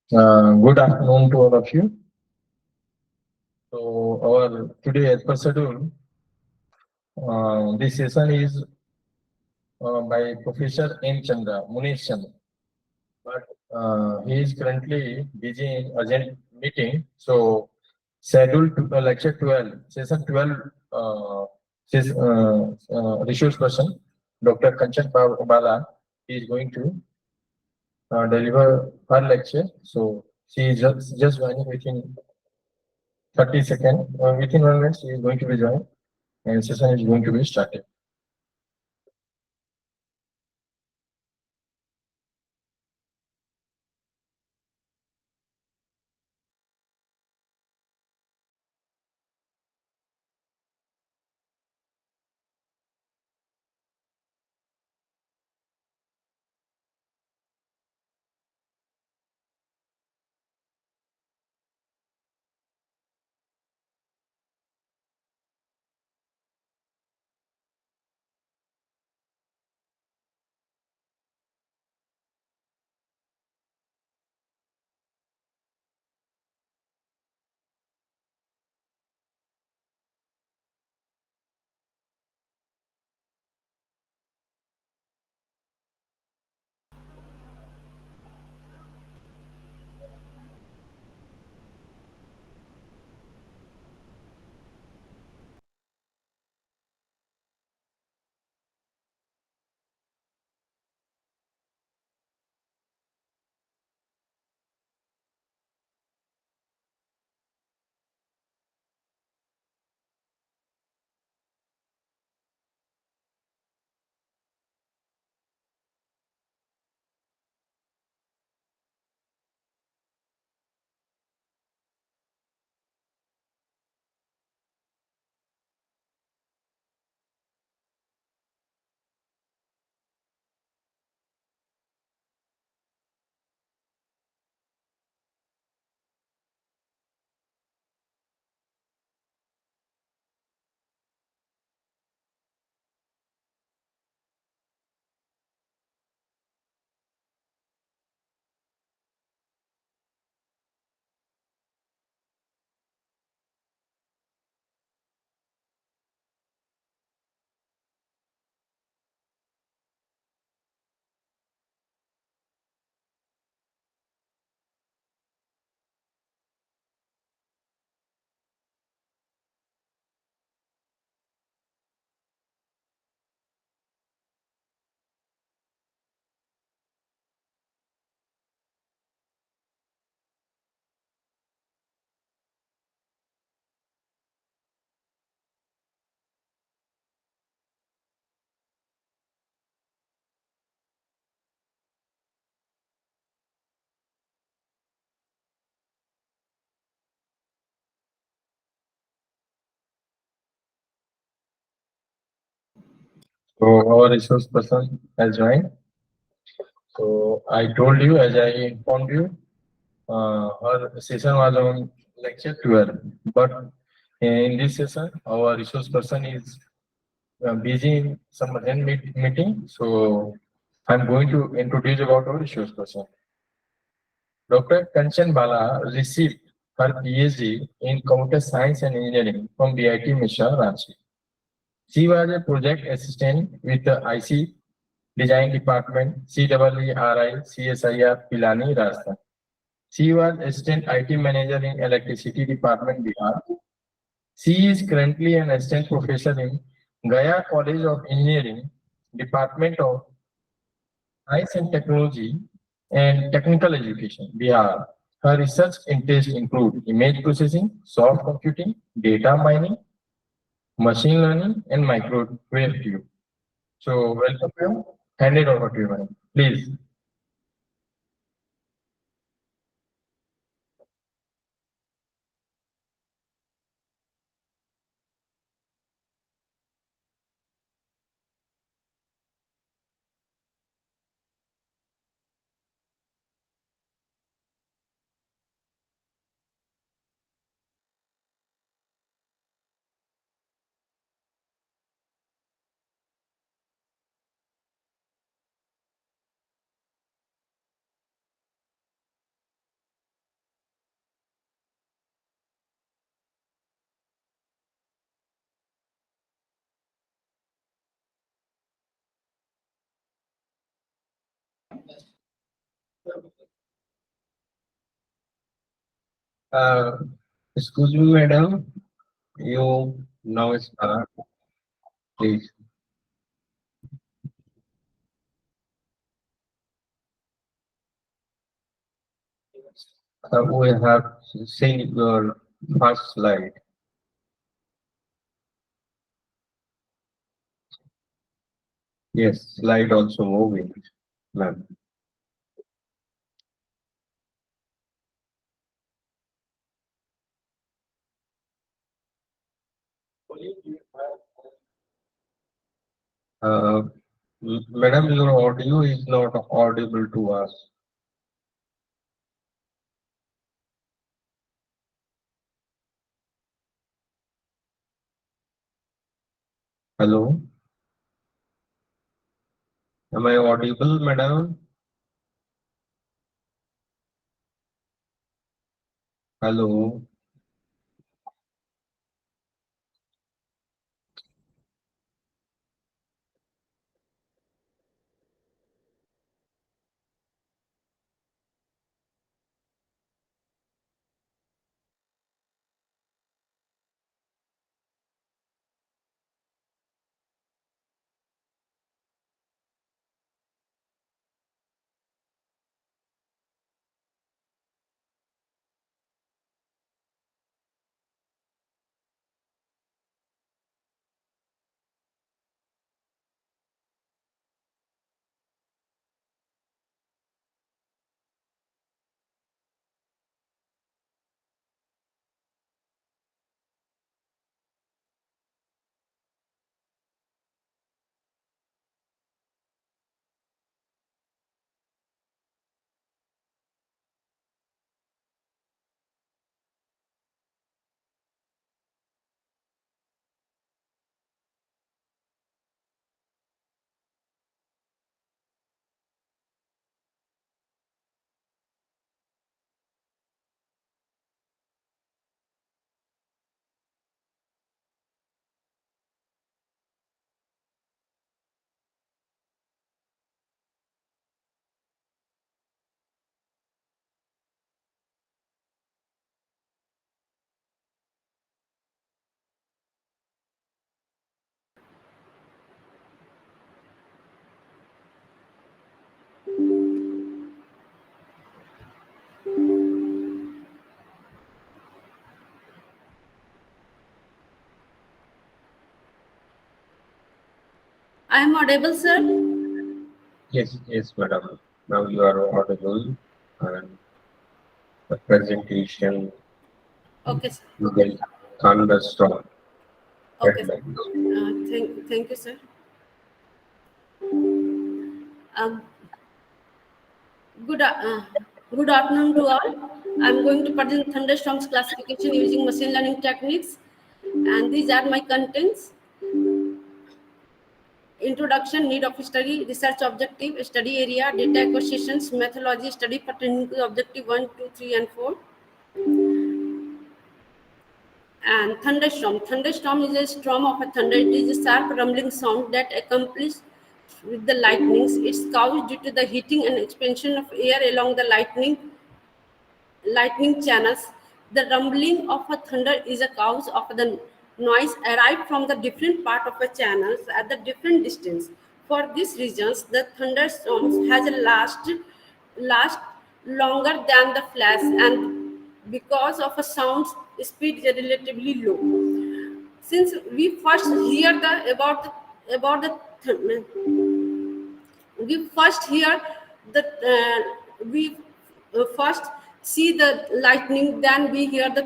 Good afternoon to all of you. So, our today as per schedule, this session is by Professor N. Chandra, Munish Chandra, but he is currently busy in urgent meeting. So, scheduled to lecture 12, session 12, resource person, Dr. Kanchan Bala, is going to deliver her lecture. So, she is just joining within 30 seconds. Within 1 minute, she is going to be joined and session is going to be started. So our resource person has joined. So I told you, as I informed you, our session was on lecture 12. But in this session, our resource person is busy in some urgent meeting. So I'm going to introduce about our resource person. Dr. Kanchan Bala received her PhD in Computer Science and Engineering from BIT Mishra, Ranchi. She was a project assistant with the IC Design Department, CEERI, CSIR, Pilani, Rajasthan. She was Assistant IT Manager in Electricity Department, Bihar. She is currently an Assistant Professor in Gaya College of Engineering, Department of Science and Technology and Technical Education, Bihar. Her research interests include image processing, soft computing, data mining, machine learning, and microwave tube. So welcome you. Hand it over to you, madam. Please. Excuse me, madam. You now start, please. We have seen your first slide. Yes, slide also moving, ma'am. Uh, Madam, your audio is not audible to us. Hello? Am I audible, madam? Hello? I am audible, sir. Yes, yes, madam. Now you are audible and the presentation Okay, sir. will thunderstorm Okay, sir. headlines. Thank you, sir. Um, good, good afternoon to all. I'm going to present thunderstorms classification using machine learning techniques, and these are my contents. Introduction, need of study, research objective, study area, data acquisitions, methodology, study pertaining to objective 1, 2, 3, and 4. And thunderstorm. Thunderstorm is a storm of a thunder. It is a sharp rumbling sound that accompanies with the lightnings. It's caused due to the heating and expansion of air along the lightning channels. The rumbling of a thunder is a cause of the noise arrived from the different part of a channels at the different distance. For these reasons, the thunderstorms has a last longer than the flash, and because of a sound speed is relatively low. Since we first hear the about the we first hear the we first see the lightning, then we hear the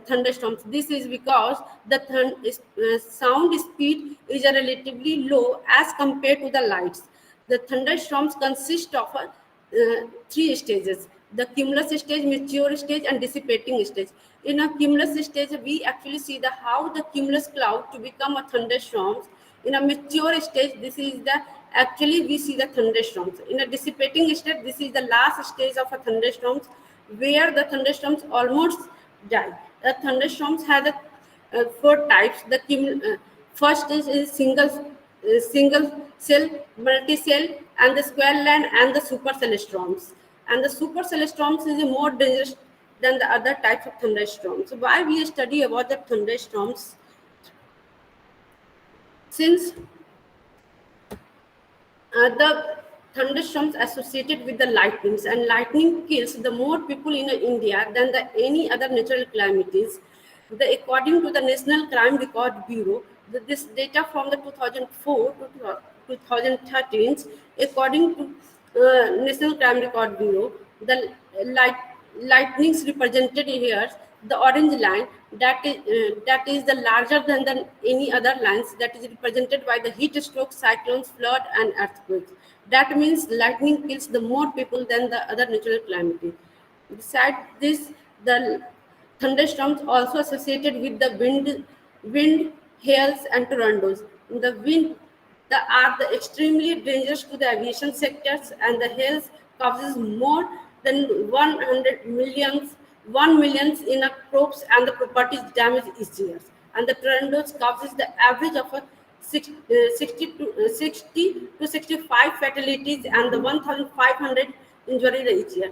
thunderstorms. This is because the sound speed is relatively low as compared to the lights. The thunderstorms consist of three stages: the cumulus stage, mature stage, and dissipating stage. In a cumulus stage, we actually see the how the cumulus cloud to become a thunderstorms. In a mature stage, this is the actually we see the thunderstorms. In a dissipating state, this is the last stage of a thunderstorms, where the thunderstorms almost die. The thunderstorms have four types. First is single cell, multi cell, and the square line, and the supercell storms. And the supercell storms is a more than the other types of thunderstorms. Why we study about the thunderstorms? Since the thunderstorms associated with the lightnings, and lightning kills the more people in India than the any other natural calamities. According to the National Crime Record Bureau, this data from the 2004 to 2013, according to National Crime Record Bureau, the light, lightnings represented here, the orange line, that is the larger than any other lines, that is represented by the heat stroke, cyclones, flood, and earthquakes. That means lightning kills the more people than the other natural calamity. Besides this, the thunderstorms also associated with the wind, hails, and tornadoes. The wind are the extremely dangerous to the aviation sectors, and the hails causes more than 1 millions in a crops and the properties damage each year. And the tornadoes causes the average of 60 to 65 fatalities and the 1,500 injuries each year.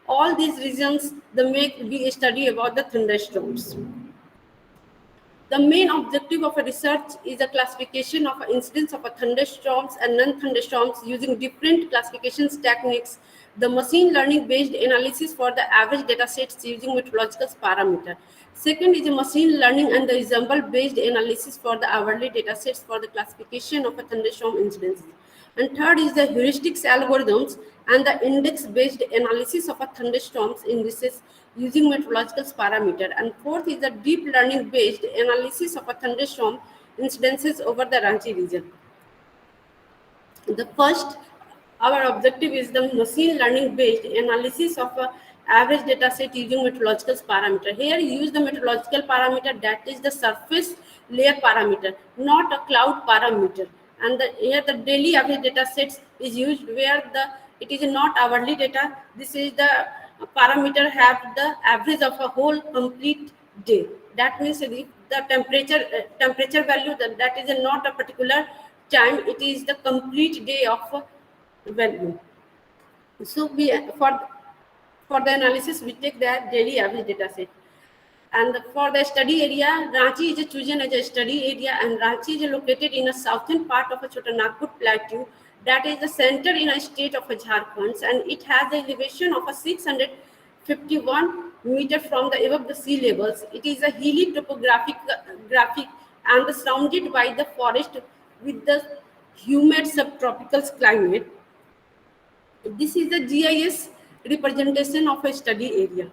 All these reasons the make we study about the thunderstorms. The main objective of a research is a classification of incidence of thunderstorms and non-thunderstorms using different classifications techniques. The machine learning based analysis for the average data sets using meteorological parameter. Second is a machine learning and the example based analysis for the hourly data sets for the classification of a thunderstorm incidences. And third is the heuristics algorithms and the index-based analysis of a thunderstorms indices using meteorological parameter. And fourth is the deep learning-based analysis of a thunderstorm incidences over the Ranchi region. The first, our objective is the machine learning-based analysis of a average data set using meteorological parameter. Here, use the meteorological parameter, that is the surface layer parameter, not a cloud parameter. And here the daily average data sets is used where it is not hourly data. This is the parameter have the average of a whole complete day. That means if the temperature value that is not a particular time, it is the complete day of value. So we for the analysis we take the daily average data set. And for the study area, Ranchi is chosen as a study area, and Ranchi is located in a southern part of a Chotanagpur plateau, that is the center in a state of Jharkhand, and it has the elevation of a 651 meter from the above the sea levels. It is a hilly topographic graphic and surrounded by the forest with the humid subtropical climate. This is the GIS representation of a study area.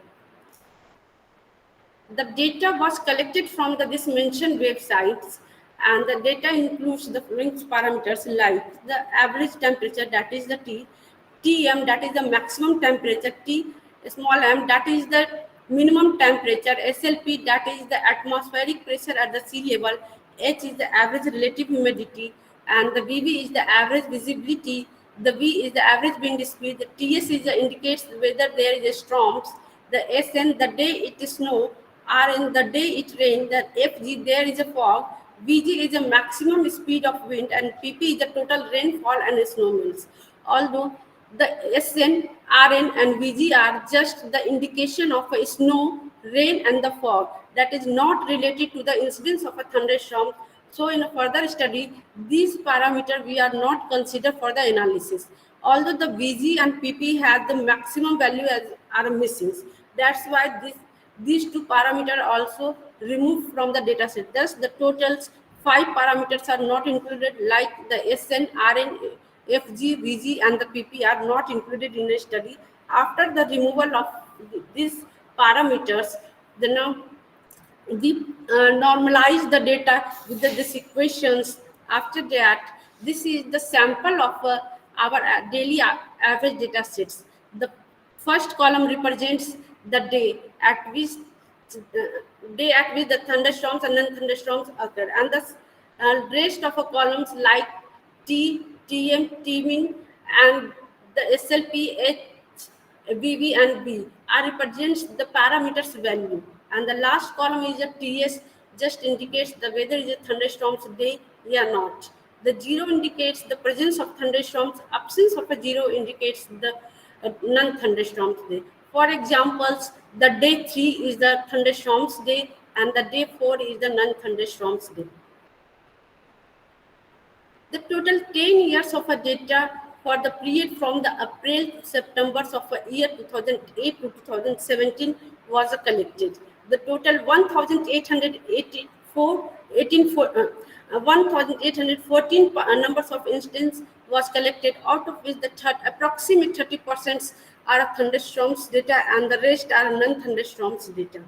The data was collected from this mentioned websites, and the data includes the following parameters like the average temperature, that is the T, Tm, that is the maximum temperature, T small m, that is the minimum temperature, SLP, that is the atmospheric pressure at the sea level, H is the average relative humidity, and the VV is the average visibility, the V is the average wind speed, the TS is the indicates whether there is a storms, the SN, the day it is snow, RN, the day it rains, the FG, there is a fog, VG is the maximum speed of wind, and PP is the total rainfall and snowmelt. Although the SN, RN, and VG are just the indication of a snow, rain, and the fog, that is not related to the incidence of a thunderstorm. So in a further study, these parameters we are not considered for the analysis. Although the VG and PP have the maximum value as are missing. That's why these two parameters also removed from the data set. Thus, the totals 5 parameters are not included, like the SN, RN, FG, VG, and the PP are not included in the study. After the removal of these parameters, we normalize the data with these equations. After that, this is the sample of our daily average data sets. The first column represents the day at which the thunderstorms and non-thunderstorms occur, and the rest of the columns like T, TM, Tmin, and the SLP, H, VV, and B are represents the parameters value, and the last column is a TS, just indicates the whether is a thunderstorms day or not. The zero indicates the presence of thunderstorms. Absence of a zero indicates the non-thunderstorms day. For examples, the day 3 is the thunderstorms day and the day 4 is the non-thunderstorms day. The total 10 years of a data for the period from the April to September of a year 2008 to 2017 was collected. The total 1,814 numbers of incidents was collected, out of which the approximate 30% are thunderstorms data and the rest are non-thunderstorms data.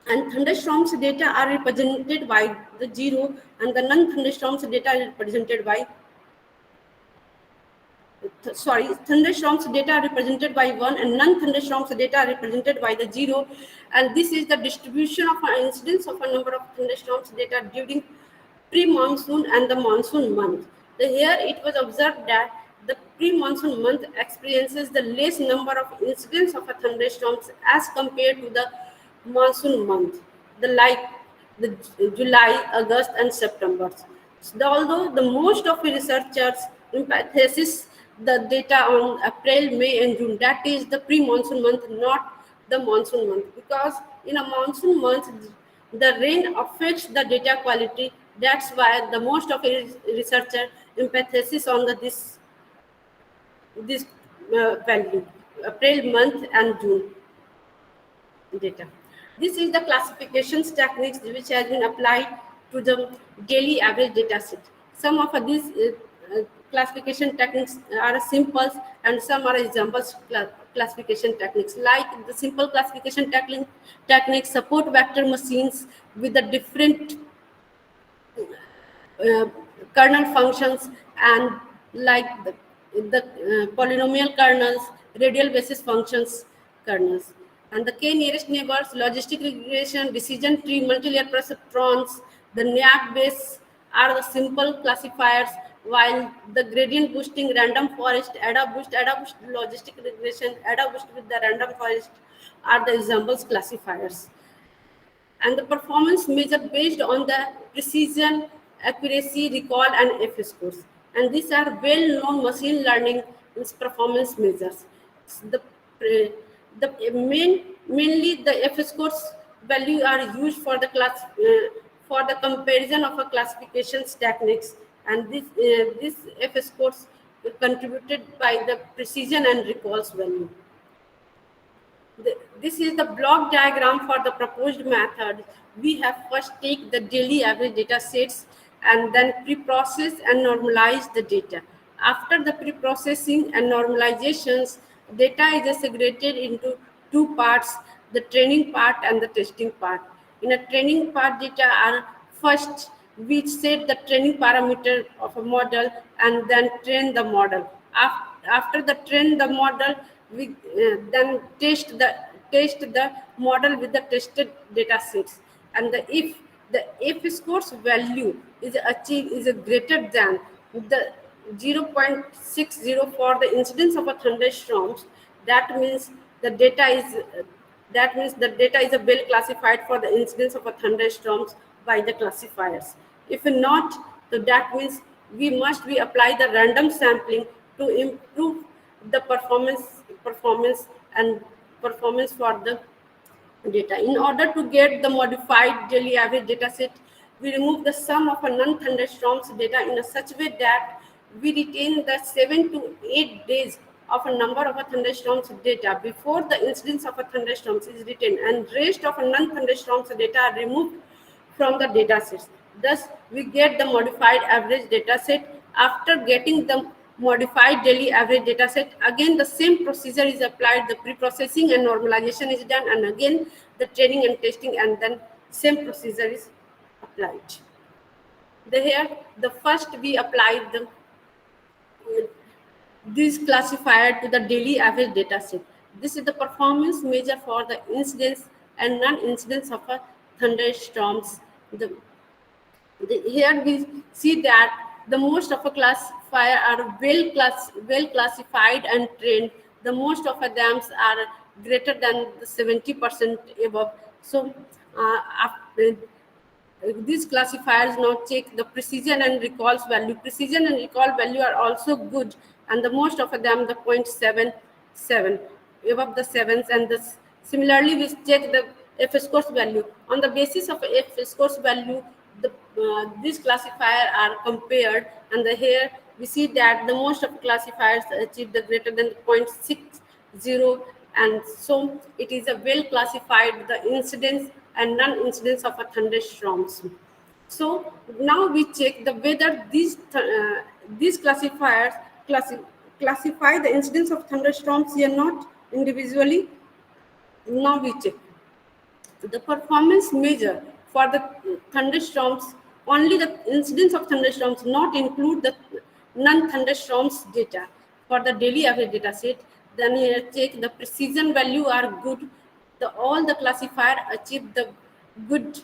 And thunderstorms data are represented by the 0 and the non-thunderstorms data are represented by thunderstorms data are represented by 1 and non-thunderstorms data are represented by the 0, and this is the distribution of an incidence of a number of thunderstorms data during pre-monsoon and the monsoon month. Here it was observed that the pre-monsoon month experiences the less number of incidents of a thunderstorms as compared to the monsoon month, the July, August, and September. So although the most of the researchers emphasize the data on April, May, and June, that is the pre-monsoon month, not the monsoon month, because in a monsoon month the rain affects the data quality. That's why the most of the researcher emphasizes on this value, April month and June data. This is the classifications techniques which has been applied to the daily average data set. Some of these classification techniques are simple and some are examples classification techniques. Like the simple classification techniques support vector machines with the different kernel functions, and like the polynomial kernels, radial basis functions kernels, and the k nearest neighbors, logistic regression, decision tree, multilayer perceptrons, the NAP base are the simple classifiers, while the gradient boosting, random forest, ADA boost, logistic regression, ADA boost with the random forest are the examples classifiers. And the performance measure based on the precision, accuracy, recall, and F scores. And these are well-known machine learning performance measures. The, mainly the F scores value are used for the for the comparison of a classifications techniques, and this F scores contributed by the precision and recalls value. This is the block diagram for the proposed method. We have first take the daily average data sets and then pre-process and normalize the data. After the pre-processing and normalizations, data is segregated into two parts, the training part and the testing part. In a training part, data are first we set the training parameter of a model and then train the model. After the train the model, we then test the model with the tested data sets, and if the F scores value is achieved is greater than the 0.60 for the incidence of a thunderstorms, that means the data is well classified for the incidence of a thunderstorms by the classifiers. If not, so that means we must apply the random sampling to improve the performance for the data. In order to get the modified daily average data set, we remove the sum of a non-thunderstorms data in a such way that we retain the 7 to 8 days of a number of a thunderstorms data before the incidence of a thunderstorms is retained, and rest of a non-thunderstorms data are removed from the data sets. Thus, we get the modified average data set. After getting the modified daily average data set, again the same procedure is applied, the pre-processing and normalization is done, and again the training and testing, and then same procedure is applied. Here, the first we applied this classifier to the daily average data set. This is the performance measure for the incidence and non-incidence of a thunderstorms. Here we see that the most of a classifier are well classified and trained. The most of them are greater than the 70% above. So these classifiers now check the precision and recalls value. Precision and recall value are also good, and the most of them the 0.77. above the sevens, and similarly we check the F scores value. On the basis of F scores value, these classifiers are compared, and here we see that the most of classifiers achieve the greater than 0.60, and so it is a well classified the incidence and non-incidence of a thunderstorms. So now we check the whether these classifiers classify the incidence of thunderstorms or not individually. Now we check the performance measure for the thunderstorms. Only the incidence of thunderstorms, not include the non-thunderstorms data for the daily average data set. Then here check the precision value are good. All the classifier achieve the good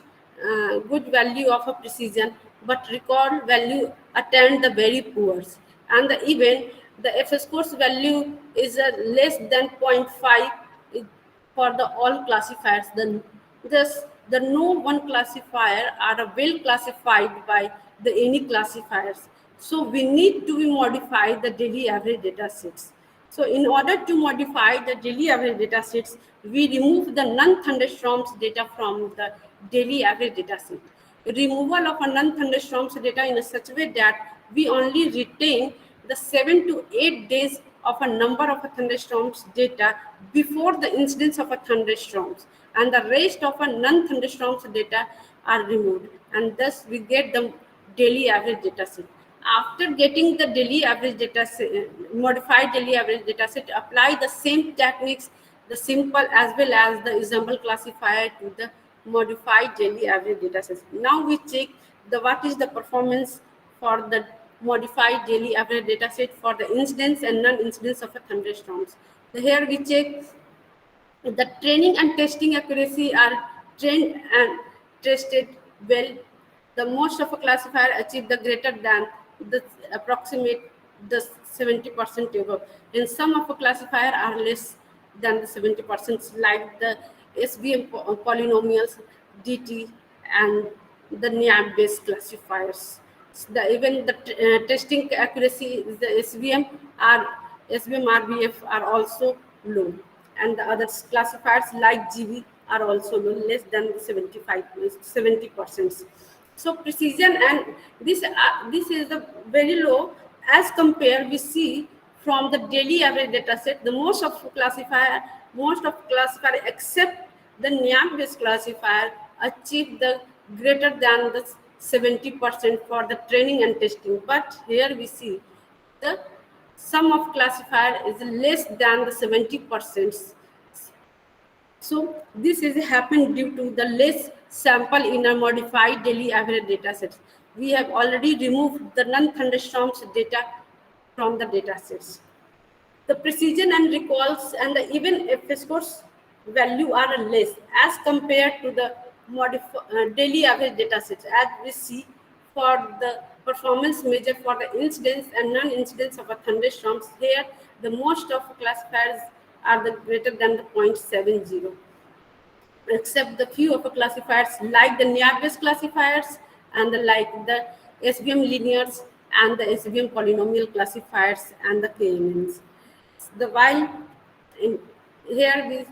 good value of a precision, but recall value attend the very poor. And even the F scores value is less than 0.5 for the all classifiers. The no one classifier are well classified by the any classifiers. So we need to modify the daily average data sets. So in order to modify the daily average data sets, we remove the non-thunderstorms data from the daily average data set. Removal of a non-thunderstorms data in such a way that we only retain the 7 to 8 days of a number of a thunderstorms data before the incidence of a thunderstorms, and the rest of a non-thunderstorms data are removed, and thus we get the daily average data set. After getting the daily average data set, modified daily average data set, apply the same techniques, the simple as well as the ensemble classifier to the modified daily average data set. Now we check the what is the performance for the modified daily average data set for the incidence and non-incidence of a thunderstorms. So here we check the training and testing accuracy are trained and tested well. The most of a classifier achieve the greater than the approximate the 70% above. And some of a classifier are less than the 70%, like the SVM polynomials, DT, and the NIAB based classifiers. Even the testing accuracy, the SVM RBF are also low, and the other classifiers like GB are also low, less than 70%. So precision and this is the very low as compared we see from the daily average data set. The most of classifier except the NIAM based classifier achieve the greater than the 70% for the training and testing. But here we see the sum of classifier is less than the 70%. So this is happened due to the less sample in a modified daily average data set. We have already removed the non-thunderstorms data from the data sets. The precision and recalls and the even F scores value are less as compared to the daily average data sets. As we see for the performance measure for the incidence and non-incidence of a thunderstorms, here the most of classifiers are the greater than the 0.70, except the few of the classifiers like the NIAB-based classifiers and like the SVM linears and the SVM polynomial classifiers and the KMNs. The while here we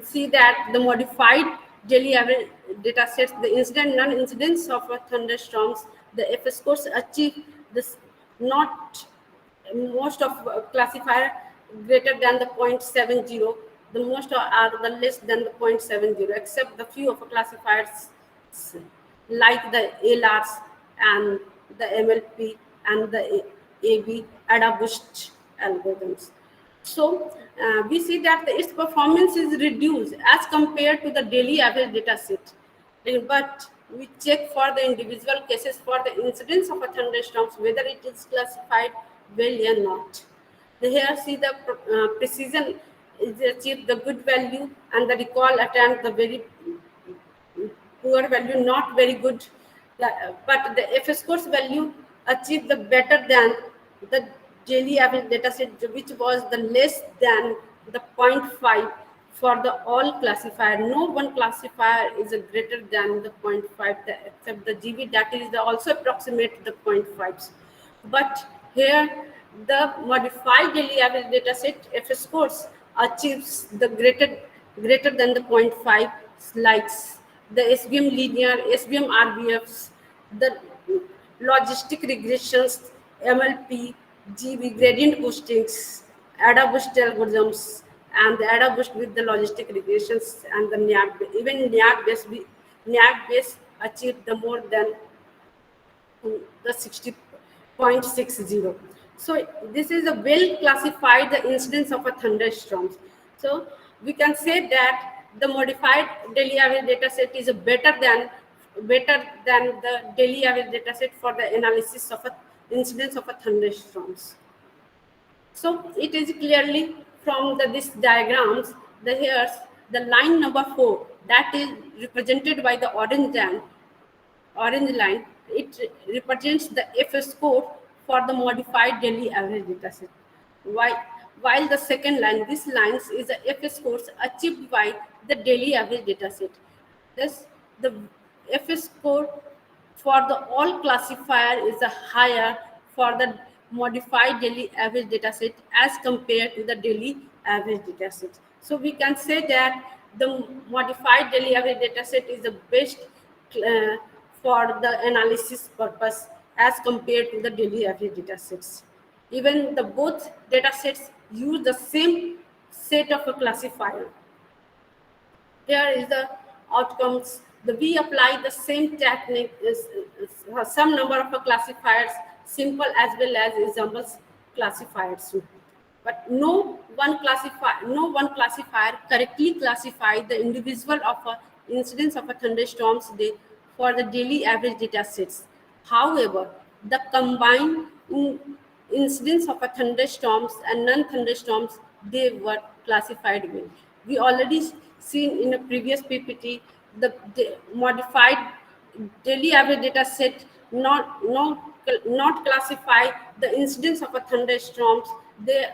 see that the modified daily average data sets, the incident non-incidence of thunderstorms, the F scores achieve this not most of classifier greater than the 0.70. The most are the less than the 0.70, except the few of classifiers like the LRs and the MLP and the AB ADA-boost algorithms. So we see that its performance is reduced as compared to the daily average data set. But we check for the individual cases for the incidence of a thunderstorms, whether it is classified well or not. Here see the precision is achieved the good value, and the recall attempt the very poor value, not very good. But the F scores value achieved the better than the daily average data set, which was the less than the 0.5 for the all classifier. No one classifier is a greater than the 0.5 except the GB, that is the also approximate the 0.5s. But here the modified daily average data set F scores achieves the greater than the 0.5 likes. The SVM linear, SVM RBFs, the logistic regressions, MLP, GB gradient boostings, ADA boost algorithms, and the ADA boost with the logistic regressions and the NIAC. Even NIAC base achieved the more than the 60.60. So this is a well classified the incidence of a thunderstorms. So we can say that the modified daily average data set is a better than the daily average data set for the analysis of a incidence of a thunderstorms. So it is clearly from this diagrams, the here's the line number 4 that is represented by the orange line, it represents the F score for the modified daily average data set. While the second line, this line is the F scores achieved by the daily average data set. Thus, the F score for the all classifier is a higher for the modified daily average data set as compared to the daily average data set. So we can say that the modified daily average data set is the best uh, for the analysis purpose as compared to the daily average data sets. Even the both data sets use the same set of a classifier. Here is the outcomes. We apply the same technique is some number of classifiers, simple as well as examples classifiers. But no one classifier correctly classify the individual of a incidence of a thunderstorms day for the daily average data sets. However, the combined incidence of a thunderstorms and non-thunderstorms, they were classified well. We already seen in a previous PPT the modified daily average data set not classify the incidence of a thunderstorms. They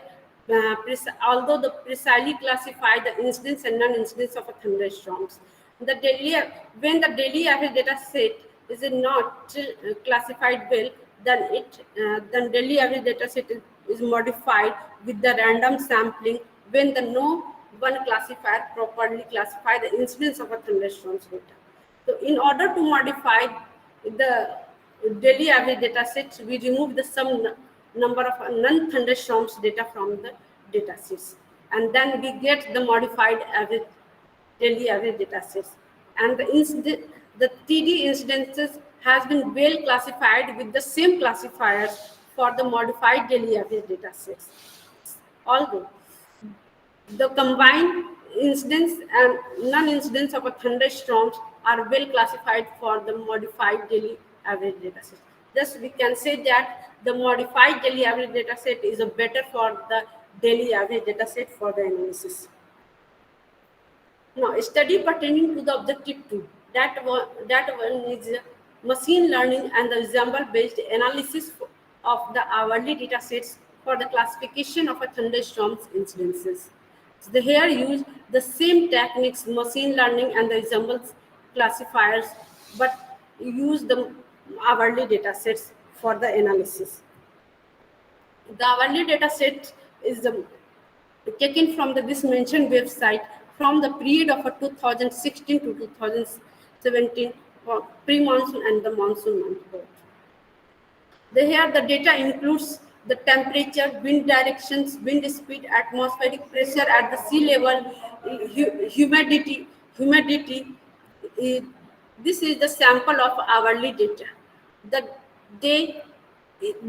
although the precisely classify the incidence and non-incidence of a thunderstorms. The daily when the daily average data set is not classified well, then daily average data set is modified with the random sampling when the no one classifier properly classify the incidence of a thunderstorms data. So in order to modify the daily average data sets, we remove the number of non-thunderstorms data from the data sets, and then we get the modified average daily average data sets. And the TD incidences has been well classified with the same classifiers for the modified daily average data sets. Although the combined incidence and non-incidence of a thunderstorms are well classified for the modified daily average data set. Thus, we can say that the modified daily average data set is a better for the daily average data set for the analysis. Now, a study pertaining to the objective 2, that one is machine learning and the example-based analysis of the hourly data sets for the classification of a thunderstorms incidences. So they here use the same techniques, machine learning and the examples classifiers, but use the hourly data sets for the analysis. The hourly data set is taken from this mentioned website from the period of 2016 to 2017 for pre-monsoon and the monsoon month both. Here the data includes the temperature, wind directions, wind speed, atmospheric pressure at the sea level, humidity. eh, This is the sample of hourly data. The day,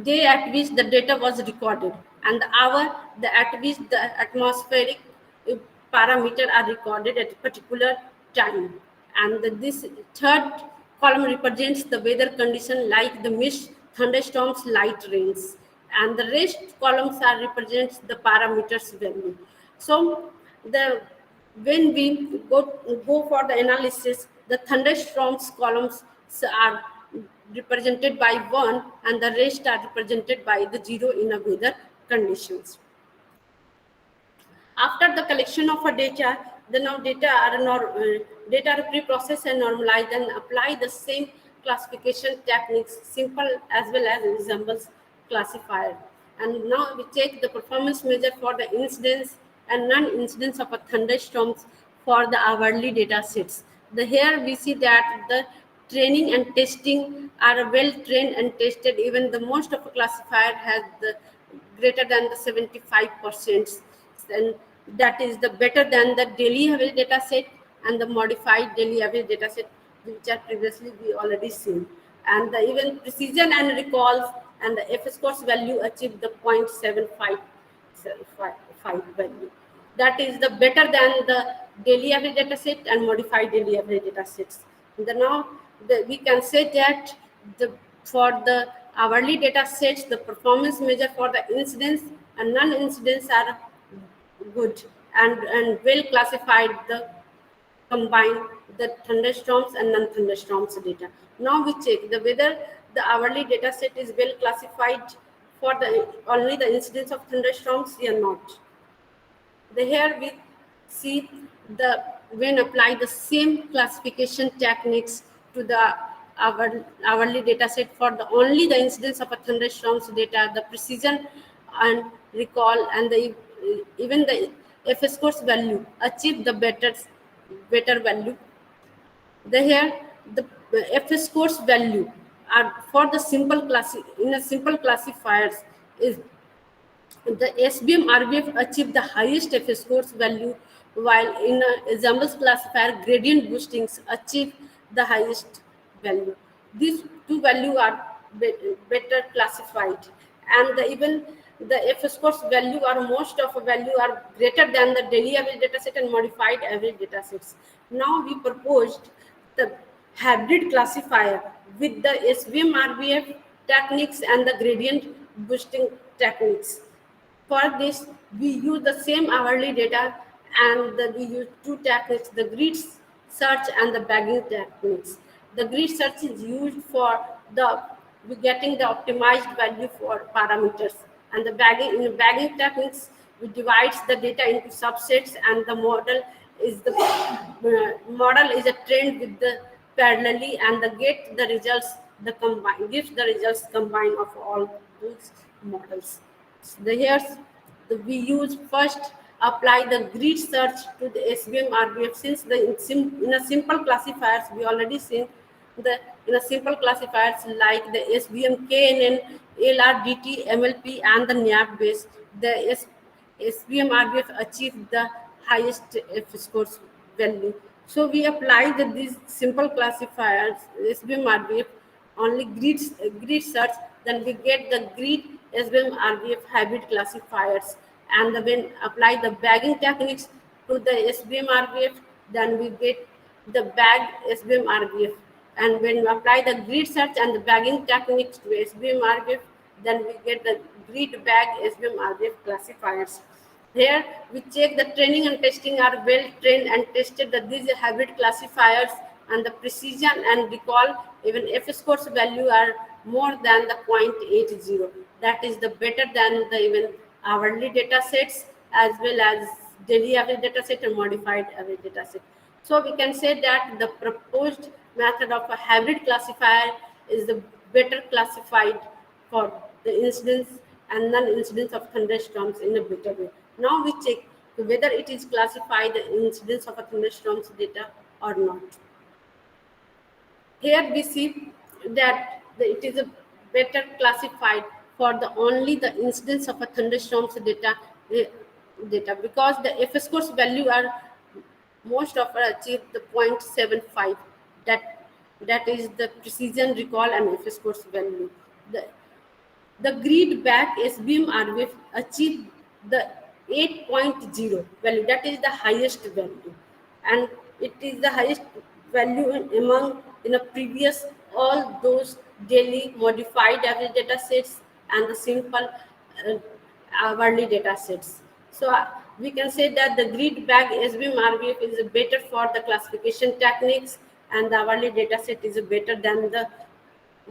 day at which the data was recorded, and the hour at which the atmospheric eh, parameter are recorded at a particular time. And this third column represents the weather condition like the mist, thunderstorms, light rains, and the rest columns are represents the parameters value. So the when we go for the analysis, the thunderstorms columns are represented by 1 and the rest are represented by the 0 in a weather conditions. After the collection of a data, the now data are pre-processed and normalized and apply the same classification techniques, simple as well as examples classifier. And now we take the performance measure for the incidence and non-incidence of a thunderstorms for the hourly data sets. Here we see that the training and testing are well trained and tested. Even the most of a classifier has the greater than the 75%, and that is the better than the daily average data set and the modified daily average data set, which are previously we already seen. And the even precision and recalls and the F scores value achieve the 0.75 value. That is the better than the daily average data set and modified daily average data sets. Now we can say that for the hourly data sets, the performance measure for the incidence and non-incidence are good and well classified, the combine the thunderstorms and non-thunderstorms data. Now we check the whether the hourly data set is well classified for the only the incidence of thunderstorms or not. Here we see the when apply the same classification techniques to the hourly data set for the only the incidence of a thunderstorms data, the precision and recall and the even the F scores value achieve the better value. Here the F scores value are for the simple class in a simple classifiers is the SBM RBF achieved the highest F scores value, while in a Zambles classifier, gradient boostings achieve the highest value. These two values are better classified, and even the F scores value are most of a value are greater than the daily average dataset and modified average datasets. Now we proposed the hybrid classifier with the SVM RBF techniques and the gradient boosting techniques. For this, we use the same hourly data and we use two techniques, the grid search and the bagging techniques. The grid search is used for the getting the optimized value for parameters, and the bagging in bagging techniques we divides the data into subsets, and the model is a trend with the parallelly, and the get the results the combine gives the results combine of all those models. We use first apply the grid search to the SVM RBF, since in a simple classifiers we already seen the in a simple classifiers like the SVM KNN, LRDT, MLP and the NAP base, the SVM RBF achieved the highest F scores value. So we apply these simple classifiers SVM RBF only grid search, then we get the grid SVM RBF hybrid classifiers, and when apply the bagging techniques to the SVM RBF, then we get the bag SVM RBF, and when we apply the grid search and the bagging techniques to SVM RBF, then we get the grid bag SVM RBF classifiers. Here we check the training and testing are well trained and tested that these hybrid classifiers and the precision and recall even F scores value are more than the 0.80. That is the better than the even hourly data sets as well as daily average data set and modified average data set. So we can say that the proposed method of a hybrid classifier is the better classified for the incidence and non-incidence of thunderstorms in a better way. Now we check whether it is classified the incidence of a thunderstorms data or not. Here we see that it is a better classified for the only the incidence of a thunderstorms data, because the F scores value are most of are achieved the 0.75, that is the precision recall and F scores value. The grid back SBM RBF achieved the 8.0 value, that is the highest value, and it is the highest value among in a previous all those daily modified average data sets and the simple hourly data sets. So we can say that the grid bag SBM RBF is better for the classification techniques, and the hourly data set is better than the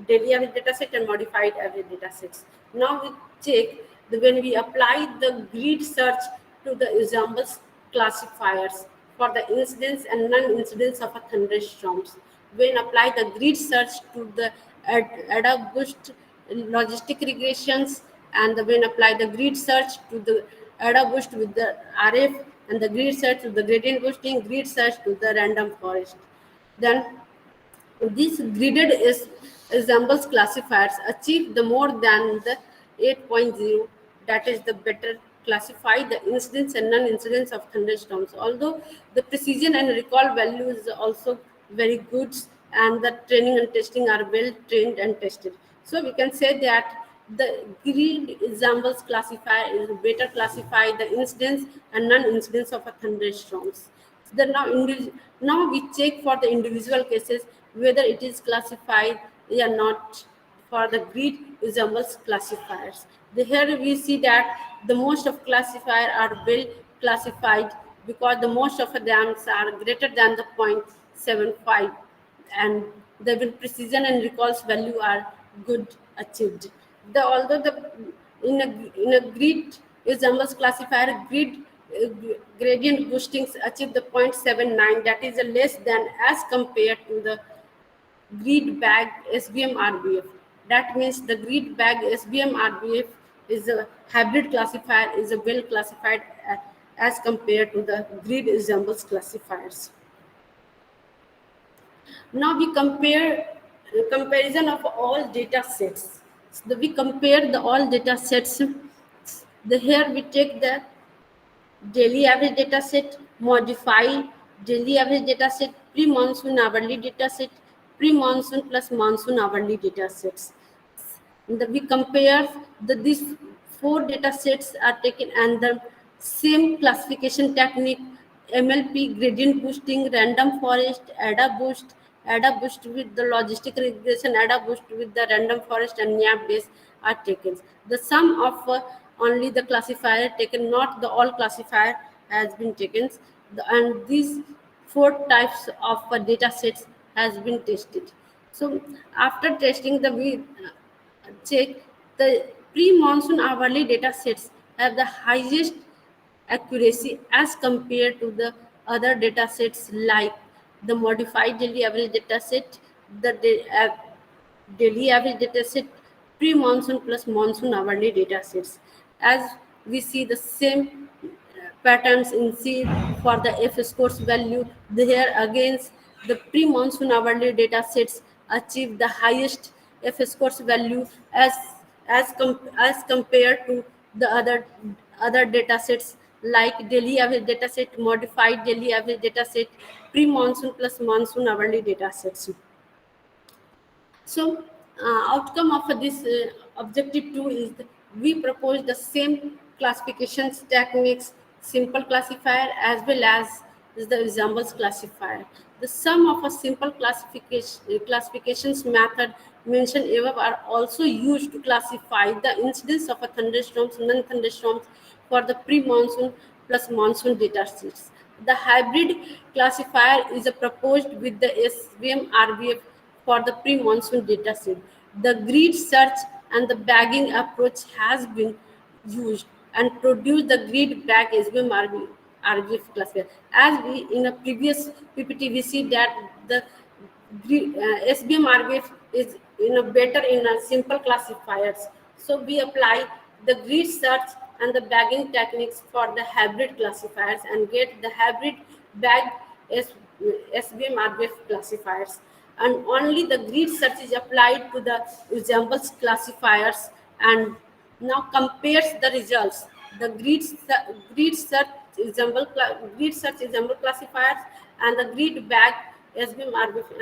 daily average data set and modified average data sets. Now we check when we apply the grid search to the examples classifiers for the incidence and non-incidence of a thunderstorms. When apply the grid search to the Adobe Boost logistic regressions, and when apply the grid search to the ADA boost with the RF, and the grid search with the gradient boosting, grid search to the random forest. Then these gridded examples classifiers achieve the more than the 8.0, that is the better classify the incidence and non-incidence of thunderstorms. Although the precision and recall value is also very good, and the training and testing are well trained and tested. So we can say that the grid examples classifier is better classify the incidence and non-incidence of a thunderstorms. The now we check for the individual cases whether it is classified or not for the grid examples classifiers. Here we see that the most of classifier are well classified because the most of them are greater than the 0.75, and the precision and recalls value are good achieved. Although the in a grid examples classifier grid gradient boostings achieve the 0.79, that is a less than as compared to the grid bag SBM RBF. That means the grid bag SBM RBF is a hybrid classifier, is a well classified as compared to the grid examples classifiers. Now we compare comparison of all data sets. So we compare the all data sets. Here we take the daily average data set, modify daily average data set, pre-monsoon hourly data set, pre-monsoon plus monsoon hourly data sets. We compare these four data sets are taken and the same classification technique, MLP, gradient boosting, random forest, ADA boost with the logistic regression, ADA boost with the random forest and NAP base are taken. The sum of only the classifier taken, not the all classifier has been taken, and these four types of data sets has been tested. So after testing we check the pre-monsoon hourly data sets have the highest accuracy as compared to the other data sets like the modified daily average data set, the daily average data set, pre-monsoon plus monsoon hourly data sets. As we see the same patterns in C for the F scores value, here against the pre-monsoon hourly data sets achieve the highest F scores value as compared to the other data sets like daily average data set, modified daily average data set, pre-monsoon plus monsoon hourly data sets. So, outcome of this objective 2 is we propose the same classifications techniques, simple classifier as well as the examples classifier. The sum of a simple classifications method mentioned above are also used to classify the incidence of a thunderstorms, non-thunderstorms for the pre-monsoon plus monsoon data sets. The hybrid classifier is proposed with the SVM RBF for the pre-monsoon data set. The grid search and the bagging approach has been used and produced the grid bag SVM RBF classifier. As we in a previous PPT we see that the SBM RBF is in a better in a simple classifiers. So we apply the grid search and the bagging techniques for the hybrid classifiers and get the hybrid bag SBM RBF classifiers. And only the grid search is applied to the examples classifiers and now compares the results. The grid search example classifiers and the grid bag SBM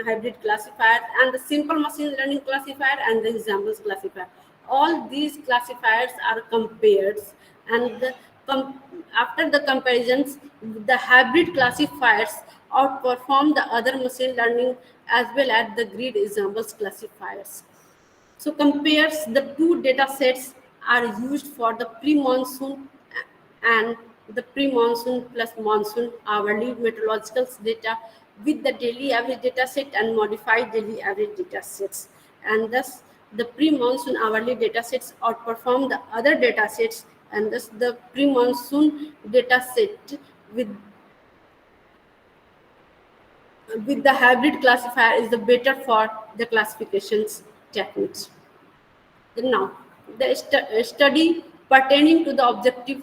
hybrid classifier and the simple machine learning classifier and the examples classifier. All these classifiers are compared, and after the comparisons, the hybrid classifiers outperform the other machine learning as well as the grid examples classifiers. So compares the two data sets are used for the pre-monsoon and the pre-monsoon plus monsoon hourly meteorological data with the daily average data set and modified daily average data sets. And thus the pre-monsoon hourly data sets outperform the other data sets, and thus the pre-monsoon data set with the hybrid classifier is the better for the classifications techniques. Now, the study pertaining to the objective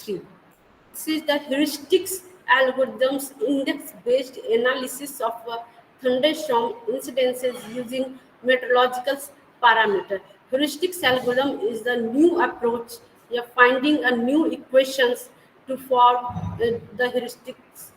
3. This is the heuristics algorithms index-based analysis of thunderstorm incidences using meteorological parameter. Heuristics algorithm is the new approach of finding a new equations to form the heuristics.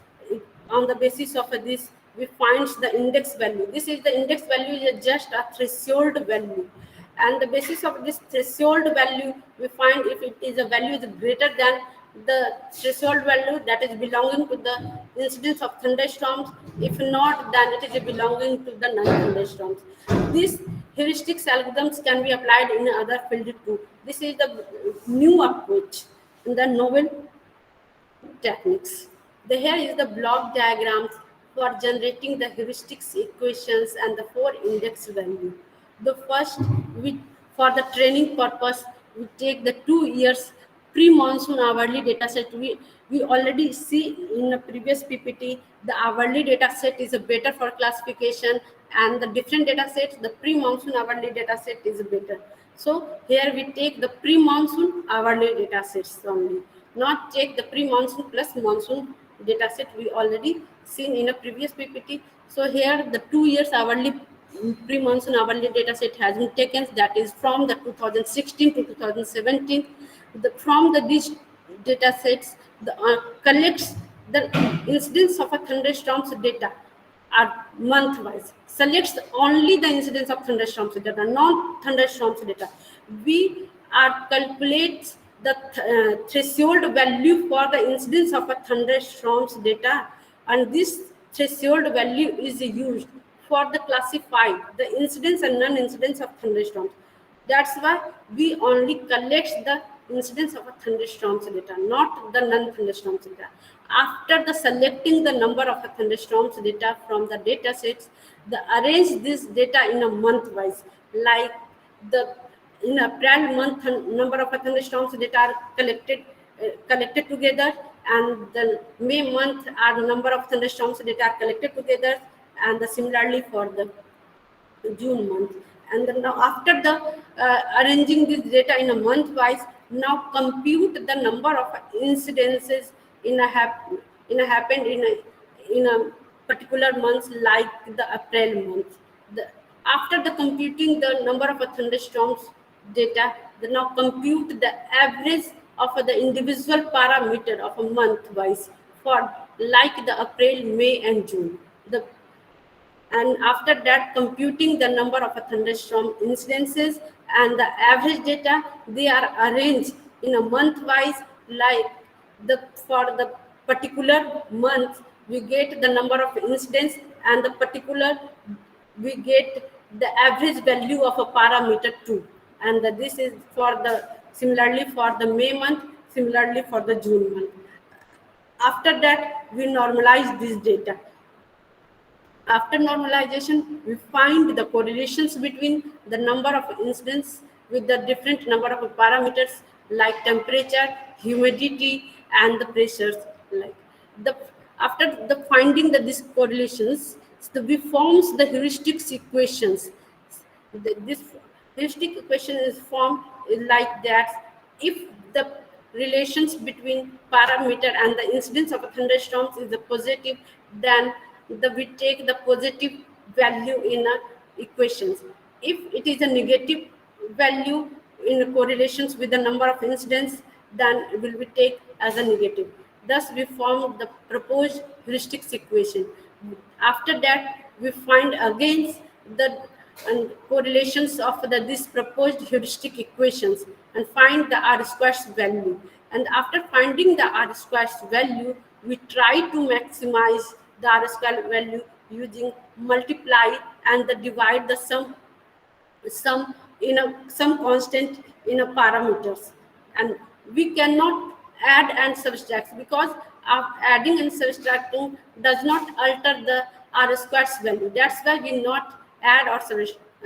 On the basis of this, we find the index value. This is the index value is just a threshold value, and the basis of this threshold value, we find if it is a value is greater than the threshold value, that is belonging to the incidence of thunderstorms. If not, then it is belonging to the non-thunderstorms. These heuristics algorithms can be applied in other field too. This is the new approach in the novel techniques. Here is the block diagrams for generating the heuristics equations and the 4 index value. The first, for the training purpose, we take the 2 years pre-monsoon hourly data set. We already see in the previous PPT, the hourly data set is a better for classification, and the different data sets, the pre-monsoon hourly data set is better. So here we take the pre-monsoon hourly data sets only, not take the pre-monsoon plus monsoon data set we already seen in a previous PPT. So here the 2 years hourly pre-monsoon hourly data set has been taken, that is from the 2016 to 2017. From these data sets, collects the incidence of a thunderstorms data are month-wise, selects only the incidence of thunderstorms data, non-thunderstorms data. We are calculates the threshold value for the incidence of a thunderstorms data, and this threshold value is used for the classify the incidence and non-incidence of thunderstorms. That's why we only collect the incidence of a thunderstorms data, not the non-thunderstorms data. After the selecting the number of thunderstorms data from the data sets, the arrange this data in a month-wise, like the in April month number of thunderstorms data are collected together, and the May month are number of thunderstorms data are collected together, and similarly for the June month. And then now after the arranging this data in a month wise, now compute the number of incidences in a happened in a particular month, like the April month. After the computing the number of thunderstorms data, then now compute the average of the individual parameter of a month wise for like the April, May, and June. And after that, computing the number of thunderstorm incidences and the average data, they are arranged in a month wise, like for the particular month we get the number of incidents, and the particular we get the average value of a parameter 2, and this is for the similarly for the May month, similarly for the June month. After that, we normalize this data. After normalization, we find the correlations between the number of incidents with the different number of parameters like temperature, humidity, and the pressures. Like after the finding these correlations, so we forms the heuristics equations. This heuristic equation is formed like that. If the relations between parameter and the incidence of thunderstorms is the positive, then we take the positive value in equations. If it is a negative value in correlations with the number of incidents, then it will be take as a negative. Thus, we form the proposed heuristics equation. After that, we find again the correlations of these proposed heuristic equations and find the R squares value. And after finding the R squares value, we try to maximize the R square value using multiply and divide the sum in some constant in a parameters, and we cannot add and subtract, because adding and subtracting does not alter the R squares value. That's why we not add or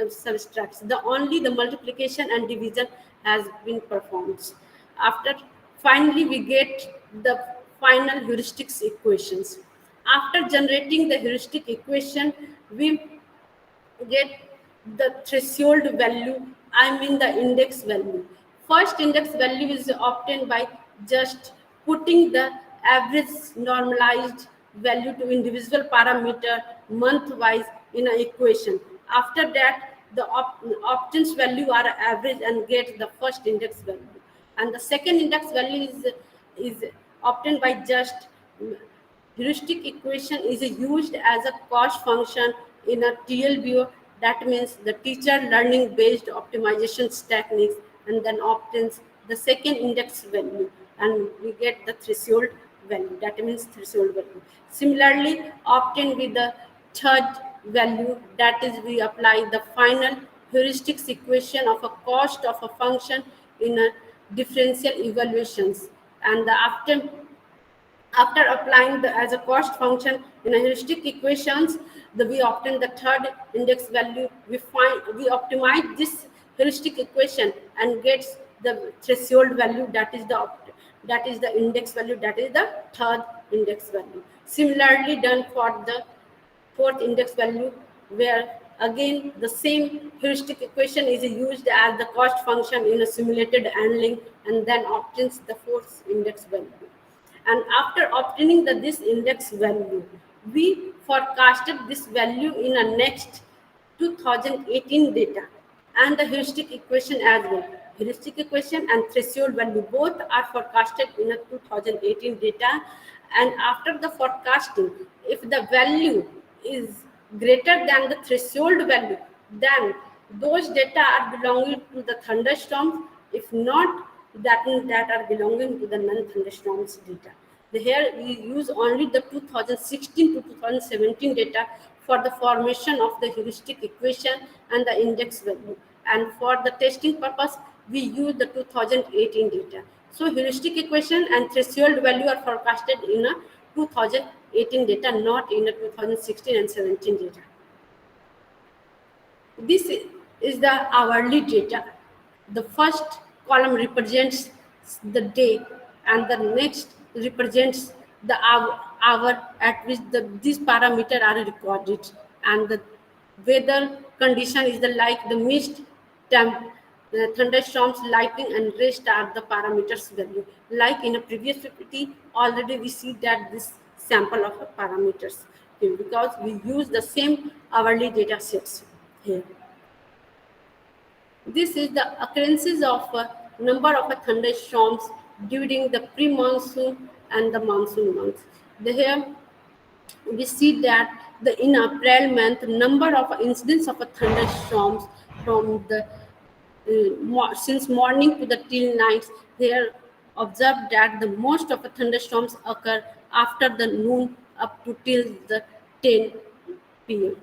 subtract. Only the multiplication and division has been performed. After finally we get the final heuristics equations. After generating the heuristic equation, we get the threshold value, I mean the index value. First index value is obtained by just putting the average normalized value to individual parameter month-wise in an equation. After that, the options value are average and get the first index value. And the second index value is obtained by just heuristic equation is used as a cost function in a TLBO. That means the teacher learning based optimization techniques, and then obtains the second index value, and we get the threshold value. That means threshold value. Similarly, obtained with the third value, that is we apply the final heuristics equation of a cost of a function in a differential evaluations, and after applying the as a cost function in a heuristic equations, we obtain the third index value. We optimize this heuristic equation and gets the threshold value, that is the index value, that is the third index value. Similarly done for the fourth index value, where again the same heuristic equation is used as the cost function in a simulated handling, and then obtains the fourth index value. And after obtaining this index value, we forecasted this value in a next 2018 data, and the heuristic equation as well. Heuristic equation and threshold value both are forecasted in a 2018 data. And after the forecasting, if the value is greater than the threshold value, then those data are belonging to the thunderstorms. If not, that means that are belonging to the non-thunderstorms data. Here we use only the 2016 to 2017 data for the formation of the heuristic equation and the index value. And for the testing purpose, we use the 2018 data. So heuristic equation and threshold value are forecasted in a 2018 data, not in a 2016 and 17 data. This is the hourly data. The first column represents the day, and the next represents the hour at which these parameters are recorded, and the weather condition is like the mist, temp, the thunderstorms, lightning, and rest are the parameters value. Like in a previous PPT, already we see that this sample of parameters here, because we use the same hourly data sets here. This is the occurrences of a number of thunderstorms during the pre-monsoon and the monsoon months. Here we see that in April month, number of incidents of thunderstorms from the since morning to the till nights. Here observed that the most of the thunderstorms occur after the noon up to till the 10 p.m.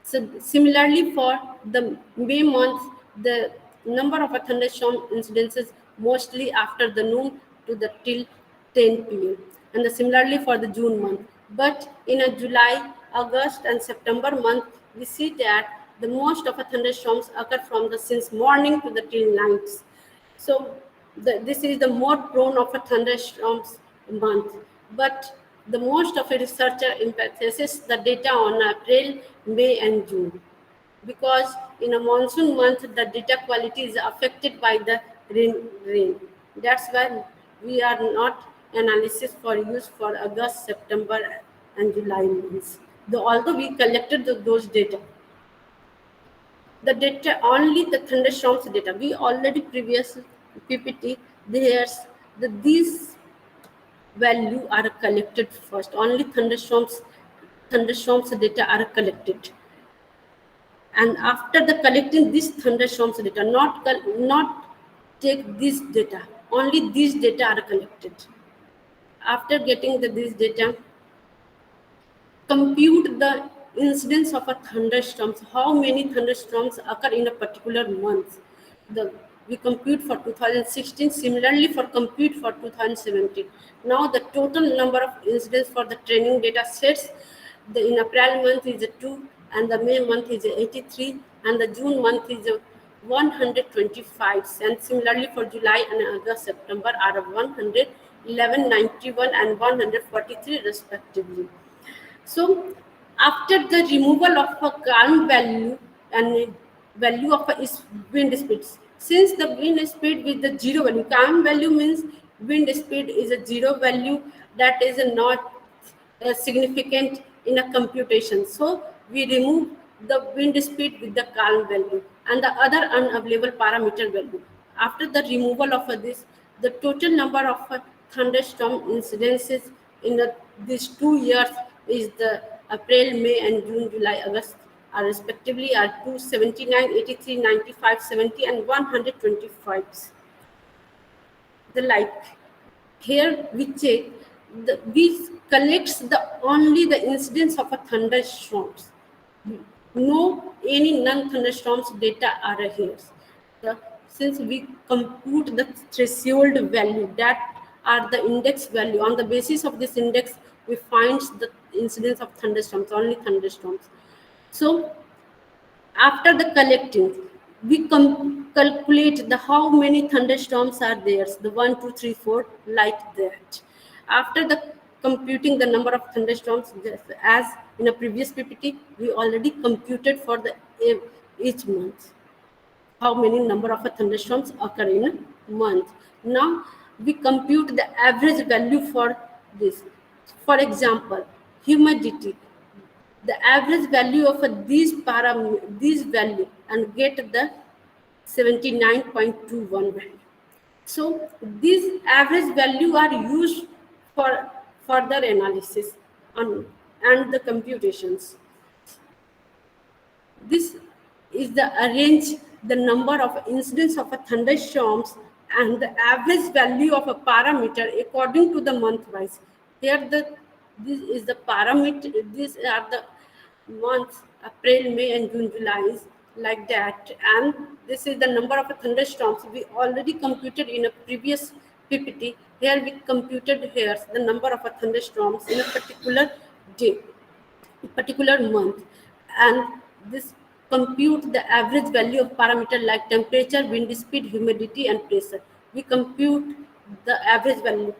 So similarly, for the May month, the number of thunderstorm incidences mostly after the noon to the till 10 p.m. And similarly for the June month. But in a July, August, and September month, we see that the most of the thunderstorms occur from the since morning to the till nights. So this is the more prone of a thunderstorms month. But the most of a researcher emphasizes the data on April, May, and June, because in a monsoon month the data quality is affected by the rain. That's why we are not analysis for use for August, September, and July months. Although we collected those data, the data only the thunderstorms data. We already previous PPT there's these value are collected first. Only thunderstorms data are collected, and after the collecting this thunderstorms data, not take this data. Only these data are collected. After getting this data, compute the incidence of a thunderstorms. How many thunderstorms occur in a particular month? We compute for 2016. Similarly, for compute for 2017. Now the total number of incidents for the training data sets. In April month is 2, and the May month is 83, and the June month is 125. And similarly for July and August, September are 111, 91, and 143 respectively. So after the removal of a calm value and value of a wind speed, since the wind speed with the zero value, calm value means wind speed is a zero value, that is not significant in a computation. So we remove the wind speed with the calm value and the other unavailable parameter value. After the removal of this, the total number of thunderstorm incidences in these 2 years is the April, May, and June, July, August are respectively are 279, 83, 95, 70, and 125. The like here we check we collects the only the incidence of a thunderstorms. No any non-thunderstorms data are here. The, since we compute the threshold value that are the index value, on the basis of this index we find the incidence of thunderstorms, only thunderstorms. So after the collecting, we calculate the how many thunderstorms are there, the 1, 2, 3, 4, like that. After the computing the number of thunderstorms, as in a previous PPT, we already computed for the each month how many number of thunderstorms occur in a month. Now we compute the average value for this. For example, humidity, the average value of these value and get the 79.21 value. So these average value are used for further analysis and the computations. This is the arrange the number of incidents of a thunderstorms and the average value of a parameter according to the month wise. Here this is the parameter. These are the months April, May, and June, July is like that. And this is the number of thunderstorms we already computed in a previous PPT. Here we computed here the number of thunderstorms in a particular day, particular month, and this compute the average value of parameter like temperature, wind speed, humidity, and pressure. We compute the average value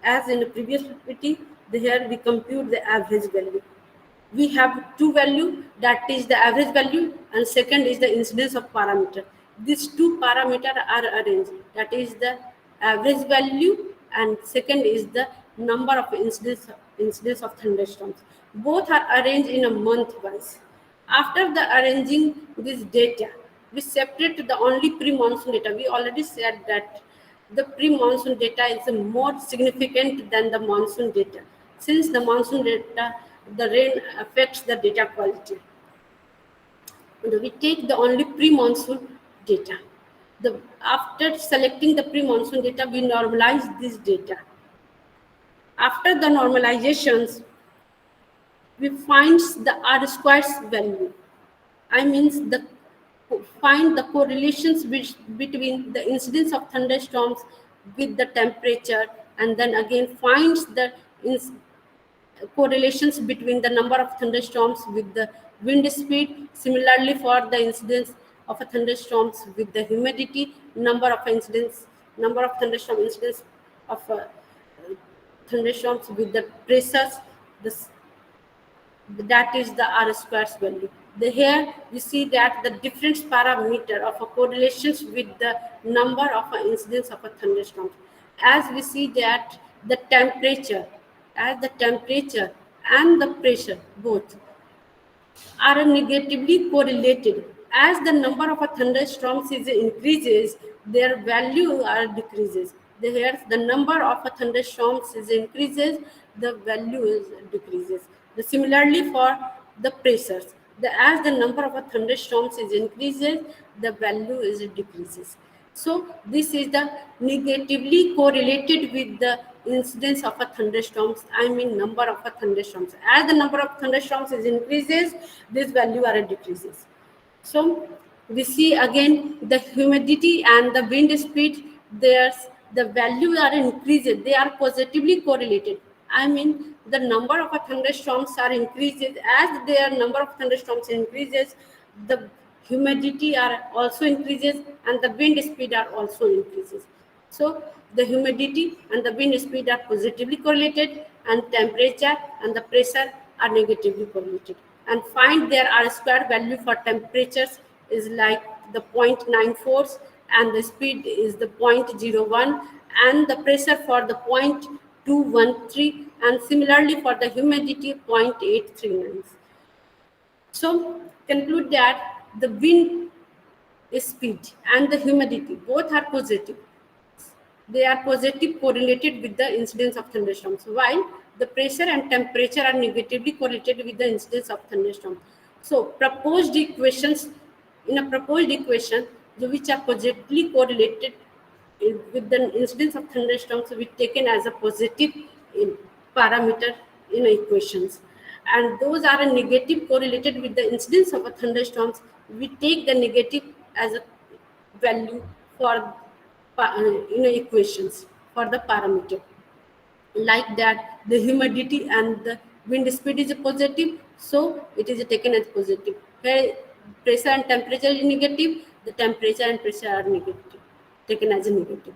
as in the previous PPT. Here we compute the average value. We have two value, that is the average value and second is the incidence of parameter. These two parameter are arranged, that is the average value and second is the number of incidence of thunderstorms. Both are arranged in a month wise. After the arranging this data, we separate the only pre-monsoon data. We already said that the pre-monsoon data is more significant than the monsoon data. Since the monsoon data, the rain affects the data quality. And we take the only pre-monsoon data. After selecting the pre-monsoon data, we normalize this data. After the normalizations, we find the R squares value. I means the find the correlations between the incidence of thunderstorms with the temperature, and then again finds the correlations between the number of thunderstorms with the wind speed. Similarly, for the incidence of a thunderstorms with the humidity, number of thunderstorm incidents of thunderstorms with the pressures, this that is the R squares value. Here we see that the difference parameter of a correlations with the number of incidents of a thunderstorm. As we see that the temperature, and the pressure both are negatively correlated. As the number of thunderstorms is increases, their value are decreases. Here, the number of thunderstorms is increases, the value is decreases. Similarly, for the pressures, as the number of thunderstorms is increases, the value is decreases. So this is the negatively correlated with the incidence of a thunderstorms. I mean number of a thunderstorms. As the number of thunderstorms is increases, this value are decreases. So we see again the humidity and the wind speed. There's the value are increases. They are positively correlated. I mean the number of thunderstorms are increases. As their number of thunderstorms increases, the humidity are also increases and the wind speed are also increases. So the humidity and the wind speed are positively correlated, and temperature and the pressure are negatively correlated. And find their R square value for temperatures is like the 0.94 and the speed is the 0.01, and the pressure for the 0.213, and similarly for the humidity 0.839. So conclude that the wind speed and the humidity both are positive. They are positive correlated with the incidence of thunderstorms, while the pressure and temperature are negatively correlated with the incidence of thunderstorms. So proposed equations, in a proposed equation which are positively correlated with the incidence of thunderstorms, we taken as a positive in parameter in equations, and those are a negative correlated with the incidence of a thunderstorms, we take the negative as a value for equations for the parameter. Like that, the humidity and the wind speed is a positive, so it is taken as positive. Where pressure and temperature is negative, the temperature and pressure are negative, taken as a negative.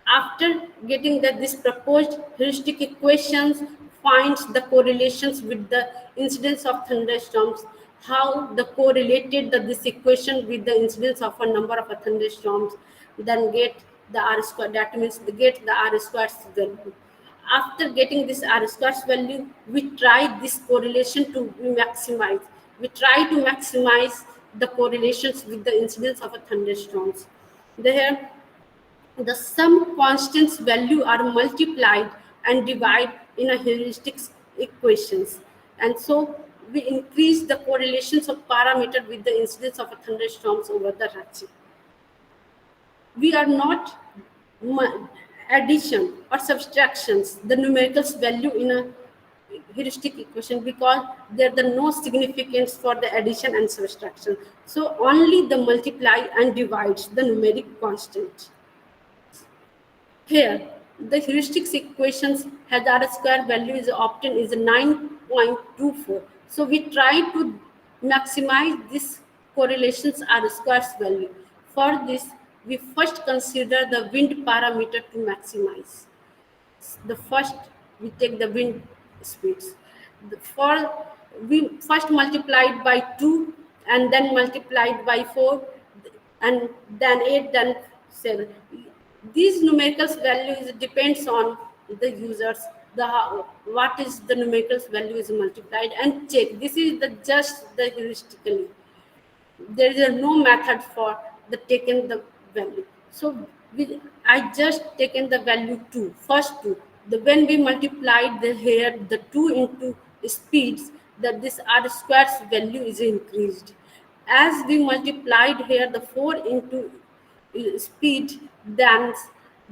After getting that, this proposed heuristic equations finds the correlations with the incidence of thunderstorms, how the correlated this equation with the incidence of a number of thunderstorms, then get the r square, that means get the r squares value. After getting this r squares value, we try this correlation to be maximized. We try to maximize the correlations with the incidence of a thunderstorms. There, the sum constants value are multiplied and divide in a heuristic equations, and so we increase the correlations of parameter with the incidence of a thunderstorms over the Rachi. We are not addition or subtractions the numericals value in a heuristic equation, because there are no significance for the addition and subtraction, so only the multiply and divides the numeric constant. Here, the heuristic equations has r square value is obtained is 9.24. So we try to maximize this correlations r squares value. For this, we first consider the wind parameter to maximize. The first, we take the wind speeds. For we first multiplied by 2 and then multiplied by 4 and then 8, then 7. These numericals values depends on the users, the what is the numericals value is multiplied and check. This is the just the heuristically. There is no method for the taken the value. So I just taken the value 2, first 2. The when we multiplied the here the 2 into speeds, that this r squares value is increased. As we multiplied here the 4 into speed, then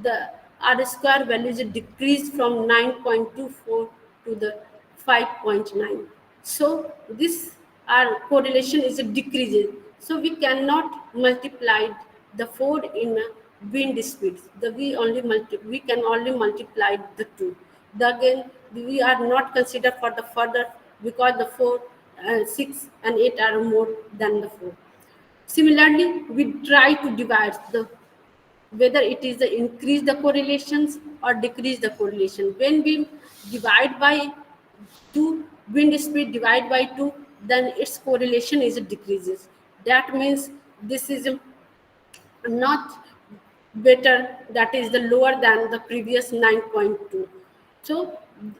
the r square value is decreased from 9.24 to the 5.9. So this our correlation is a decreases. So we cannot multiply the 4 in wind speeds. We can only multiply the 2. Again, we are not considered for the further, because the 4, 6 and 8 are more than the 4. Similarly, we try to divide the whether it is the increase the correlations or decrease the correlation. When we divide by 2, wind speed divide by 2, then its correlation is decreases. That means this is not better, that is the lower than the previous 9.2. So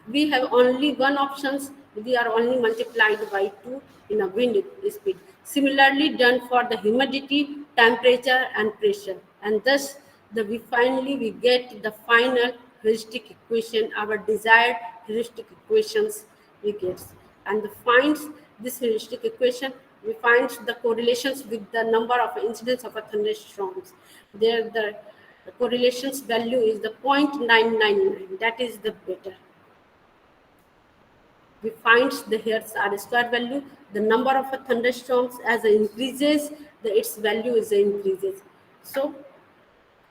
we have only one options, we are only multiplied by 2 in a wind speed. Similarly done for the humidity, temperature and pressure, and thus we finally we get the final heuristic equation, our desired heuristic equations we get. And finds this heuristic equation, we find the correlations with the number of incidents of a thunderstorms. There the correlations value is the 0.999, that is the better. We find the here's r square value, the number of thunderstorms as it increases, its value is increases. So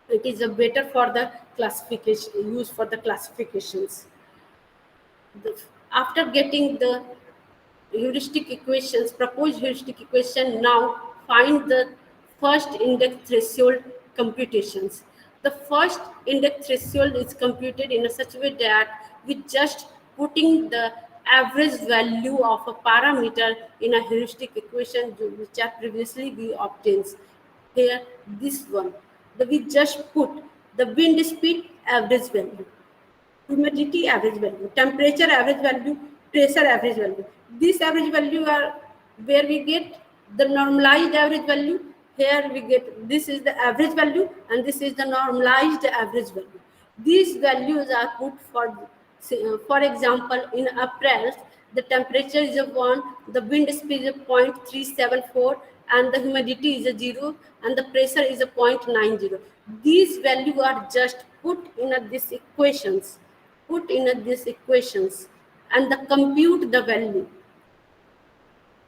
it is a better for the classification, use for the classifications. After getting the heuristic equations, proposed heuristic equation, now find the first index threshold computations. The first index threshold is computed in a such way that we just putting the average value of a parameter in a heuristic equation which are previously we obtained. Here, this one, we just put the wind speed average value, humidity average value, temperature average value, pressure average value. These average value are where we get the normalized average value. Here we get, this is the average value and this is the normalized average value. These values are put for example, in April, the temperature is a 1, the wind speed is a 0.374, and the humidity is a 0, and the pressure is a 0.90. These values are just put in these equations, and the compute the value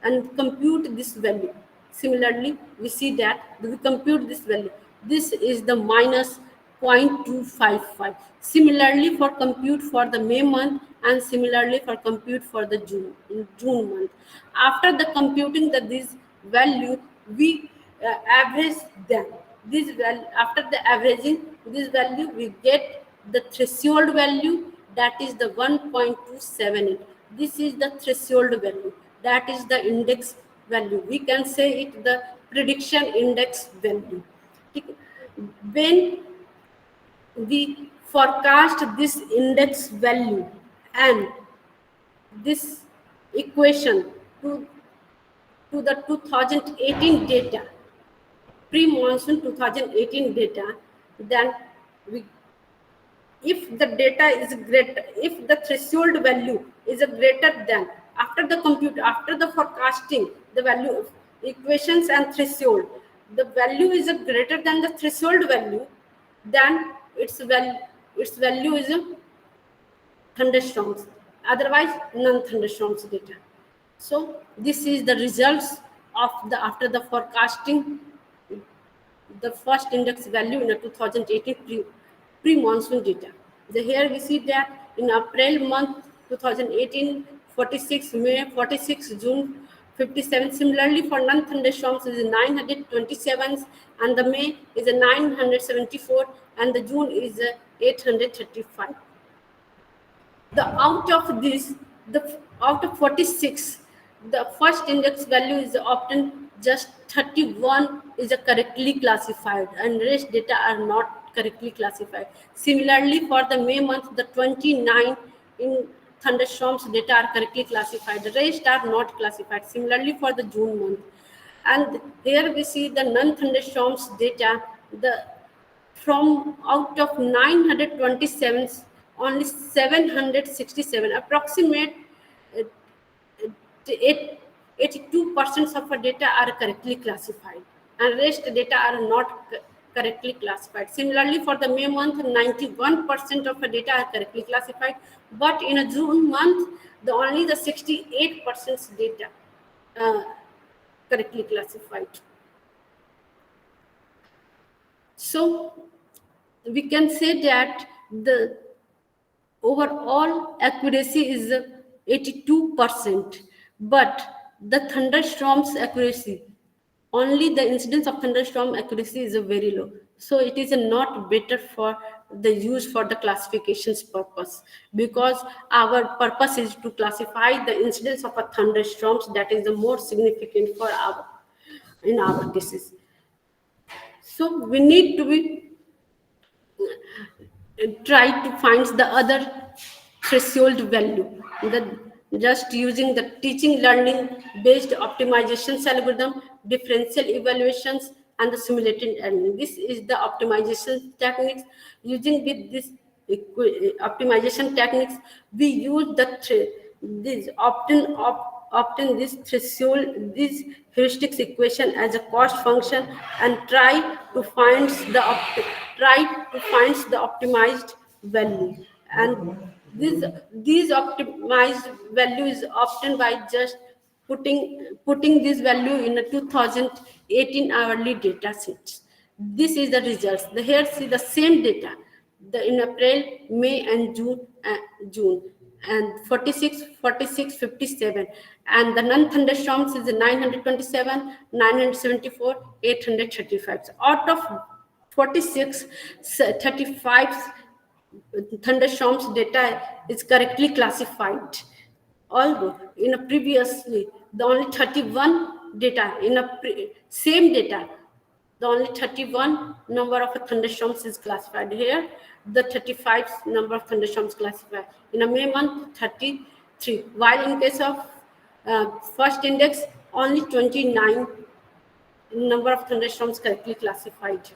and compute this value. Similarly, we see that we compute this value. This is the minus 0.255. Similarly, for compute for the May month and similarly for compute for the June month. After the computing this value, we average them. After the averaging this value, we get the threshold value, that is the 1.278. This is the threshold value, that is the index value. We can say it the prediction index value. When we forecast this index value and this equation to the 2018 data, pre-monsoon 2018 data, then we, if the data is greater, if the threshold value is a greater than, after the forecasting, the value of equations and threshold, the value is a greater than the threshold value, then its value is a thunderstorms, otherwise non-thunderstorms data. So this is the results of the after the forecasting the first index value in a 2018 pre-monsoon data. Here we see that in April month 2018, 46, May 46, June 57. Similarly, for non-thunderstorms is 927, and the May is a 974, and the June is 835. The out of 46, the first index value is often just 31 is a correctly classified and rest data are not correctly classified. Similarly, for the May month, the 29 in thunderstorms data are correctly classified, the rest are not classified. Similarly, for the June month, and here we see the non-thunderstorms data, the from out of 927, only 767, approximate uh, 82% of our data are correctly classified, and rest data are not correctly classified. Similarly, for the May month, 91% of the data are correctly classified, but in a June month, only the 68% data correctly classified. So we can say that the overall accuracy is 82%, but the thunderstorms accuracy, only the incidence of thunderstorm accuracy is very low. So it is not better for the use for the classifications purpose, because our purpose is to classify the incidence of a thunderstorms, that is the more significant for in our cases. So we need to be try to find the other threshold value, just using the teaching learning based optimizations algorithm, differential evaluations, and the simulated learning. This is the optimization techniques. Using with this optimization techniques, we use this often this threshold, this heuristics equation as a cost function, and try to find the optimized value. And these optimized value is often by just putting this value in a 2018 hourly data sets. This is the results. Here see the same data, in April, May, and June, and 46, 46, 57, and the non-thunderstorms is 927, 974, 835. So out of 46, 35 thunderstorms data is correctly classified. Although in a previously the only 31 data in a same data, the only 31 number of thunderstorms is classified here. The 35 number of thunderstorms classified. In a May month, 33. While in case of first index, only 29 number of thunderstorms correctly classified.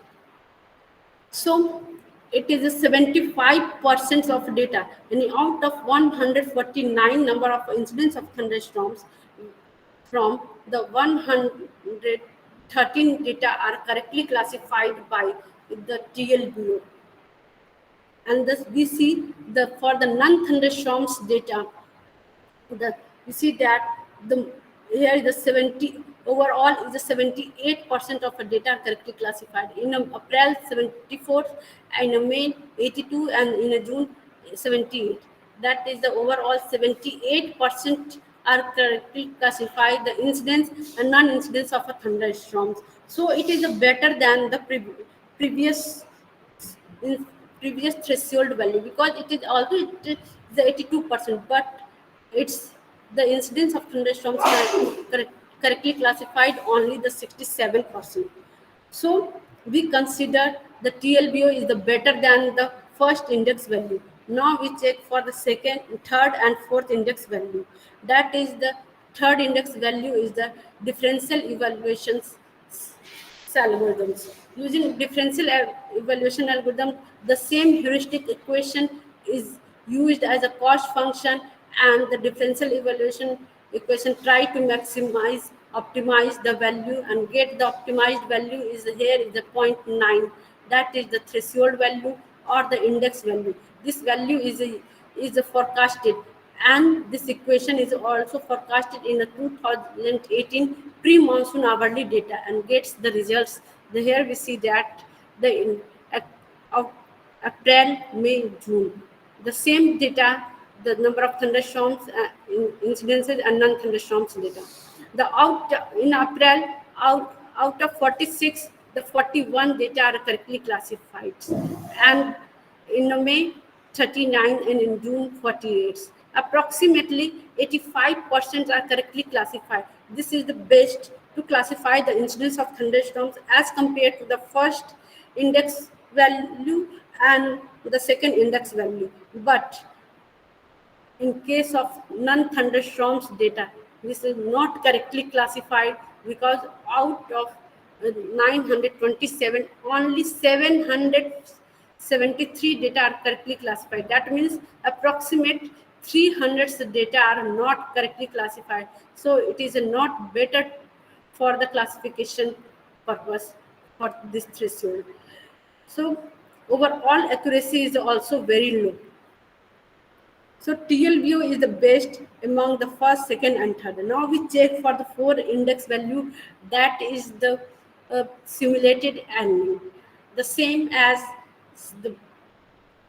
So it is a 75% of data. And out of 149 number of incidents of thunderstorms, from the 113 data are correctly classified by the TLBO. And thus we see the for the non-thunderstorms data, you see that the here is the 70 overall is the 78% of the data are correctly classified. In April 74, in a May 82, and in a June 78. That is the overall 78% are correctly classified the incidents and non-incidents of a thunderstorms. So it is a better than the previous in previous threshold value, because it is also it is the 82%, but it's the incidence of thunderstorms correctly classified only the 67%. So we consider the TLBO is the better than the first index value. Now we check for the second, third, and fourth index value. That is the third index value is the differential evaluations algorithms. Using differential evaluation algorithm, the same heuristic equation is used as a cost function, and the differential evaluation equation try to maximize, optimize the value and get the optimized value is here is the 0.9. That is the threshold value or the index value. This value is a forecasted, and this equation is also forecasted in the 2018 pre-monsoon hourly data and gets the results. Here we see that the of April, May, June, the same data, the number of thunderstorms, incidences and non-thunderstorms data. The out in April, out of 46, the 41 data are correctly classified, and in May 39 and in June 48. Approximately 85% are correctly classified. This is the best to classify the incidence of thunderstorms as compared to the first index value and the second index value. But in case of non-thunderstorms data, this is not correctly classified, because out of 927, only 773 data are correctly classified. That means approximate 300 data are not correctly classified. So it is not better for the classification purpose for this threshold. So overall accuracy is also very low. So TLBO is the best among the first, second, and third. Now we check for the 4 index value. That is the simulated annual. The same as the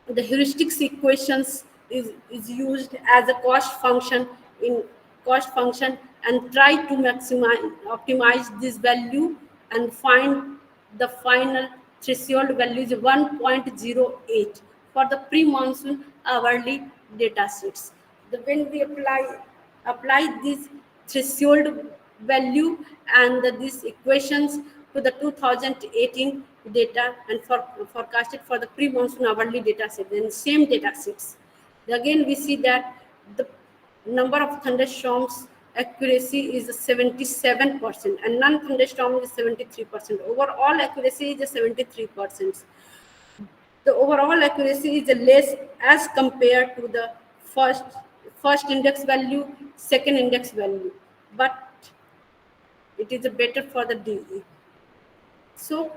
heuristics equations is used as a cost function in cost function, and try to maximize optimize this value and find the final threshold value is 1.08 for the pre-monsoon hourly data sets. When we apply this threshold value and these equations to the 2018 data and forecasted for the pre-monsoon hourly data set, then same data sets. Again, we see that the number of thunderstorms accuracy is 77% and non-thunderstorm is 73%. Overall accuracy is 73%. The overall accuracy is less as compared to the first index value, second index value, but it is better for the DE. So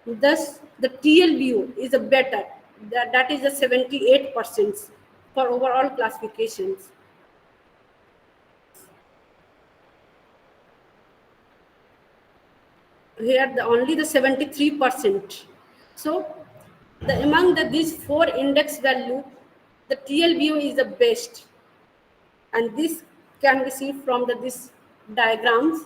thus the TLBO is a better, that is a 78% for overall classifications. Here the only the 73%. So among these 4 index value, the TLBO is the best, and this can be seen from this diagrams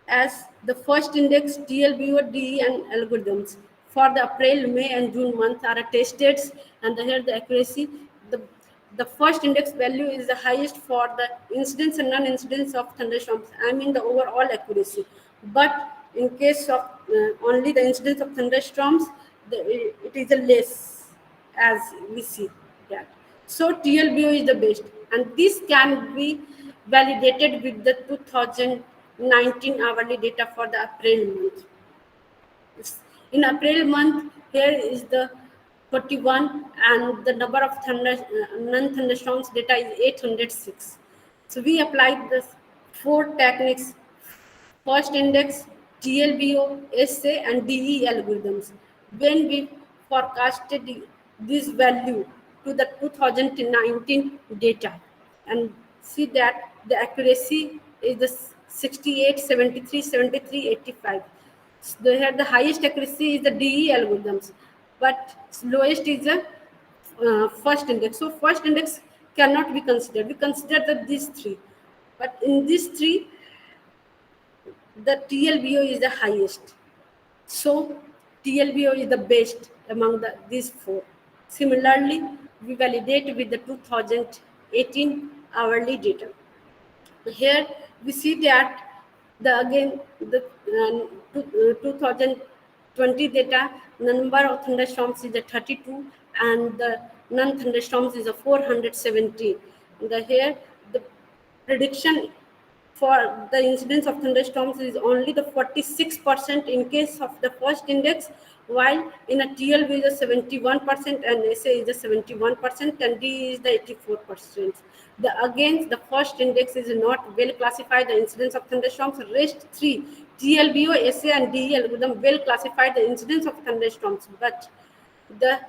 as the first index TLBO, DE, and algorithms for the April, May, and June month are tested, and here the accuracy. The first index value is the highest for the incidence and non-incidence of thunderstorms. I mean the overall accuracy, but In case of only the incidence of thunderstorms, it is a less, as we see that. So TLBO is the best, and this can be validated with the 2019 hourly data for the April month. In April month, here is the 41, and the number of non-thunderstorms data is 806. So we applied the four techniques: first index, TLBO, SA, and DE algorithms. When we forecasted this value to the 2019 data, and see that the accuracy is the 68, 73, 73, 85. So they had the highest accuracy is the DE algorithms, but lowest is the first index. So first index cannot be considered. We consider that these three, but in these three, the TLBO is the highest. So TLBO is the best among these four. Similarly, we validate with the 2018 hourly data. Here we see that the 2020 data, number of thunderstorms is a 32, and the non-thunderstorms is a 470. Here the prediction for the incidence of thunderstorms is only the 46% in case of the first index, while in a TLB is a 71% and SA is a 71% and D is the 84%. The first index is not well classified the incidence of thunderstorms. Rest three, TLBO, SA and DE algorithm well classified the incidence of thunderstorms, but the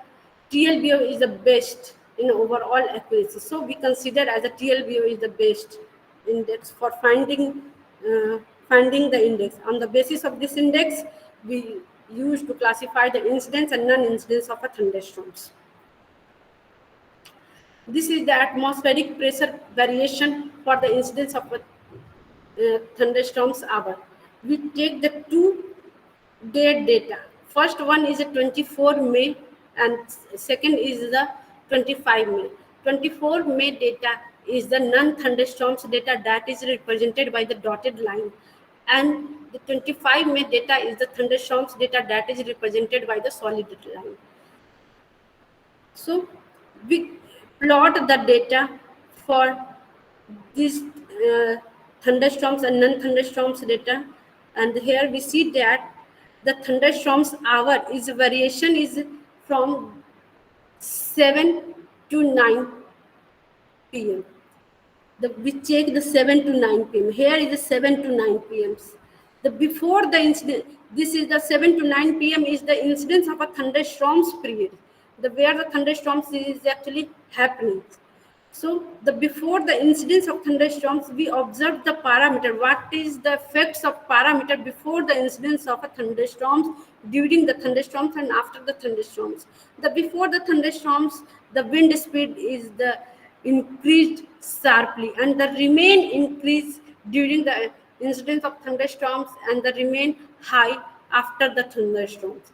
TLBO is the best in overall accuracy. So we consider as a TLBO is the best index for finding the index. On the basis of this index, we use to classify the incidence and non-incidence of a thunderstorms. This is the atmospheric pressure variation for the incidence of a thunderstorms hour. We take the 2-day data. First one is a 24 May and second is the 25 May. 24 May data is the non-thunderstorms data that is represented by the dotted line, and the 25 May data is the thunderstorms data that is represented by the solid line. So we plot the data for these thunderstorms and non-thunderstorms data, and here we see that the thunderstorms hour is variation is from 7 to 9 p.m. We check the 7 to 9 p.m. Here is the 7 to 9 p.m. The before the incident, this is the 7 to 9 p.m. is the incidence of a thunderstorms period, where the thunderstorms is actually happening. So the before the incidence of thunderstorms, we observe the parameter. What is the effects of parameter before the incidence of a thunderstorms, during the thunderstorms, and after the thunderstorms? The before the thunderstorms, the wind speed is the increased sharply, and the remain increase during the incidence of thunderstorms, and the remain high after the thunderstorms.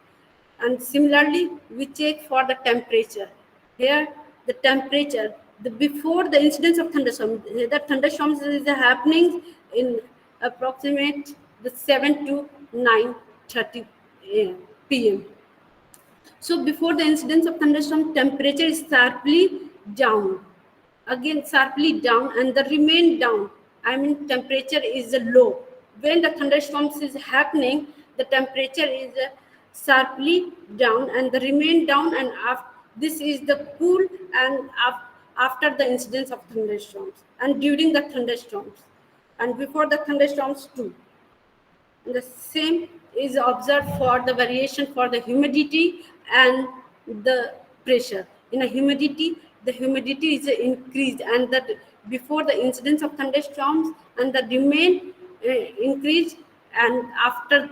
And similarly, we check for the temperature. Here, the temperature, before the incidence of thunderstorms, the thunderstorms is happening in approximate the 7 to 9:30 p.m. So before the incidence of thunderstorm, temperature is sharply down, again sharply down, and the remain down. I mean temperature is low. When the thunderstorms is happening, the temperature is sharply down and the remain down, and this is the cool and after the incidence of thunderstorms and during the thunderstorms and before the thunderstorms too. And the same is observed for the variation for the humidity and the pressure. In a humidity, the humidity is increased, and that before the incidence of thunderstorms, and the remain increase, and after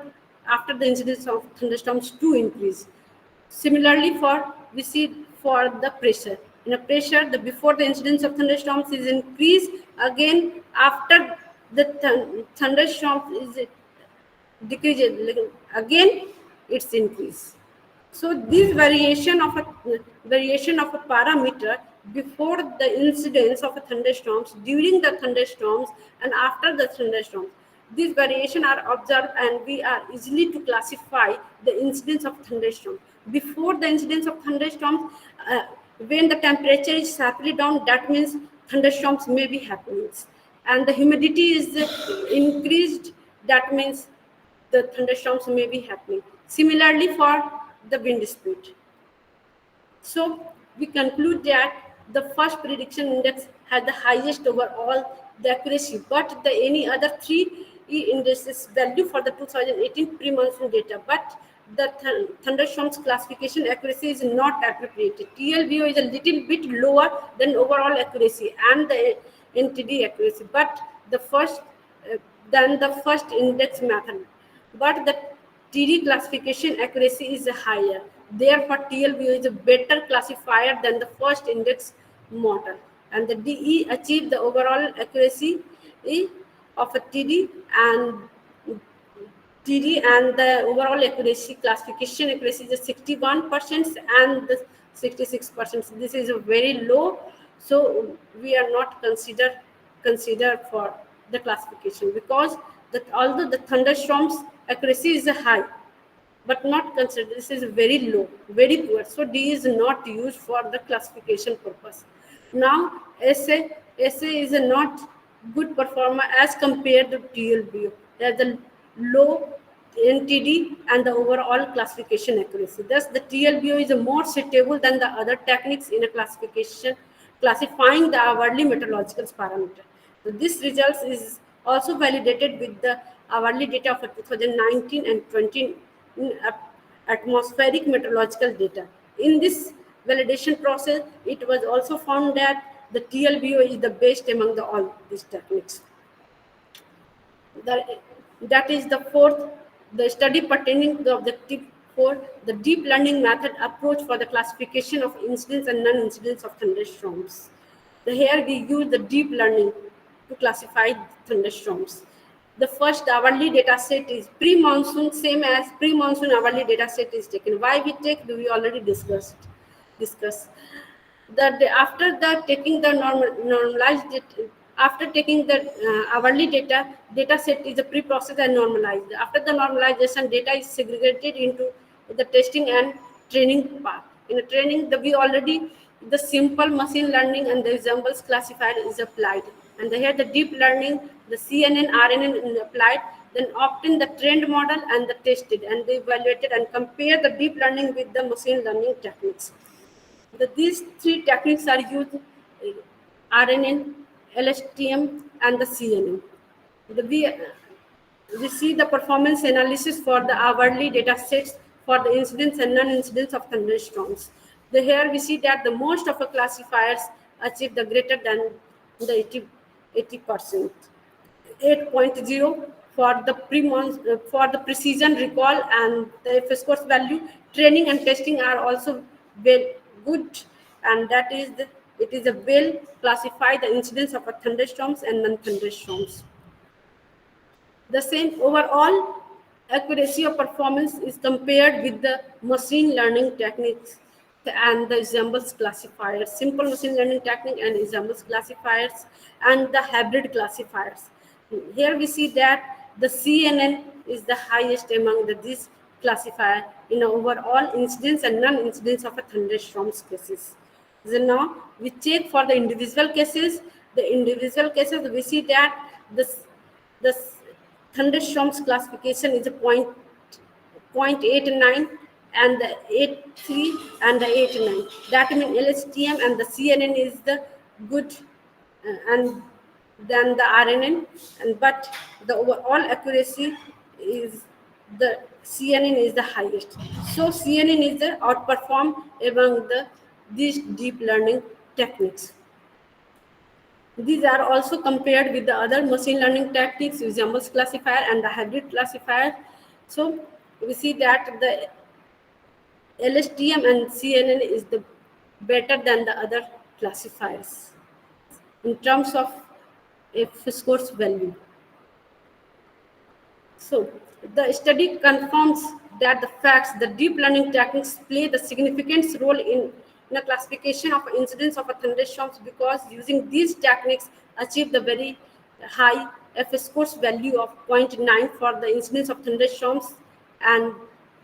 the incidence of thunderstorms to increase. Similarly, we see for the pressure. In a pressure, the before the incidence of thunderstorms is increased, again after the thunderstorms is decreases, again it's increase. So this variation of a parameter before the incidence of a thunderstorms, during the thunderstorms, and after the thunderstorms, These variations are observed and we are easily to classify the incidence of thunderstorm. Before the incidence of thunderstorms, when the temperature is sharply down, that means thunderstorms may be happening. And the humidity is increased, that means the thunderstorms may be happening. Similarly for the wind speed. So we conclude that the first prediction index had the highest overall the accuracy, but the any other three indices value for the 2018 pre-monsoon data, but the thunderstorms classification accuracy is not appropriate. TLBO is a little bit lower than overall accuracy and the NTD accuracy, but the first than the first index method, but the TD classification accuracy is higher. Therefore, TLBO is a better classifier than the first index model. And the DE achieved the overall accuracy of a TD and the overall accuracy classification accuracy is 61% and the 66%. This is a very low, so we are not consider for the classification because that although the thunderstorms accuracy is high, but not considered. This is very low, very poor. So D is not used for the classification purpose. Now SA is a not good performer as compared to TLBO. There's a low NTD and the overall classification accuracy. Thus, the TLBO is more suitable than the other techniques in a classifying the hourly meteorological parameter. So this result is also validated with the hourly data of 2019 and 20 atmospheric meteorological data. In this validation process, it was also found that the TLBO is the best among all these techniques. That is the fourth, the study pertaining to the objective for the deep learning method approach for the classification of incidence and non-incidence of thunderstorms. Here we use the deep learning to classify thunderstorms. The first hourly data set is pre-monsoon, same as pre-monsoon hourly data set is taken. Why we take, we already discuss. After the taking the normalized data, after taking the hourly data set is a pre-processed and normalized. After the normalization, data is segregated into the testing and training part. In the training, the simple machine learning and the examples classifier is applied. And here the deep learning, the CNN, RNN is applied, then obtain the trained model and the tested and they evaluated and compare the deep learning with the machine learning techniques. These three techniques are used, RNN, LSTM, and the CNN. We see the performance analysis for the hourly data sets for the incidence and non-incidence of thunderstorms. Here we see that the most of the classifiers achieve the greater than the 80%. 8.0 for the for the precision recall and the F-scores value. Training and testing are also very good, and that is it is a well classified the incidence of thunderstorms and non-thunderstorms. The same overall accuracy of performance is compared with the machine learning techniques and the examples classifiers, simple machine learning technique and examples classifiers and the hybrid classifiers. Here we see that the CNN is the highest among these classifier in overall incidence and non-incidence of a thunderstorms cases. So now we check for the individual cases. The individual cases we see that the thunderstorms classification is a 0.89 and the 83 and the 89. That means LSTM and the CNN is the good and then the RNN, and but the overall accuracy is the CNN is the highest. So CNN is the outperform among these deep learning techniques. These are also compared with the other machine learning techniques, examples classifier and the hybrid classifier. So we see that the LSTM and CNN is the better than the other classifiers in terms of F-scores value. So the study confirms that the facts, the deep learning techniques play the significant role in the classification of incidence of thunderstorms because using these techniques achieve the very high F scores value of 0.9 for the incidence of thunderstorms and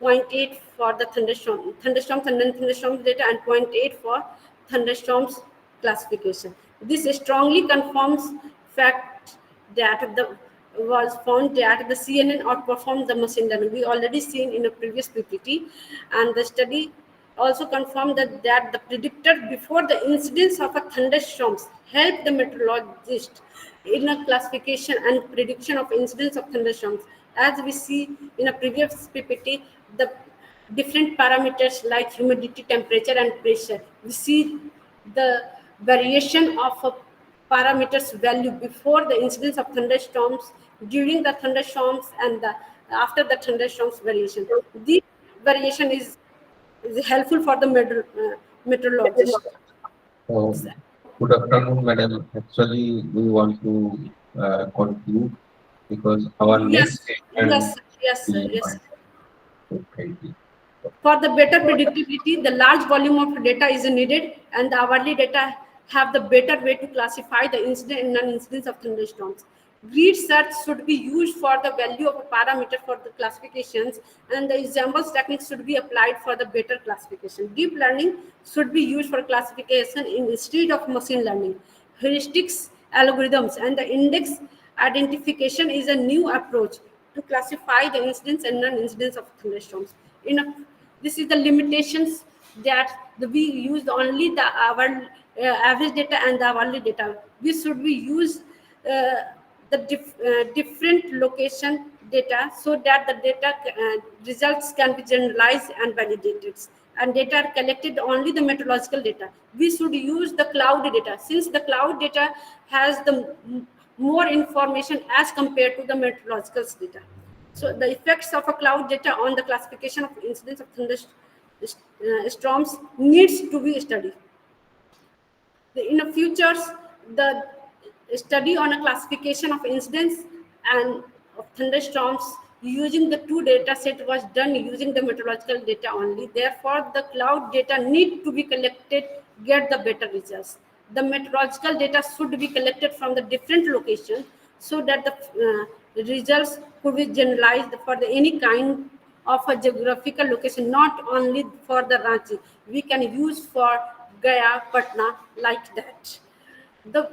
0.8 for the thunderstorms and non-thunderstorms data, and 0.8 for thunderstorms classification. This strongly confirms fact that the was found that the CNN outperformed the machine learning. We already seen in a previous PPT, and the study also confirmed that the predictor before the incidence of a thunderstorms helped the meteorologist in a classification and prediction of incidence of thunderstorms. As we see in a previous PPT, the different parameters like humidity, temperature, and pressure. We see the variation of a parameters value before the incidence of thunderstorms, during the thunderstorms, and after the thunderstorms variation. This variation is helpful for the meteorologist. So, good afternoon, madam. Actually, we want to conclude because our Yes, next yes, session yes, sir, is yes. okay. For the better predictability, the large volume of data is needed, and the hourly data have the better way to classify the incident and non-incidence of thunderstorms. Grid search should be used for the value of a parameter for the classifications, and the examples techniques should be applied for the better classification. Deep learning should be used for classification instead of machine learning. Heuristics, algorithms, and the index identification is a new approach to classify the incidence and non-incidence of thunderstorms. In a, this is the limitations that we use only the average data and the hourly data. We should be use different location data so that the data results can be generalized and validated, and data are collected only the meteorological data. We should use the cloud data, since the cloud data has the more information as compared to the meteorological data. So the effects of a cloud data on the classification of incidence of thunderstorms needs to be studied. In the futures, the study on a classification of incidents and of thunderstorms using the two data set was done using the meteorological data only. Therefore, the cloud data need to be collected, get the better results. The meteorological data should be collected from the different locations so that the results could be generalized for any kind of a geographical location, not only for the Ranchi. We can use for Gaya, Patna, like that. The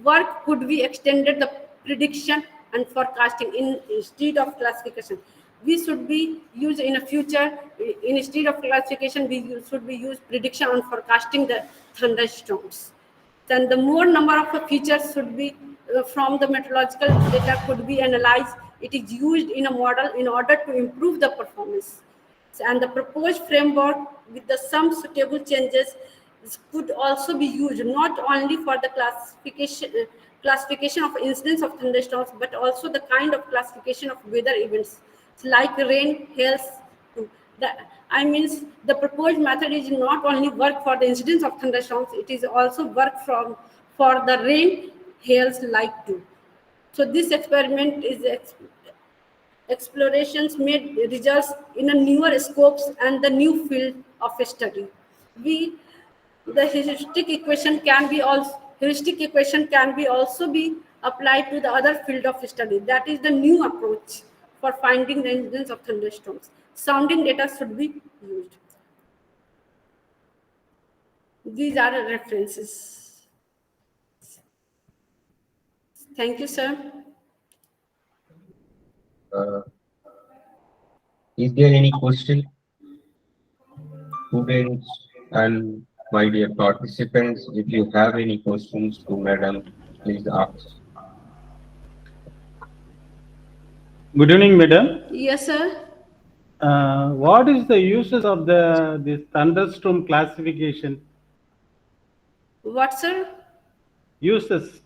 work could be extended the prediction and forecasting instead of classification. We should be used in a future, instead of classification, should be used prediction and forecasting the thunderstorms. Then the more number of features should be from the meteorological data could be analyzed. It is used in a model in order to improve the performance. And the proposed framework with the some suitable changes could also be used not only for the classification of incidence of thunderstorms, but also the kind of classification of weather events like rain, hail. The, I means the proposed method is not only work for the incidence of thunderstorms, it is also work for the rain, hails like too. So this experiment is explorations made results in a newer scopes and the new field of study. We the heuristic equation can be also be applied to the other field of study. That is the new approach for finding the incidence of thunderstorms. Sounding data should be used. These are the references. Thank you, sir. Is there any question? Students and my dear participants, if you have any questions to madam, please ask. Good evening, madam. Yes, sir. What is the uses of this thunderstorm classification? What, sir? Uses.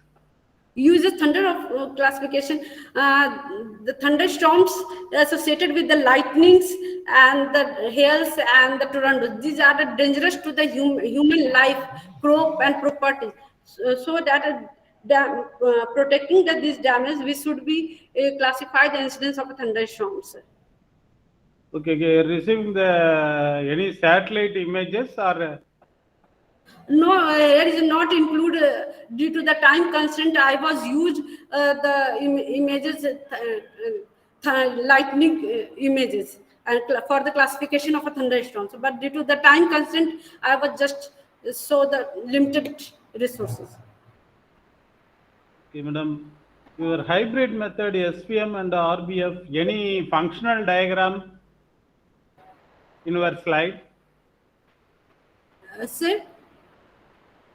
Uses thunder of classification. The thunderstorms associated with the lightnings and the hails and the tornadoes. These are the dangerous to the human life, crop and property. So that protecting this damage, we should be classify the incidence of thunderstorms. Okay, receiving the any satellite images or No, here is not include due to the time constraint. I was used the images, lightning images, and for the classification of a thunderstorms. But due to the time constraint, I was just show the limited resources. Okay, madam. Your hybrid method, SVM and RBF, any functional diagram in your slide? Say.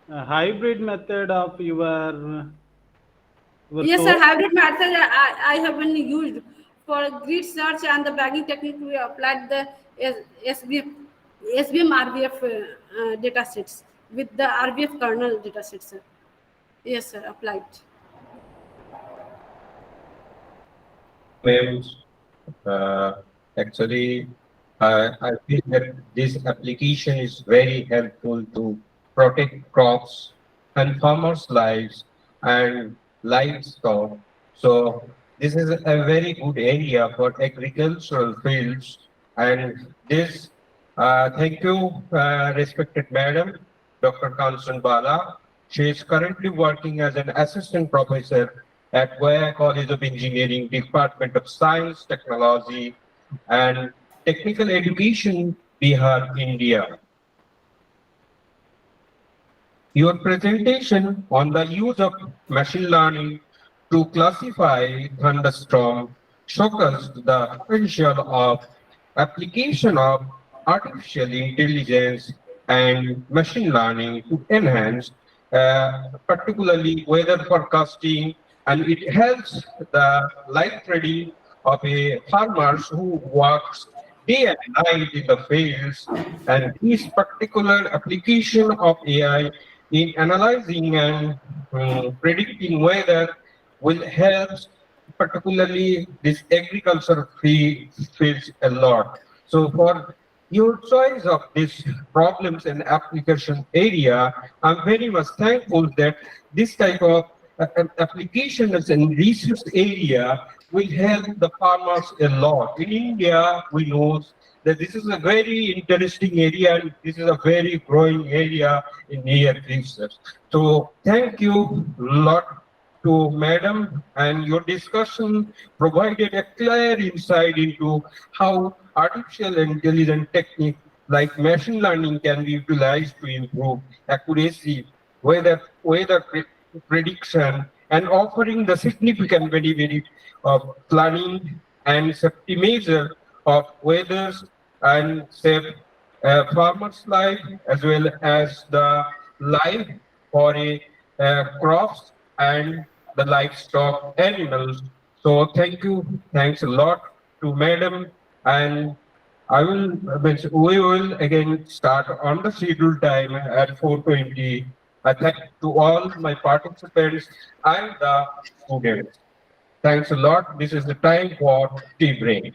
A hybrid method of your Yes, sir. source? Hybrid method I have been used for grid search and the bagging technique. We applied the SBM RBF data sets with the RBF kernel data sets, sir. Yes, sir. Applied. Ma'am, uh, actually, I feel that this application is very helpful to protect crops and farmers' lives and livestock. So this is a very good area for agricultural fields. And this, thank you, respected Madam, Dr. Kansan Bala. She is currently working as an assistant professor at Goya College of Engineering, Department of Science, Technology, and Technical Education, Bihar, India. Your presentation on the use of machine learning to classify thunderstorm showcased the potential of application of artificial intelligence and machine learning to enhance particularly weather forecasting, and it helps the life trading of a farmers who works day and night in the fields. And this particular application of AI in analyzing and predicting weather will help particularly this agriculture fields a lot. So for your choice of these problems and application area, I'm very much thankful that this type of applications and research area will help the farmers a lot. In India, we know that this is a very interesting area and this is a very growing area in near future. So thank you a lot to Madam, and your discussion provided a clear insight into how artificial intelligence technique like machine learning can be utilized to improve accuracy, prediction, and offering the significant benefit of planning and safety measure of weather and save farmers' life as well as the life for a crops and the livestock animals. So thank you, thanks a lot to Madam, and we will again start on the scheduled time at 4:20. I thank to all my participants and the students. Thanks a lot. This is the time for tea break.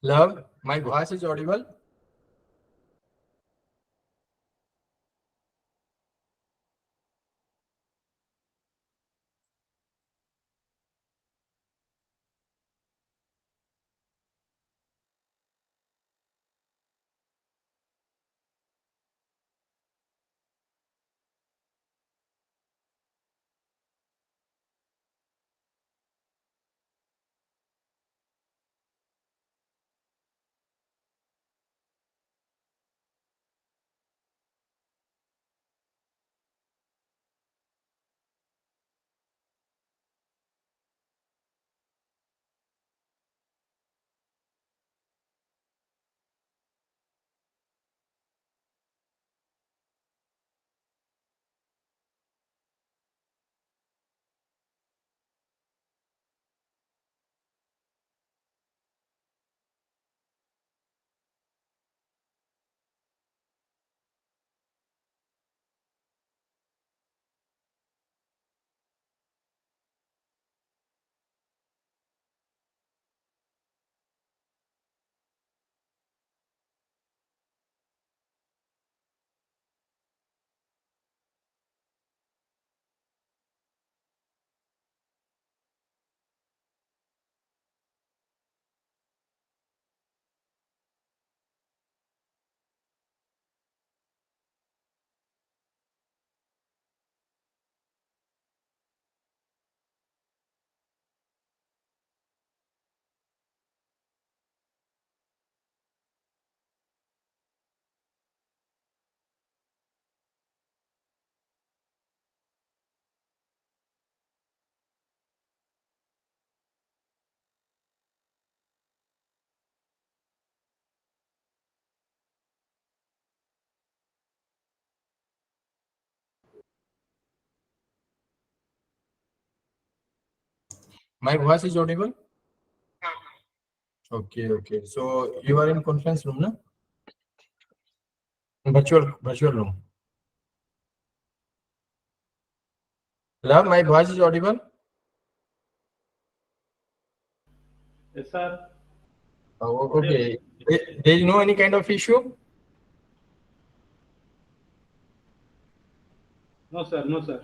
Love, my voice is audible. My voice is audible. Okay. So you are in conference room, no? Virtual room. Love, my voice is audible. Yes, sir. Oh, okay. There is no any kind of issue. No, sir. No, sir.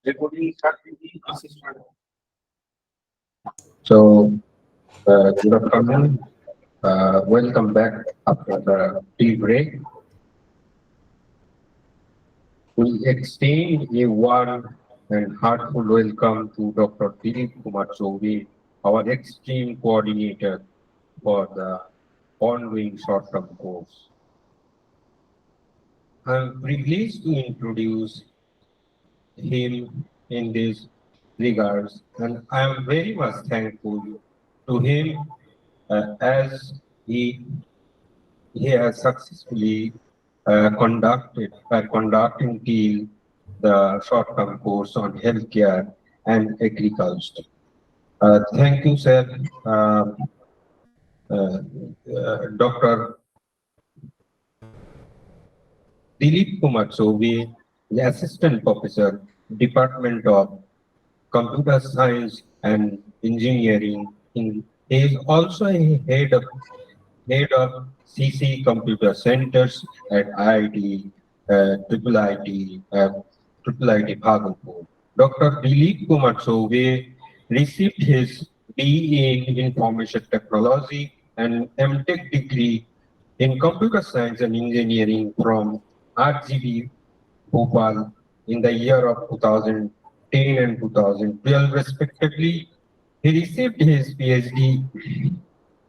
Recording start with the assistant. So, good afternoon. Welcome back after the tea break. We extend a warm and heartful welcome to Dr. Dilip Kumar Choudhury, our extreme coordinator for the ongoing short-term course. I'm privileged to introduce him in this regards, and I am very much thankful to him as he has successfully conducting till the short-term course on healthcare and agriculture. Thank you, sir. Dr. Dilip Kumar Choudhury, the Assistant Professor, Department of Computer Science and Engineering. He is also a head of CC Computer Centers at IIT, IIT Bhagalpur. Dr. Dilip Kumar Choudhury received his BE in Information Technology and MTech degree in Computer Science and Engineering from RGB Bhopal in the year of 2010 and 2012 respectively. He received his PhD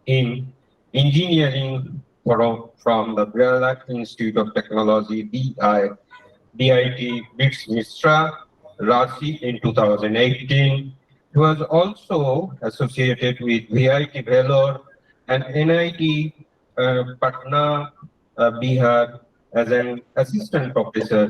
in engineering from the Birla Institute of Technology, DIT, BITS Misra, Ranchi in 2018. He was also associated with VIT Vellore and NIT Patna, Bihar as an assistant professor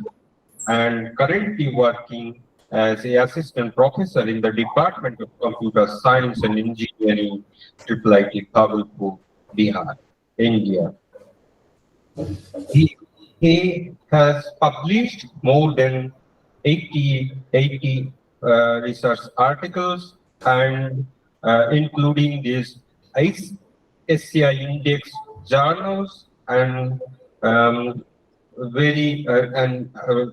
and currently working as an assistant professor in the Department of Computer Science and Engineering, IIT Bhagalpur, Bihar, India. He has published more than 80 research articles and including these SCI index journals and very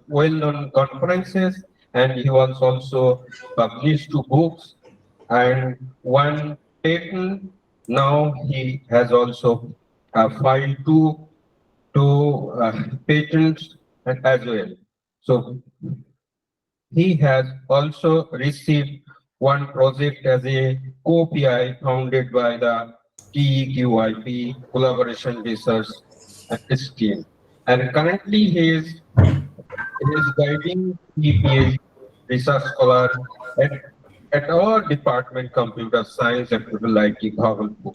well-known conferences, and he was also published two books and one patent. Now he has also filed two patents as well. So he has also received one project as a co-PI founded by the TEQIP Collaboration Research Scheme. And currently he is guiding PhD research scholar at our department, Computer Science at IIT Bhagalpur,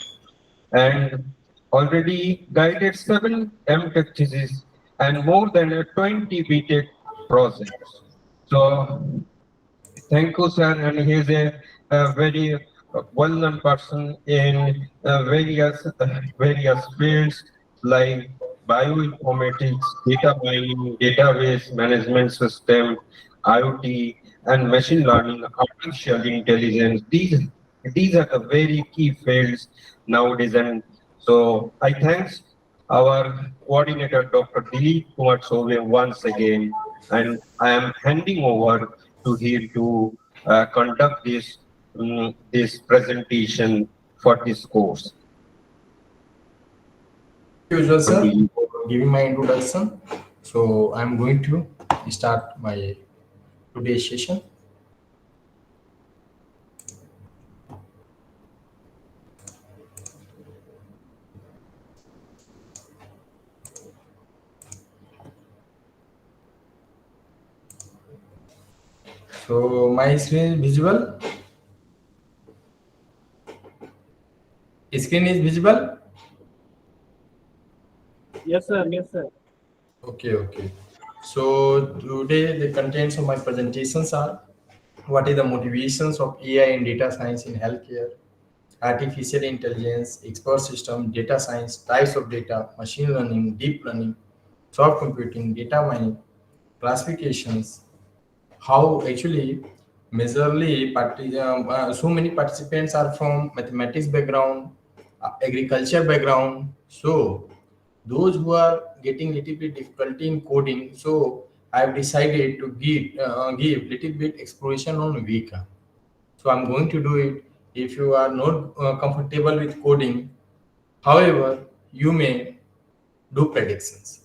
and already guided 7 MTech theses and more than 20 BTech projects. So thank you, sir. And he is a very well-known person in various fields like bioinformatics, data mining, database management system, IoT, and machine learning, artificial intelligence. These are the very key fields nowadays. And so I thanks our coordinator, Dr. Dilip Kumar Choudhury, once again, and I am handing over to him to conduct this presentation for this course. Usual sir, for giving my introduction. So I'm going to start my today's session. So my screen is visible. Screen is visible. Yes, sir. Yes, sir. Okay. So today the contents of my presentations are: what is the motivations of AI and data science in healthcare, artificial intelligence, expert system, data science, types of data, machine learning, deep learning, soft computing, data mining, classifications, how actually majorly so many participants are from mathematics background, agriculture background. So those who are getting little bit difficulty in coding, so I've decided to give little bit exploration on Vika. So I'm going to do it. If you are not comfortable with coding, however, you may do predictions.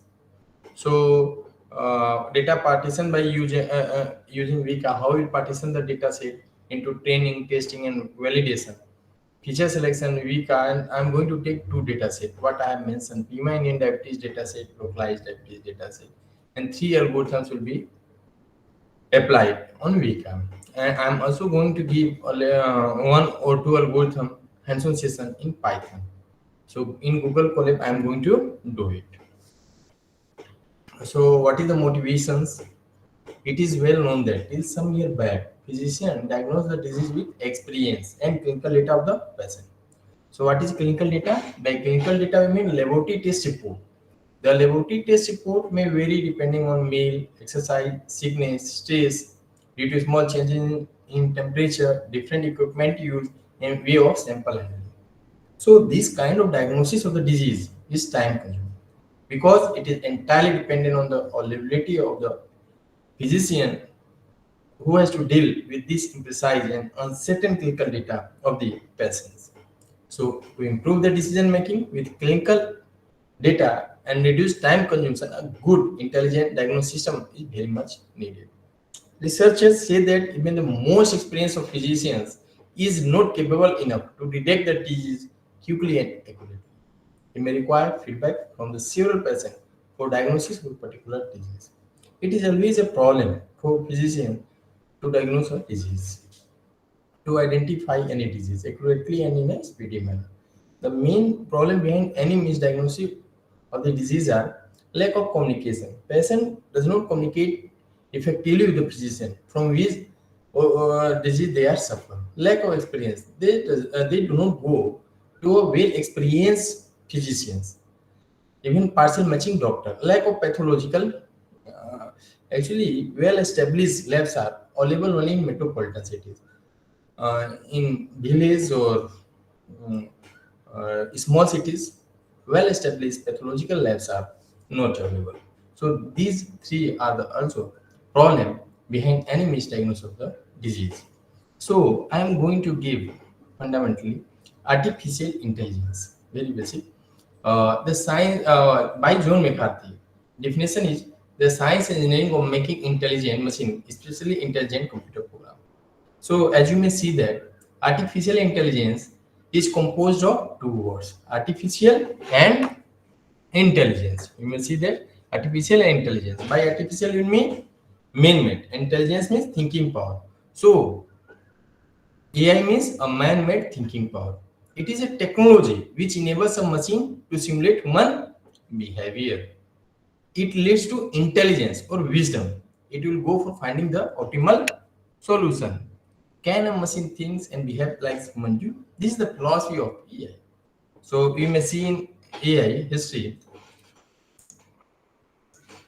So data partition by using Vika, how we partition the data set into training, testing, and validation. Feature selection Vika, and I'm going to take two data set. What I have mentioned: PMA Indian diabetes data set, localized diabetes data set, and 3 algorithms will be applied on Vika. And I'm also going to give one or two algorithm hands-on session in Python. So in Google Colab, I'm going to do it. So what is the motivations? It is well known that till some year back, physician diagnosed the disease with experience and clinical data of the patient. So what is clinical data? By clinical data, we mean laboratory test report. The laboratory test report may vary depending on meal, exercise, sickness, stress, due to small changes in temperature, different equipment used, and way of sample handling. So this kind of diagnosis of the disease is time consuming because it is entirely dependent on the availability of the physician who has to deal with this imprecise and uncertain clinical data of the patients. So to improve the decision making with clinical data and reduce time consumption, a good intelligent diagnosis system is very much needed. Researchers say that even the most experienced of physicians is not capable enough to detect the disease quickly and accurately. It may require feedback from the several patients for diagnosis of a particular disease. It is always a problem for physicians to diagnose a disease, to identify any disease accurately and in a speedy manner. The main problem behind any misdiagnosis of the disease are lack of communication. Patient does not communicate effectively with the physician from which disease they are suffering. Lack of experience. They do not go to a well-experienced physicians. Even partial matching doctor. Lack of pathological. Actually, well-established labs are available only in metropolitan cities. In village or small cities, well-established pathological labs are not available. So these three are the also problem behind any misdiagnosis of the disease. So I am going to give fundamentally artificial intelligence, very basic. The science by John McCarthy. Definition is the science and engineering of making intelligent machine, especially intelligent computer program. So as you may see that artificial intelligence is composed of two words, artificial and intelligence. You may see that artificial and intelligence. By artificial you mean man-made. Intelligence means thinking power. So AI means a man-made thinking power. It is a technology which enables a machine to simulate human behavior. It leads to intelligence or wisdom. It will go for finding the optimal solution. Can a machine think and behave like human do? This is the philosophy of AI. So we may see in AI history.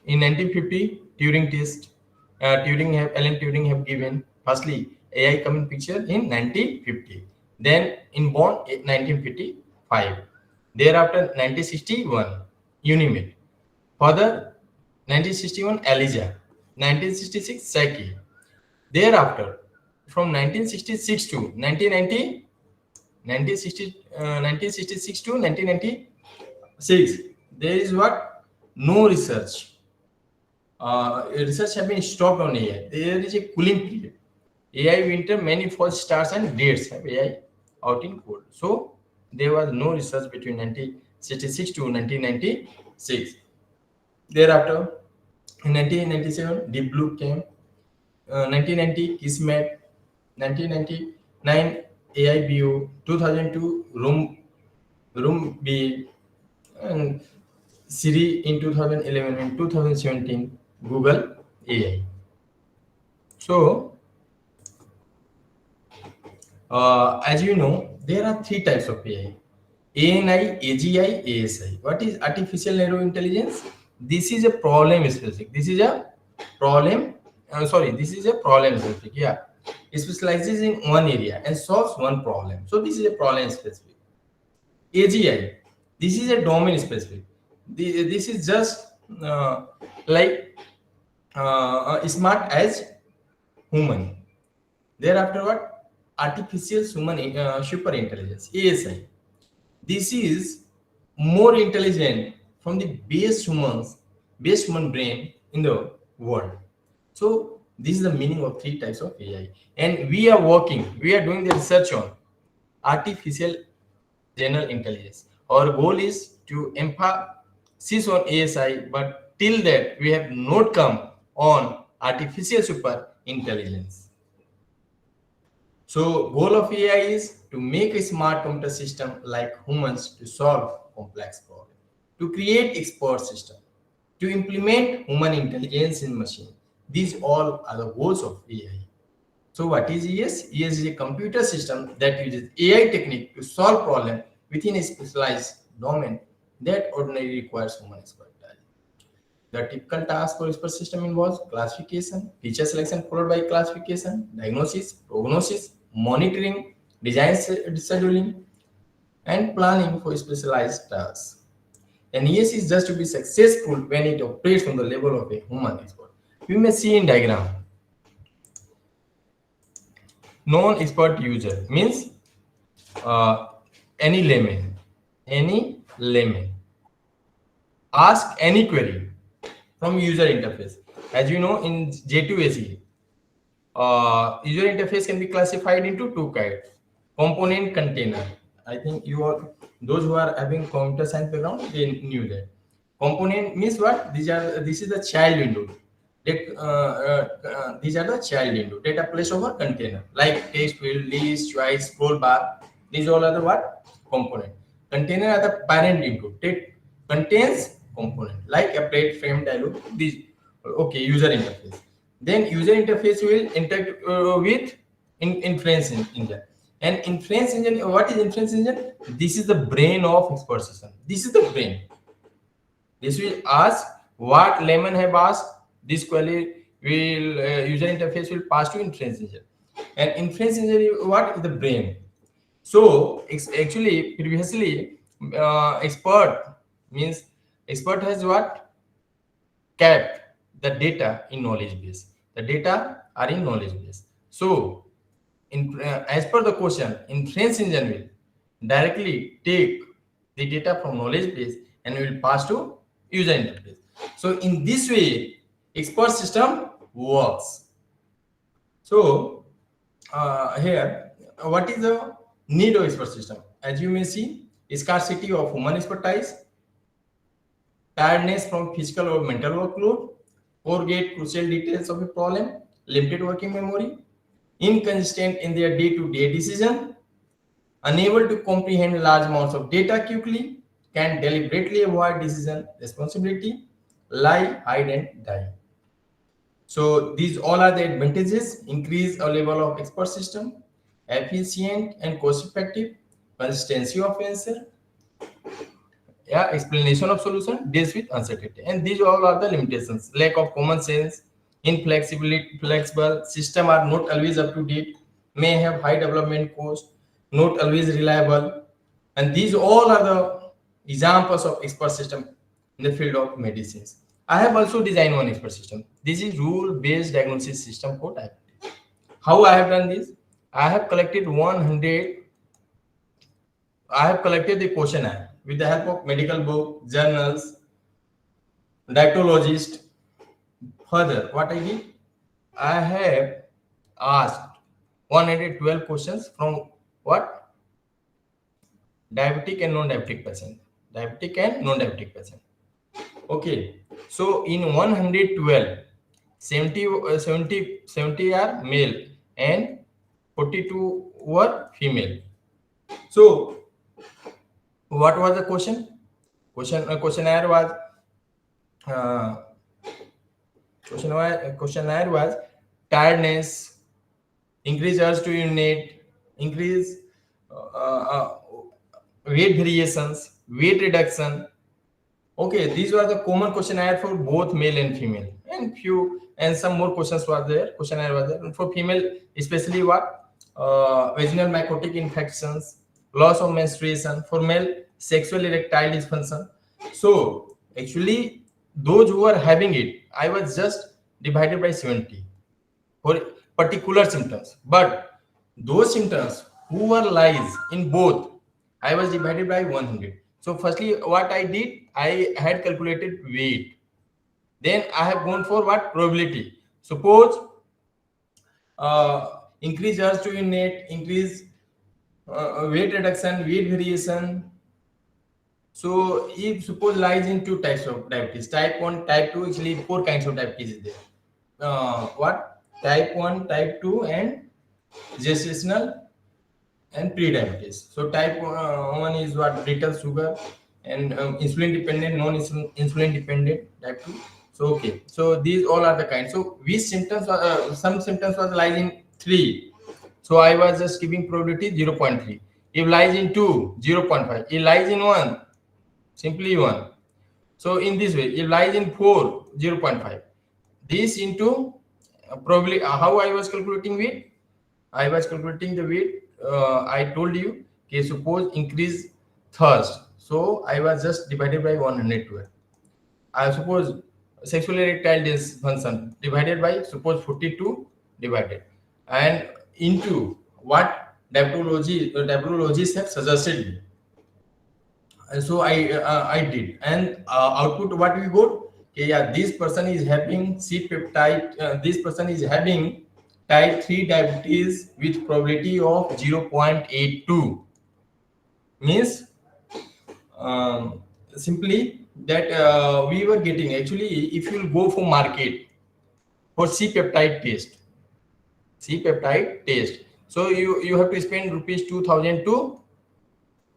In 1950, Turing test, Alan Turing have given firstly AI come in picture in 1950. Then in born 1955. Thereafter 1961, Unimate. Further 1961, Elijah. 1966, Saki. Thereafter, from 1966 to 1990, 1966 to 1996, there is what? No research. Research have been stopped on AI. There is a cooling period. AI winter, many false starts and dates have AI out in cold. So there was no research between 1966 to 1996. Thereafter, in 1997, Deep Blue came. 1990, Kismet. 1999, AIBO. 2002, Room B. And Siri in 2011 and 2017, Google AI. So, as you know, there are three types of AI: ANI, AGI, ASI. What is artificial narrow intelligence? This is a problem specific. This is a problem. This is a problem specific. Yeah, it specializes in one area and solves one problem. So this is a problem specific. AGI. This is a domain specific. This is just like smart as human. Thereafter, what? Artificial human super intelligence, ASI. This is more intelligent from the base human brain in the world. So this is the meaning of three types of AI, and we are doing the research on artificial general intelligence. Our goal is to emphasis on ASI, but till that we have not come on artificial super intelligence. So goal of AI is to make a smart computer system like humans to solve complex problems, to create expert system, to implement human intelligence in machine. These all are the goals of AI. So what is ES? ES is a computer system that uses AI technique to solve problem within a specialized domain that ordinarily requires human expertise. The typical task for expert system involves classification, feature selection followed by classification, diagnosis, prognosis, monitoring, design scheduling, and planning for specialized tasks. And ES is just to be successful when it operates on the level of a human expert. You may see in diagram. Non-expert user means any layman ask any query from user interface. As you know, in J2SE, user interface can be classified into two kinds: component, container. I think you are those who are having computer science background, they knew that. Component means what? This is the child window. These are the child window. Data place over container like text field, list, choice, scroll bar. These all are the what? Component. Container are the parent window. It contains component like applet, frame, dialog. These okay, user interface. Then user interface will interact with inference engine. And inference engine, what is inference engine? This is the brain of expert system. This is the brain. This will ask what layman have asked. This query will user interface will pass to inference engine. And inference engine, what is the brain? So actually, previously, expert means expert has what? Kept the data in knowledge base. The data are in knowledge base. So, as per the question, inference engine will directly take the data from knowledge base and will pass to user interface. So, in this way, expert system works. So, here, what is the need of expert system? As you may see, scarcity of human expertise, tiredness from physical or mental workload, forget crucial details of a problem, limited working memory, inconsistent in their day-to-day decision, unable to comprehend large amounts of data quickly, can deliberately avoid decision responsibility, lie, hide, and die. So these all are the advantages: increase a level of expert system, efficient and cost-effective, consistency of answer, explanation of solution, deals with uncertainty. And these all are the limitations: lack of common sense, flexible system are not always up to date, may have high development cost, not always reliable. And these all are the examples of expert system in the field of medicines. I have also designed one expert system. This is rule-based diagnosis system for diabetes. How I have done this? I have collected the questionnaire with the help of medical book, journals, dietologist. Further, what I did, I have asked 112 questions from what? Diabetic and non-diabetic patient. Diabetic and non-diabetic patient. Okay, so in 112, 70 are male and 42 were female. So what was the question? Questionnaire was tiredness, increase urge to urinate, increase weight variations, weight reduction. Okay, these were the common questionnaire for both male and female, and some more questions were there. Questionnaire was there and for female, especially what vaginal mycotic infections, loss of menstruation. For male, sexual erectile dysfunction. So actually, those who are having it, I was just divided by 70 for particular symptoms. But those symptoms who were lies in both, I was divided by 100. So firstly, what I did, I had calculated weight. Then I have gone for what? Probability. Suppose increase urge to urinate, increase weight reduction, weight variation. So if suppose lies in two types of diabetes, type 1, type 2, actually 4 kinds of diabetes is there. What? Type 1, type 2 and gestational and pre-diabetes. So type 1 is what? Brittle sugar and insulin dependent, non-insulin dependent type 2. So okay, so these all are the kinds. So which symptoms some symptoms was lies in 3. So I was just giving probability 0.3. If lies in 2, 0.5. If lies in 1, simply 1. So in this way, if lies in 4, 0.5. This into probably how I was calculating weight. I was calculating the weight. I told you, okay, suppose increase thirst. So I was just divided by 112. I suppose sexual erectile dysfunction divided by suppose 42 divided and into what diabetologists have suggested me. And so I did, and output what we got. Okay, yeah, this person is having C peptide. This person is having type 3 diabetes with probability of 0.82. Means simply that we were getting actually if you go for market for C peptide test. So you have to spend rupees 2,000 to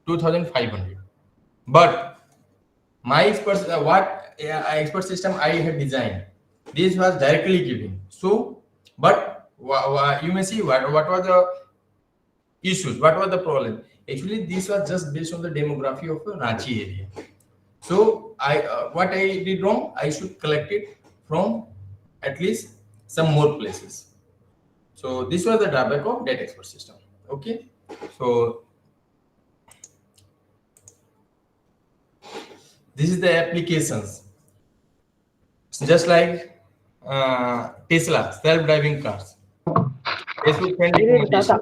2,500. But my expert system I had designed, this was directly giving. So, but you may see what were the issues, what was the problem. Actually, this was just based on the demography of the Ranchi area. So what I did wrong, I should collect it from at least some more places. So this was the drawback of that expert system. Okay, so this is the applications. Just like Tesla self-driving cars. Facebook-friendly recommendation.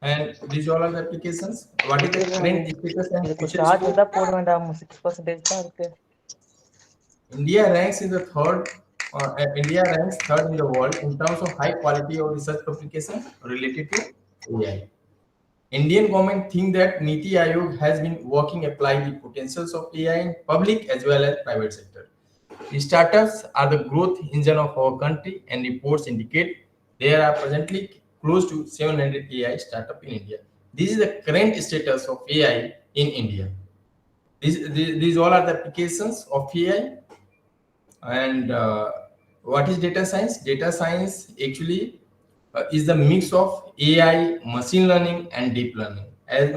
And these all are the applications. What is the current status and future scope? India ranks in the third. India ranks third in the world in terms of high quality of research publication related to AI. Indian government think that Niti Aayog has been working apply the potentials of AI in public as well as private sector. The startups are the growth engine of our country, and reports indicate there are presently close to 700 AI startup in India. This is the current status of AI in India. These all are the applications of AI. And what is data science? Data science actually is the mix of AI, machine learning, and deep learning. As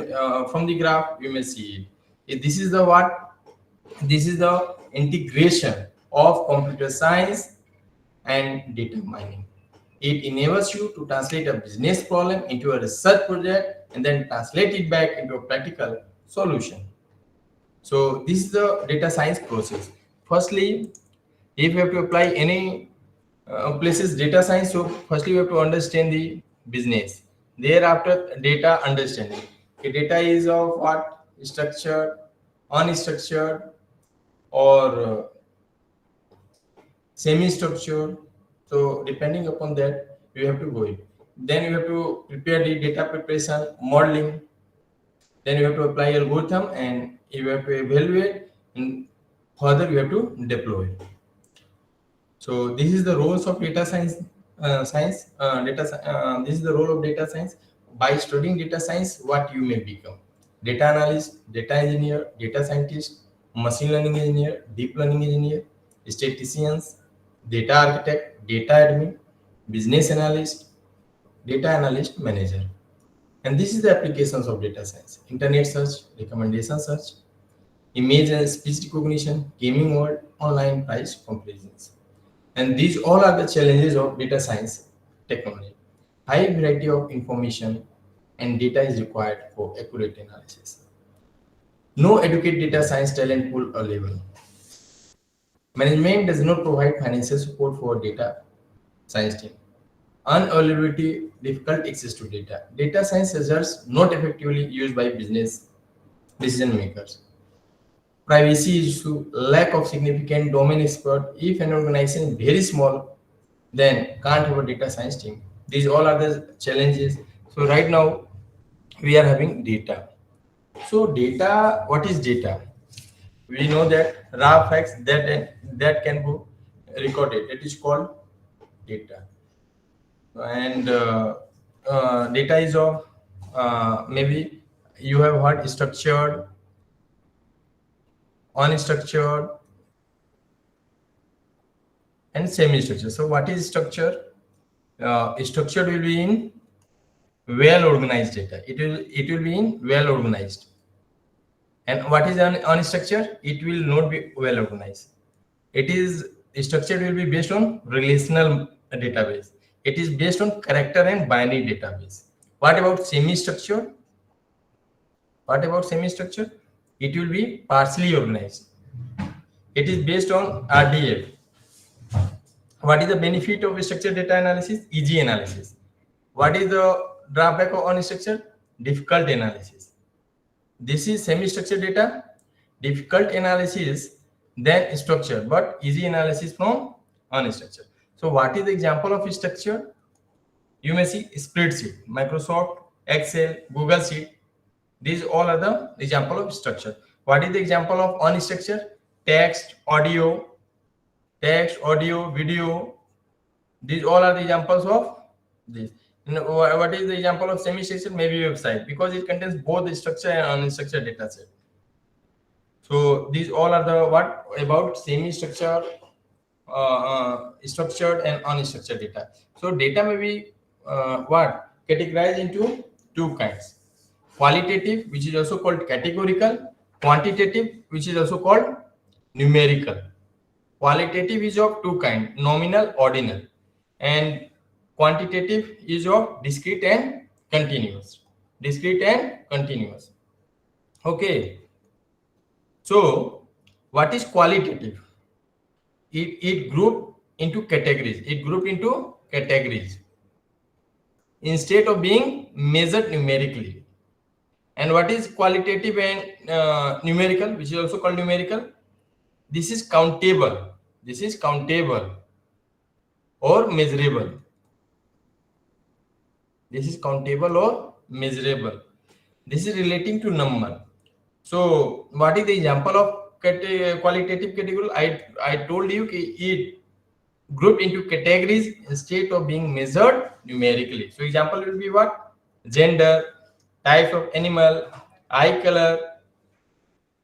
from the graph, you may see it. This is the what? This is the integration of computer science and data mining. It enables you to translate a business problem into a research project and then translate it back into a practical solution. So this is the data science process. Firstly, if you have to apply any places data science, so firstly you have to understand the business. Thereafter, data understanding. Okay, data is of what? Structured, unstructured, or semi-structured. So depending upon that, you have to go in. Then you have to prepare the data preparation, modeling. Then you have to apply algorithm, and you have to evaluate, and further you have to deploy. So this is the roles of data science. This is the role of data science. By studying data science, what you may become: data analyst, data engineer, data scientist, machine learning engineer, deep learning engineer, statisticians, data architect, data admin, business analyst, data analyst manager. And this is the applications of data science: internet search, recommendation search, image and speech recognition, gaming world, online price comparisons. And these all are the challenges of data science technology. High variety of information and data is required for accurate analysis. No adequate data science talent pool available. Management does not provide financial support for data science team. Unavailability, difficult access to data. Data science results not effectively used by business decision makers. Privacy issue, lack of significant domain expert. If an organization is very small, then can't have a data science team. These all are the challenges. So right now we are having data. So data, what is data? We know that raw facts that can be recorded. It is called data. And data is of maybe you have heard structured, unstructured, and semi-structured. So what is structure? Structured will be in well organized data. It will be in well organized. And what is unstructured? It will not be well organized. It is structured will be based on relational database. It is based on character and binary database. What about semi-structured? What about semi-structured? It will be partially organized. It is based on RDF. What is the benefit of structured data analysis? Easy analysis. What is the drawback of unstructured? Difficult analysis. This is semi-structured data, difficult analysis than structured, but easy analysis from unstructured. So what is the example of structure? You may see spreadsheet, Microsoft, Excel, Google Sheet. These all are the example of structure. What is the example of unstructured? Text, audio, video. These all are the examples of this. What is the example of semi-structured? Maybe website, because it contains both the structure and unstructured data set. So these all are the what about semi-structured, structured and unstructured data. So data may be what categorized into two kinds: qualitative, which is also called categorical; quantitative, which is also called numerical. Qualitative is of two kinds: nominal, ordinal, and quantitative is of discrete and continuous. Discrete and continuous. Okay. So what is qualitative? It grouped into categories. It grouped into categories instead of being measured numerically. And what is qualitative and numerical, which is also called numerical? This is countable. This is countable or measurable. This is countable or measurable. This is relating to number. So what is the example of qualitative category? I told you it grouped into categories instead of being measured numerically. So example will be what? Gender, type of animal, eye color,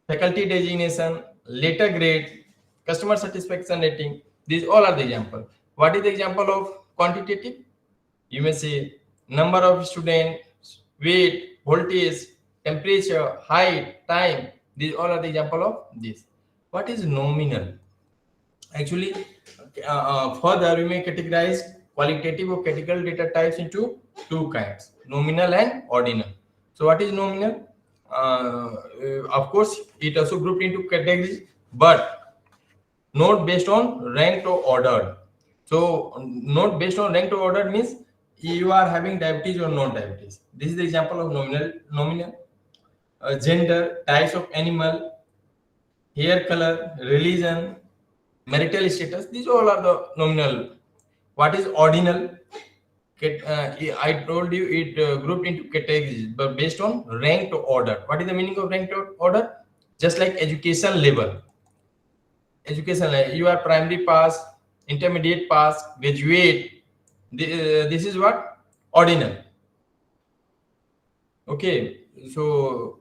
faculty designation, letter grade, customer satisfaction rating. These all are the example. What is the example of quantitative? You may say number of students, weight, voltage, temperature, height, time. These all are the example of this. What is nominal? Actually, further we may categorize qualitative or categorical data types into two kinds: nominal and ordinal. So what is nominal? Of course, it also grouped into categories, but not based on ranked or ordered. So not based on ranked or ordered means you are having diabetes or not diabetes. This is the example of nominal. Gender, types of animal, hair color, religion, marital status. These all are the nominal. What is ordinal? I told you it grouped into categories, but based on ranked order. What is the meaning of ranked order? Just like education level. Education level, you are primary pass, intermediate pass, graduate. This is what? Ordinal. Okay, so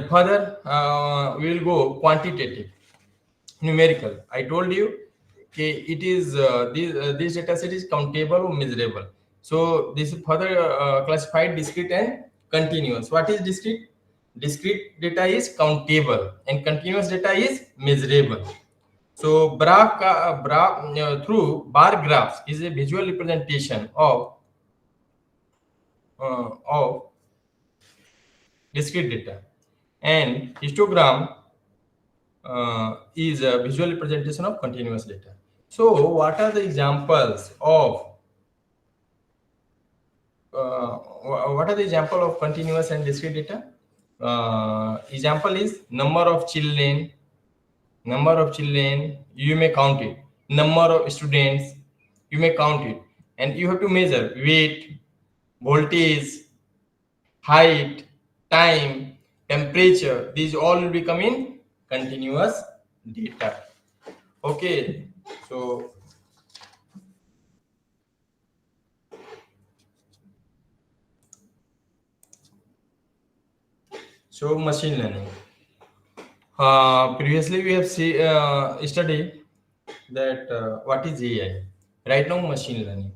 further we will go quantitative, numerical. I told you, okay, it is this data set is countable or measurable. So this is further classified discrete and continuous. What is discrete? Discrete data is countable and continuous data is measurable. So through bar graphs is a visual representation of discrete data, and histogram is a visual representation of continuous data. So, what are the examples of what are the example of continuous and discrete data? Example is number of children. Number of children, you may count it. Number of students, you may count it, and you have to measure weight, voltage, height, time, temperature. These all will become in continuous data. Okay, so machine learning. Previously we have studied that what is AI. Right now, machine learning.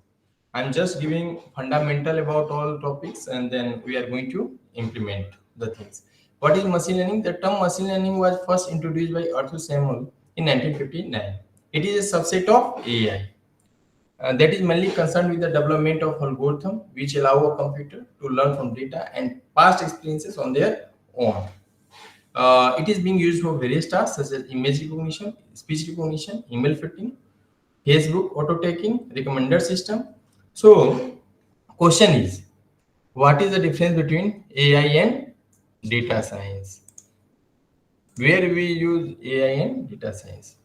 I'm just giving fundamental about all topics, and then we are going to implement the things. What is machine learning? The term machine learning was first introduced by Arthur Samuel in 1959. It is a subset of AI that is mainly concerned with the development of algorithm which allow a computer to learn from data and past experiences on their own. It is being used for various tasks such as image recognition, speech recognition, email filtering, Facebook auto taking, recommender system. So, question is, what is the difference between AI and data science? Where we use AI and data science?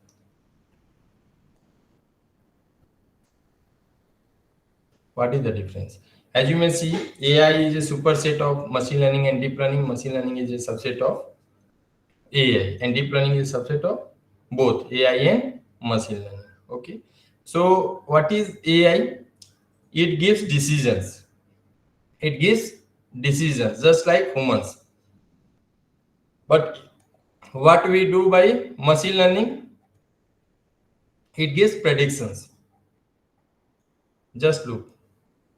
What is the difference? As you may see, AI is a superset of machine learning and deep learning. Machine learning is a subset of AI, and deep learning is a subset of both AI and machine learning. Okay. So, what is AI? It gives decisions. It gives decisions just like humans. But what we do by machine learning, it gives predictions. Just look,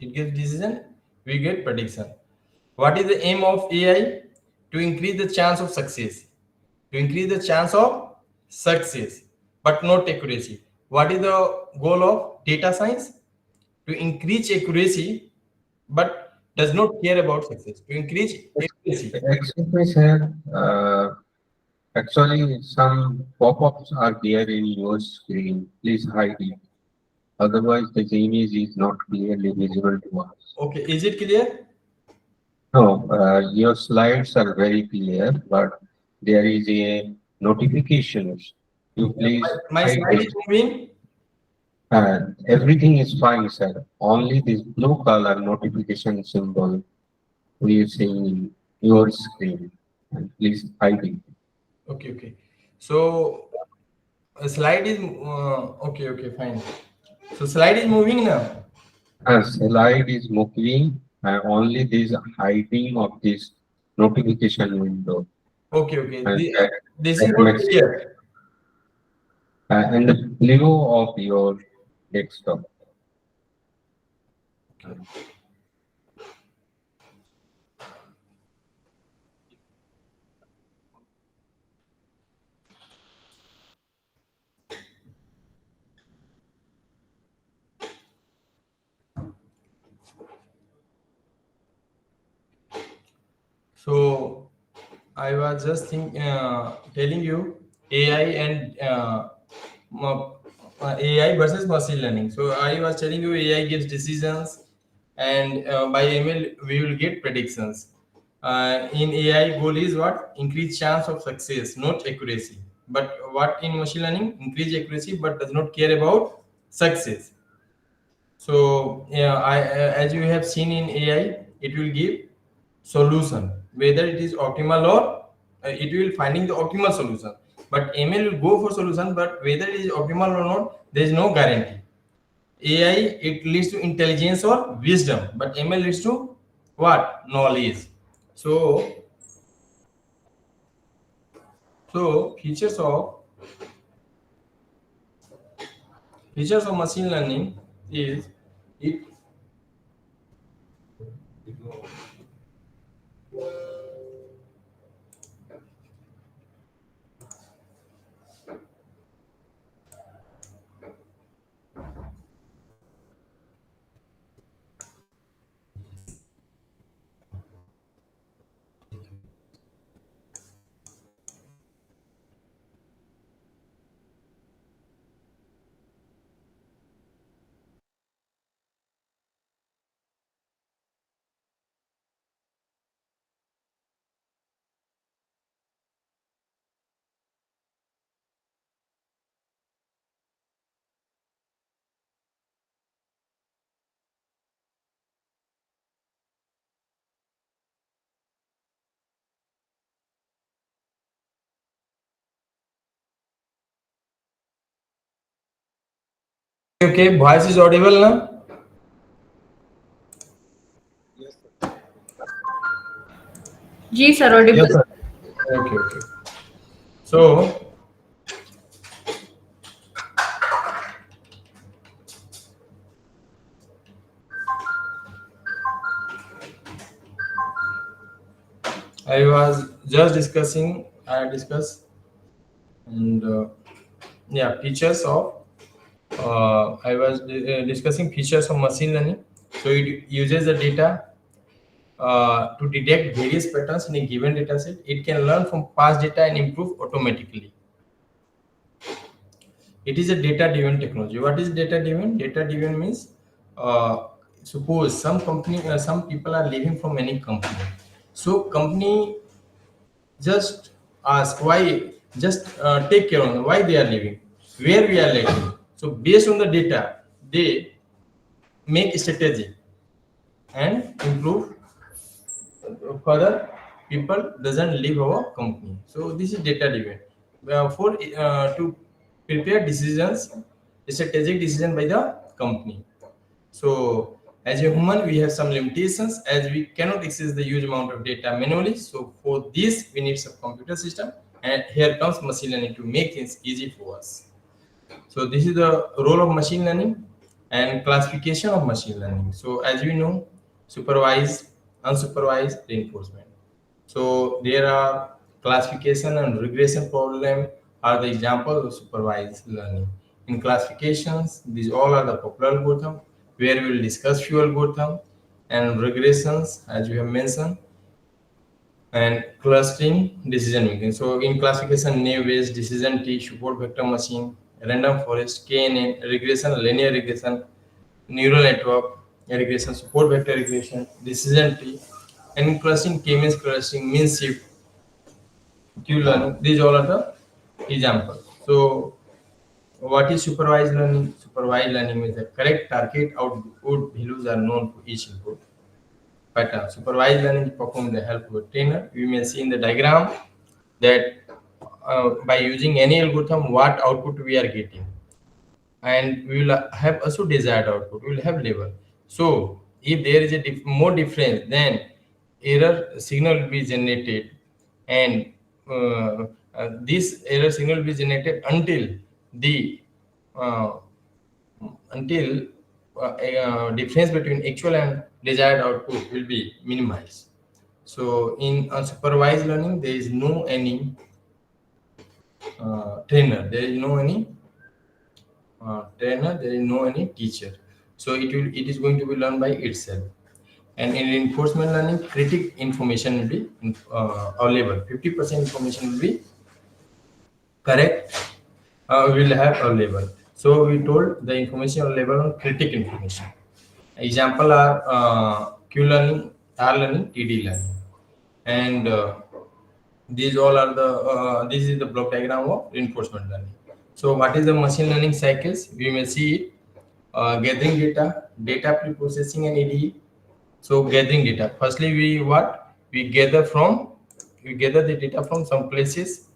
it gives decision, we get prediction. What is the aim of AI? To increase the chance of success. To increase the chance of success, but not accuracy. What is the goal of data science? To increase accuracy, but does not care about success. To increase accuracy. Excuse me, sir. Actually, some pop-ups are there in your screen. Please hide it. Otherwise, the image is not clearly visible to us. Okay, is it clear? No, your slides are very clear, but there is a notifications. You please My hide slide it. is moving. Everything is fine, sir. Only this blue color notification symbol we see in your screen. And please hide it. Okay, okay. So a slide is okay, okay, fine. So slide is moving now. Slide is moving, only this hiding of this notification window. Okay, okay. And that, This is that not makes clear. and the below of your desktop. So I was just telling you AI and AI versus machine learning. So I was telling you AI gives decisions, and by ML we will get predictions. In AI, goal is what? Increase chance of success, not accuracy. But what in machine learning? Increase accuracy, but does not care about success. So yeah, as you have seen in AI, it will give solution whether it is optimal or it will finding the optimal solution. But ML will go for solution, but whether it is optimal or not, there is no guarantee. AI, it leads to intelligence or wisdom, but ML leads to what? Knowledge. So features of machine learning is it Okay, voice is audible now. Ji sir, audible. Yes, sir. Okay, okay. So I was just discussing. I discussed and yeah, features of. I was discussing features of machine learning. So it uses the data to detect various patterns in a given data set. It can learn from past data and improve automatically. It is a data-driven technology. What is data-driven? Data-driven means suppose some people are leaving from any company. So company just ask why, just take care on why they are leaving, where we are lacking. So based on the data, they make strategy and improve further people doesn't leave our company. So this is data driven. For to prepare decisions, strategic decision by the company. So as a human, we have some limitations as we cannot access the huge amount of data manually. So for this, we need some computer system, and here comes machine learning to make things easy for us. So this is the role of machine learning and classification of machine learning. So as we know, supervised, unsupervised reinforcement. So there are classification and regression problem are the examples of supervised learning. In classifications, these all are the popular algorithm where we will discuss few algorithm, and regressions as we have mentioned, and clustering decision making. So in classification, naive Bayes, decision tree, support vector machine, random forest, KNN, regression, linear regression, neural network regression, support vector regression, decision tree, and in clustering, k-means clustering, mean shift, Q-learning. These all are the examples. So what is supervised learning? Supervised learning means the correct target output values are known for each input. But supervised learning is performed with the help of a trainer. We may see in the diagram that by using any algorithm, what output we are getting, and we will have also desired output. We will have label. So if there is a more difference, then error signal will be generated, and this error signal will be generated the uh, until difference between actual and desired output will be minimized. So in unsupervised learning, there is no any trainer. There is no any trainer. There is no any teacher. So it is going to be learned by itself. And in reinforcement learning, critic information will be available. 50% information will be correct. We will have available. So we told the information available on critic information. Example are Q learning, R learning, TD learning, and these all are the this is the block diagram of reinforcement learning. So what is the machine learning cycles? We may see it: gathering data, data pre-processing, and ADE. So gathering data. Firstly, we gather the data from some places,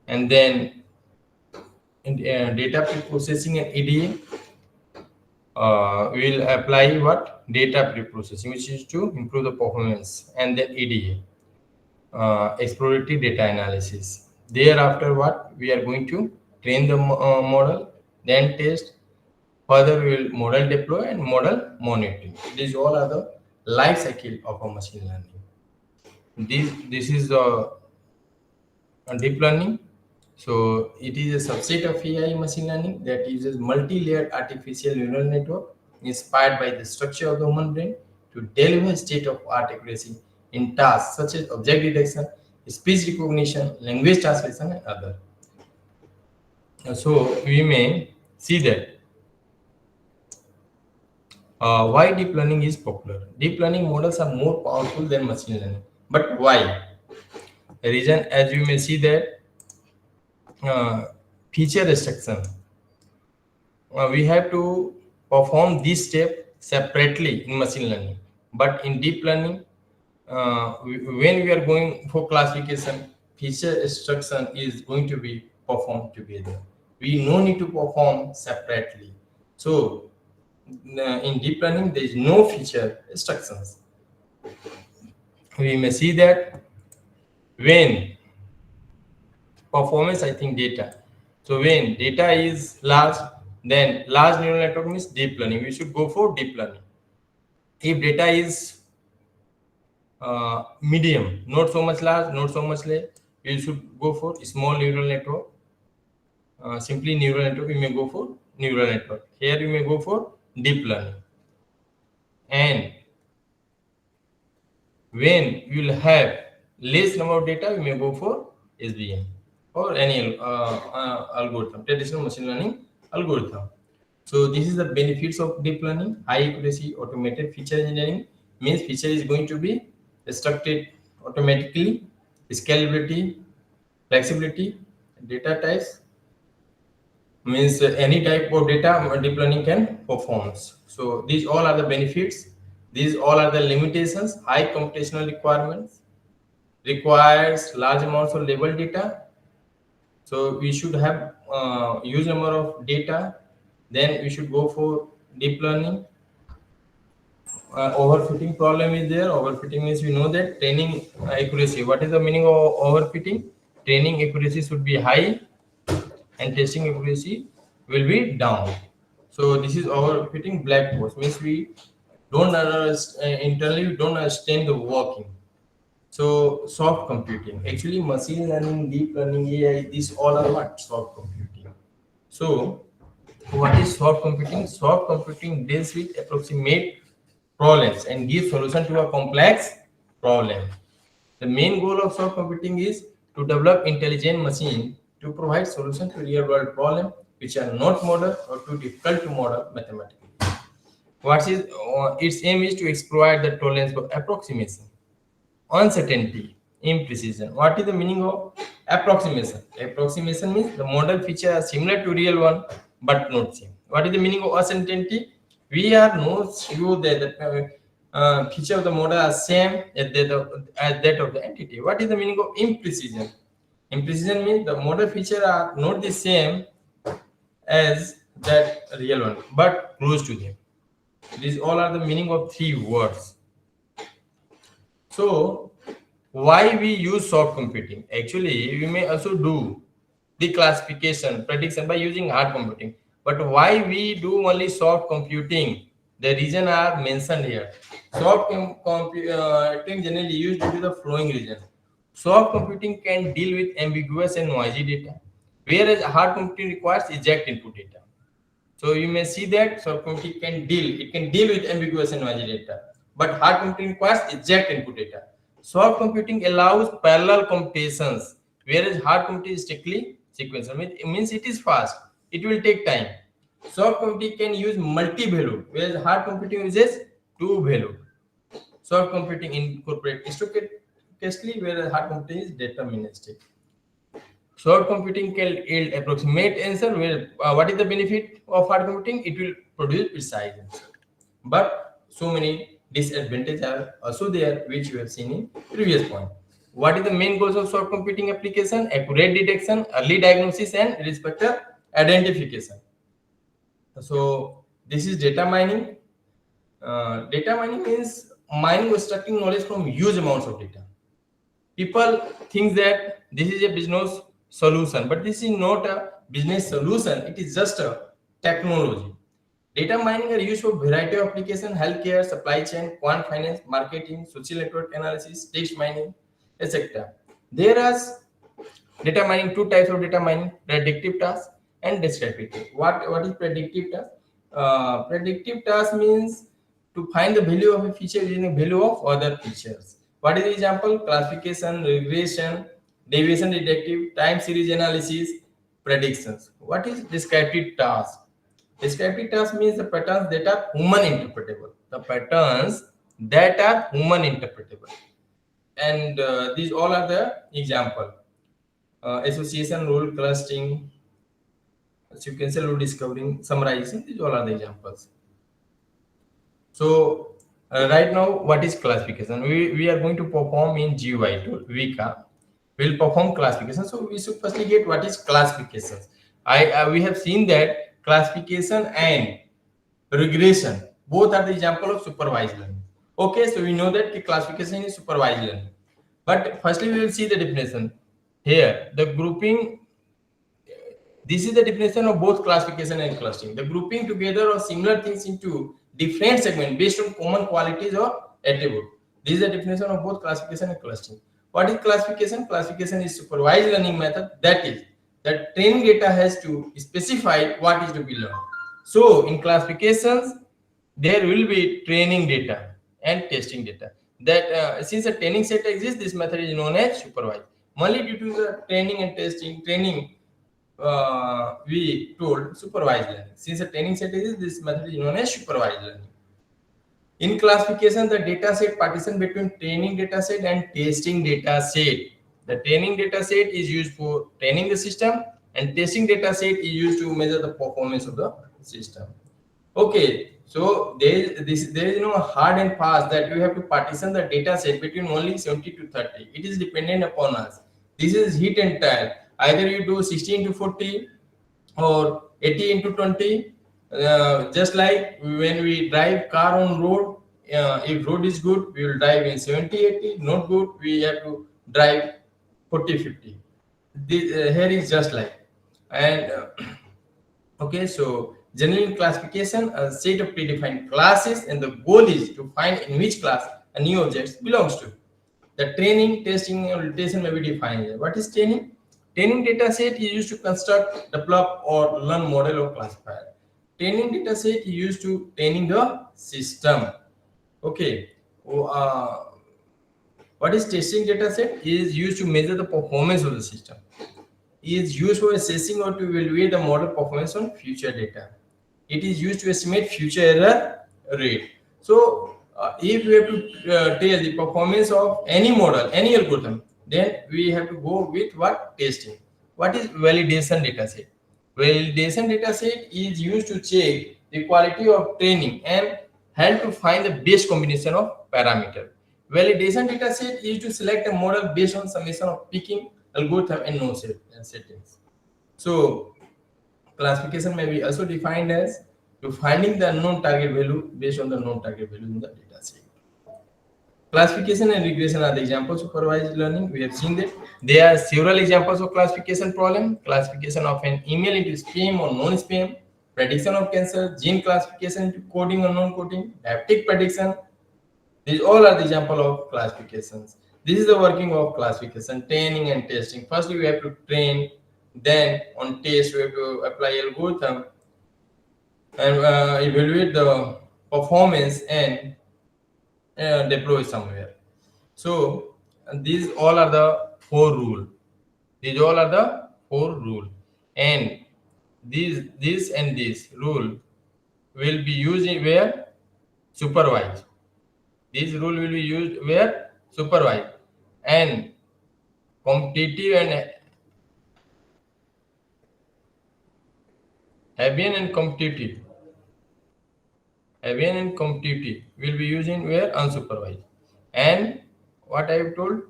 and then in data pre-processing and EDA. We will apply what data pre-processing, which is to improve the performance, and then EDA, exploratory data analysis. Thereafter, what we are going to train the model, then test. Further, we will model deploy and model monitoring. These all are the life cycle of a machine learning. This is deep learning. So it is a subset of AI machine learning that uses multi-layered artificial neural network inspired by the structure of the human brain to deliver state-of-art accuracy in tasks such as object detection, speech recognition, language translation, and other. So we may see that why deep learning is popular. Deep learning models are more powerful than machine learning. But why? The reason, as you may see that feature restriction. We have to perform this step separately in machine learning. But in deep learning, when we are going for classification, feature extraction is going to be performed together. We no need to perform separately. So in deep learning, there is no feature instructions. We may see that when performance, I think data. So when data is large, then large neural network means deep learning. We should go for deep learning. If data is medium, not so much large, not so much less, we should go for small neural network. Simply neural network, we may go for neural network. Here we may go for deep learning. And when you will have less number of data, we may go for SVM or any algorithm, traditional machine learning algorithm. So this is the benefits of deep learning. High accuracy, automated feature engineering means feature is going to be structured automatically, scalability, flexibility, data types means any type of data deep learning can performs. So these all are the benefits. These all are the limitations. High computational requirements requires large amounts of label data. So we should have huge number of data. Then we should go for deep learning. Overfitting problem is there. Overfitting means we know that training accuracy. What is the meaning of overfitting? Training accuracy should be high and testing accuracy will be down. So this is overfitting black box means we don't internally we don't understand the working. So soft computing, actually machine learning, deep learning, AI, these all are what? Soft computing. So what is soft computing? Soft computing deals with approximate problems and gives solution to a complex problem. The main goal of soft computing is to develop intelligent machine to provide solution to real world problems which are not model or too difficult to model mathematically. What is its aim is to exploit the tolerance for approximation, uncertainty, imprecision. What is the meaning of approximation? Approximation means the model feature are similar to real one but not same. What is the meaning of uncertainty? We are not sure that the feature of the model are same as that of the entity. What is the meaning of imprecision? Imprecision means the model feature are not the same as that real one but close to them. These all are the meaning of three words. So why we use soft computing? Actually, we may also do the classification, prediction by using hard computing. But why we do only soft computing? The reason are mentioned here. Soft computing generally used due to the flowing reason. Soft computing can deal with ambiguous and noisy data, whereas hard computing requires exact input data. So you may see that soft computing can deal with ambiguous and noisy data, but hard computing requires exact input data. Soft computing allows parallel computations, whereas hard computing is strictly sequential. It means it is fast. It will take time. Soft computing can use multi-value, whereas hard computing uses two-value. Soft computing incorporates stochastically, whereas hard computing is deterministic. Short computing can yield approximate answer. Where what is the benefit of hard computing? It will produce precise answer. But so many disadvantages are also there, which you have seen in previous point. What is the main goals of short computing application? Accurate detection, early diagnosis, and risk factor identification. So this is data mining. Data mining means mining or extracting knowledge from huge amounts of data. People think that this is a business solution, but this is not a business solution. It is just a technology. Data mining are used for variety of applications: healthcare, supply chain, quant finance, marketing, social network analysis, text mining, etc. There are data mining, two types of data mining: predictive task and descriptive. What is predictive task? Predictive task means to find the value of a feature using the value of other features. What is the example? Classification, regression, deviation detective, time series analysis, predictions. What is descriptive task? Descriptive task means the patterns that are human interpretable. The patterns that are human interpretable. And these all are the example. Association, rule, clustering, sequential rule discovering, summarizing. These all are the examples. So right now, what is classification? We are going to perform in GUI tool, Vika. We'll perform classification. So we should firstly get what is classification. We have seen that classification and regression. Both are the example of supervised learning. Okay, so we know that the classification is supervised learning. But firstly, we will see the definition. Here, the grouping, this is the definition of both classification and clustering. The grouping together of similar things into different segments based on common qualities or attribute. This is the definition of both classification and clustering. What is classification? Classification is supervised learning method. That is, the training data has to specify what is to be learned. So in classifications, there will be training data and testing data. That since a training set exists, this method is known as supervised. Only due to the training and testing, we told supervised learning. Since a training set exists, this method is known as supervised learning. In classification, the data set partition between training data set and testing data set. The training data set is used for training the system, and testing data set is used to measure the performance of the system. Okay, so there is no hard and fast that you have to partition the data set between only 70 to 30. It is dependent upon us. This is hit and trial. Either you do 60 into 40 or 80 into 20. Just like when we drive car on road, if road is good, we will drive in 70, 80. Not good, we have to drive 40, 50. Here is just like. And okay, so generally in classification, a set of predefined classes, and the goal is to find in which class a new object belongs to. The training, testing, and rotation may be defined here. What is training? Training data set is used to construct, develop, or learn model or classifier. Training data set is used to training the system. Okay. What is testing data set? Is used to measure the performance of the system. Is used for assessing or to evaluate the model performance on future data. It is used to estimate future error rate. So, if we have to tell the performance of any model, any algorithm, then we have to go with what? Testing. What is validation data set? Validation data set is used to check the quality of training and help to find the best combination of parameter. Validation data set is to select a model based on summation of picking algorithm and no settings. So classification may be also defined as to finding the unknown target value based on the known target value in the data set. Classification and regression are the examples of supervised learning. We have seen that there are several examples of classification problem. Classification of an email into spam or non-spam, prediction of cancer, gene classification into coding or non-coding, haptic prediction. These all are the example of classifications. This is the working of classification, training and testing. Firstly, we have to train, then on test we have to apply algorithm and evaluate the performance and deploy somewhere. So these all are the 4 rules. These all are the 4 rules, and this and this rule will be used in where? Supervised. This rule will be used where? Supervised. And competitive and Avian and competitive. Avian and competitive will be used in where? Unsupervised. And what I have told?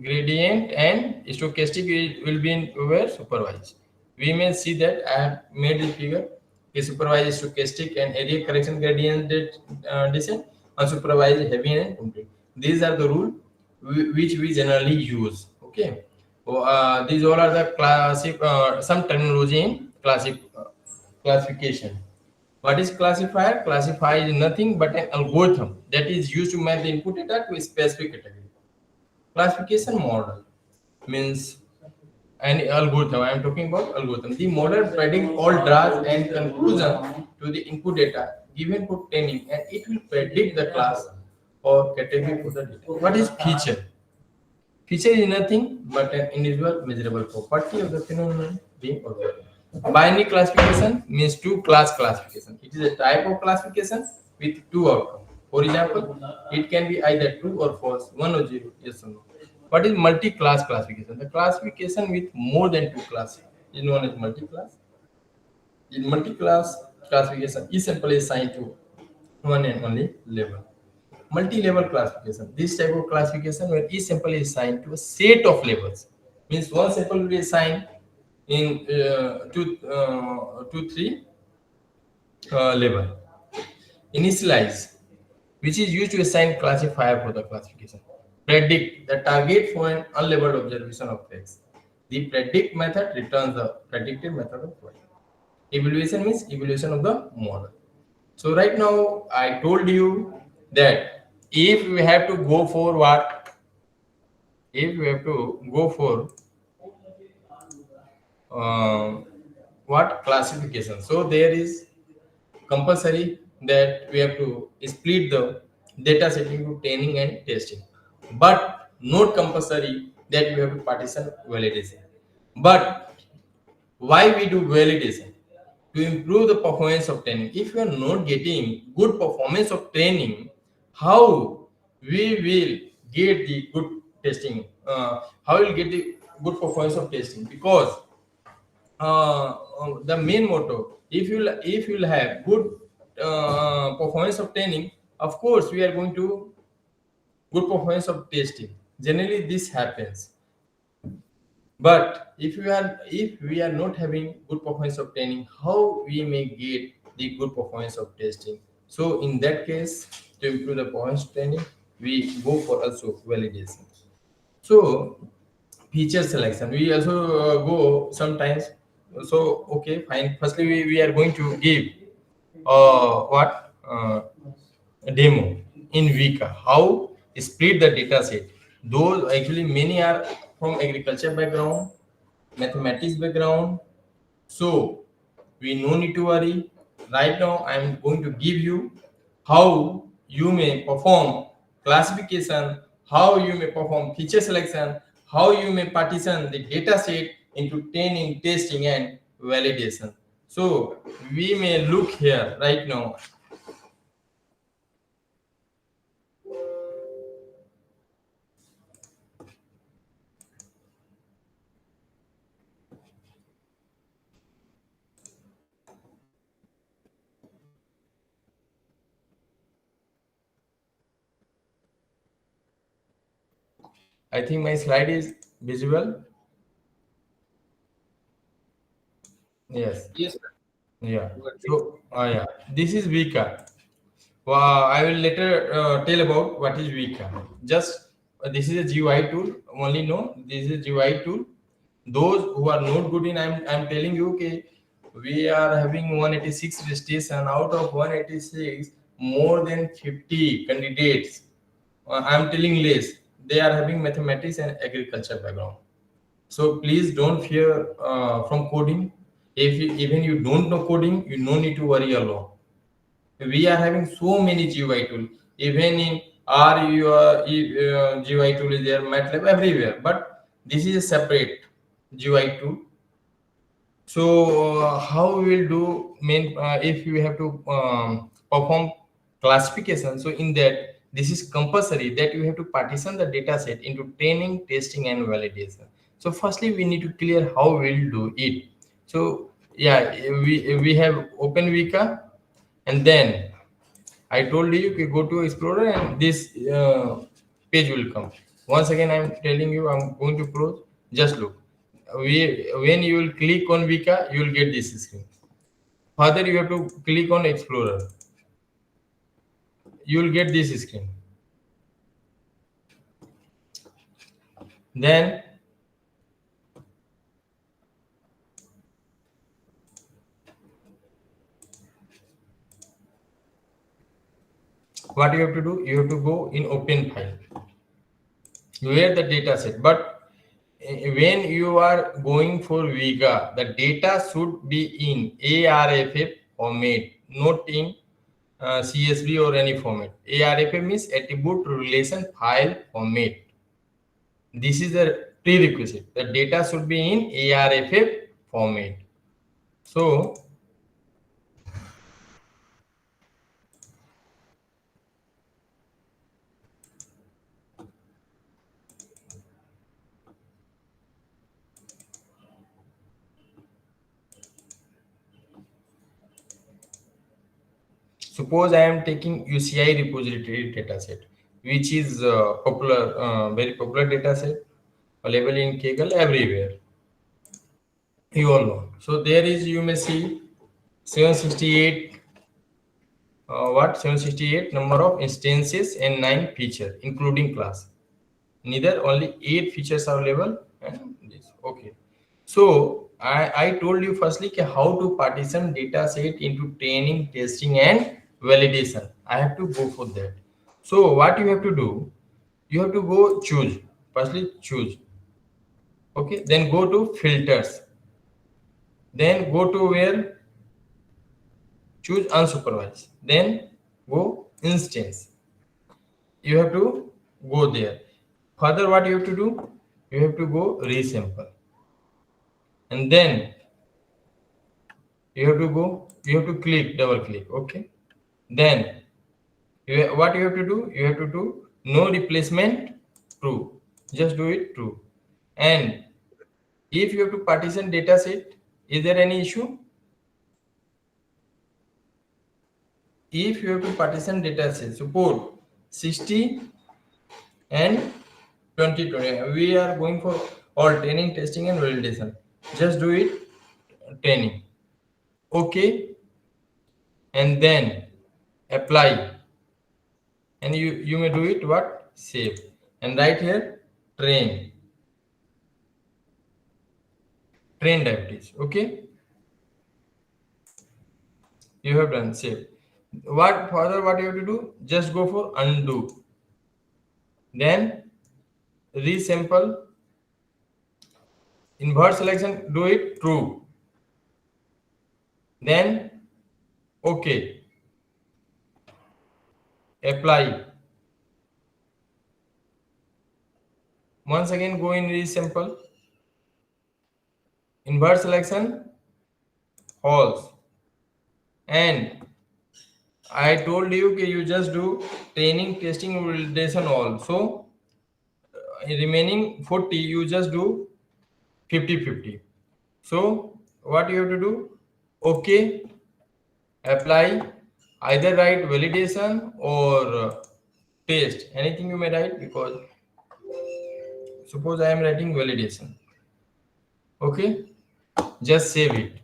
Gradient and stochastic will be in where? Supervised. We may see that I have made the figure. A supervised stochastic and area correction gradient descent, unsupervised heavy and complete. These are the rules which we generally use. Okay. So, these all are the classic some terminology in classification. What is classifier? Classifier is nothing but an algorithm that is used to map the input data to a specific category. Classification model means an algorithm. I am talking about algorithm. The model predicts all draws and conclusion to the input data given for training, and it will predict the class or category for the data. What is feature? Feature is nothing but an individual measurable property of the phenomenon being observed. Binary classification means 2-class classification. It is a type of classification with 2 outcomes. For example, it can be either true or false, 1 or 0, yes or no. What is multi-class classification? The classification with more than 2 classes is known as multi-class. In multi-class classification, each sample is assigned to one and only label. Multi-level classification. This type of classification where each sample is assigned to a set of labels. Means one sample will be assigned in 2, 3 label. Initialize, which is used to assign classifier for the classification. Predict, the target for an unlabeled observation of X. The predict method returns the predicted method of Y. Evaluation means evaluation of the model. So right now I told you that if we have to go for what? If we have to go for what classification? So there is compulsory that we have to split the data set into training and testing, but not compulsory that we have to partition validation. But why we do validation? To improve the performance of training. If we are not getting good performance of training, how we will get the good testing? How will get the good performance of testing? Because the main motto, if you'll have good performance of training, of course we are going to good performance of testing. Generally this happens. But if we are not having good performance of training, how we may get the good performance of testing? So in that case, to improve the performance training, we go for also validation. So feature selection, we also go sometimes. So okay, fine. Firstly, we are going to give what a demo in Vika. How split the data set. Those actually many are from agriculture background, mathematics background. So we no need to worry. Right now, I am going to give you how you may perform classification, how you may perform feature selection, how you may partition the data set into training, testing, and validation. So we may look here right now. I think my slide is visible. Yes. Yes, sir. Yeah. So, yeah, this is Vika. Well, I will later tell about what is Vika. Just this is a GUI tool. Only know this is a GUI tool. Those who are not good in, I'm telling you, okay, we are having 186 registration. Out of 186, more than 50 candidates. I'm telling less. They are having mathematics and agriculture background. So please don't fear from coding. If even you don't know coding, you no need to worry alone. We are having so many GUI tool. Even in R, your GUI tool is there, MATLAB everywhere. But this is a separate GUI tool. So how we will do main if we have to perform classification? So in that, this is compulsory that you have to partition the data set into training, testing, and validation. So firstly, we need to clear how we'll do it. So yeah, we have open Vika, and then I told you to go to Explorer, and this page will come. Once again, I'm telling you, I'm going to close. Just look. When you will click on Vika, you will get this screen. Further, you have to click on Explorer. You will get this screen. Then what you have to do? You have to go in Open File, where the data set. But when you are going for Vika, the data should be in ARFF format, not in CSV or any format. ARFF means attribute relation file format. This is the prerequisite. The data should be in ARFF format. So suppose I am taking UCI repository dataset, which is very popular dataset, available in Kaggle everywhere. You all know. So there is, you may see 768 what 768 number of instances and 9 feature including class. Neither only 8 features are available and this. Okay. So I told you firstly how to partition data set into training, testing, and validation. I have to go for that. So what you have to do, you have to go choose. Firstly, choose. Okay, then go to filters. Then go to where choose unsupervised. Then go instance. You have to go there. Further, what you have to do? You have to go resample. And then you have to go, you have to click, double click. Okay. Then what you have to do? You have to do no replacement true. Just do it true. And if you have to partition data set, is there any issue? If you have to partition data set, suppose 60 and 2020, we are going for all training, testing, and validation. Just do it training. Okay. And then apply. And you may do it what? Save. And right here, train diabetes. Okay. You have done save. What further? What you have to do? Just go for undo. Then resample. Invert selection. Do it true. Then okay. Apply. Once again, go in resample. Invert selection. False. And I told you that you just do training, testing, validation all. So remaining 40, you just do 50-50. So what you have to do? Okay, apply, either write validation or test. Anything you may write, because suppose I am writing validation. Okay, just save it.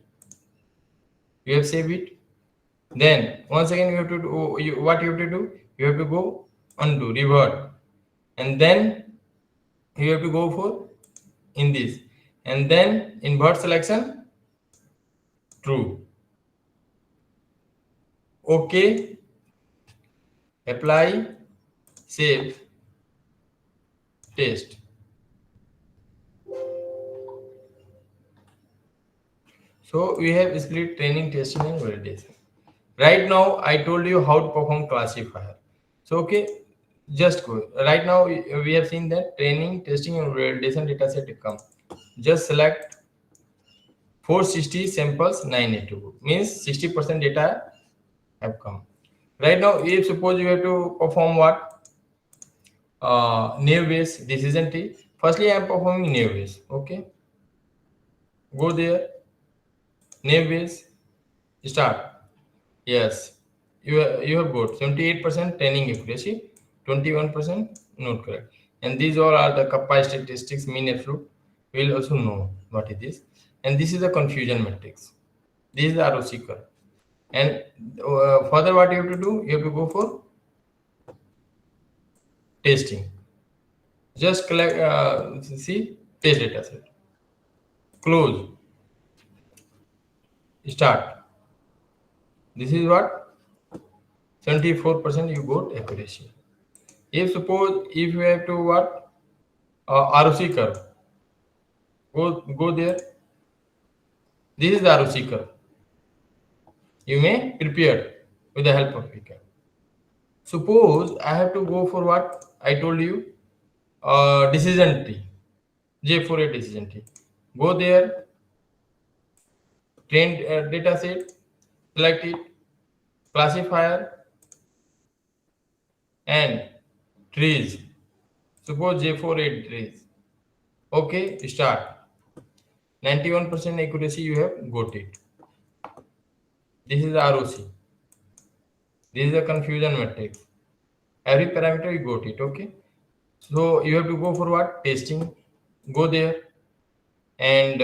You have saved it. Then once again you have to do what you have to do. You have to go undo, revert, and then you have to go for in this, and then invert selection true. Okay, apply, save, test. So we have split training, testing, and validation. Right now I told you how to perform classifier. So okay, just go. Right now we have seen that training, testing, and validation data set come. Just select 460 samples, 982 means 60% data have come. Right now, if suppose you have to perform what naive Bayes decision tree. Firstly, I am performing naive Bayes. Okay, go there. Naive Bayes, start. Yes, you have got 78% training accuracy, 21% not correct. And these all are the kappa statistics, mean absolute. We will also know what it is. And this is the confusion matrix. This is the ROC curve. And further, what you have to do? You have to go for testing. Just collect, see, test data set. Close. Start. This is what 74% you got accuracy. If suppose if you have to what ROC curve, go there. This is the ROC curve. You may prepare with the help of Vika. Suppose I have to go for what I told you, decision tree, J4A decision tree. Go there, train data set, select it, classifier, and trees. Suppose J4A trees. Okay, start. 91% accuracy you have got it. This is the ROC. This is the confusion matrix. Every parameter you got it. Okay. So you have to go for what? Testing. Go there. And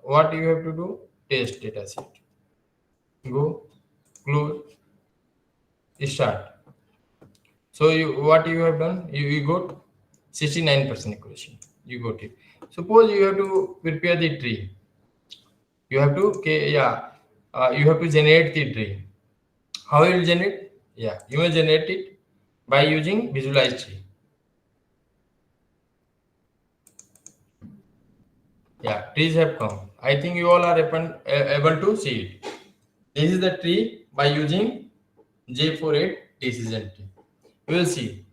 what you have to do? Test data set. Go, close, Start. So what you have done, you got 69% accuracy. You got it. Suppose you have to prepare the tree. You have to, okay, yeah, you have to generate the tree. How you will generate? Yeah, you will generate it by using visualize tree. Yeah, trees have come. I think you all are able to see it. This is the tree by using J48 decision tree. You will see.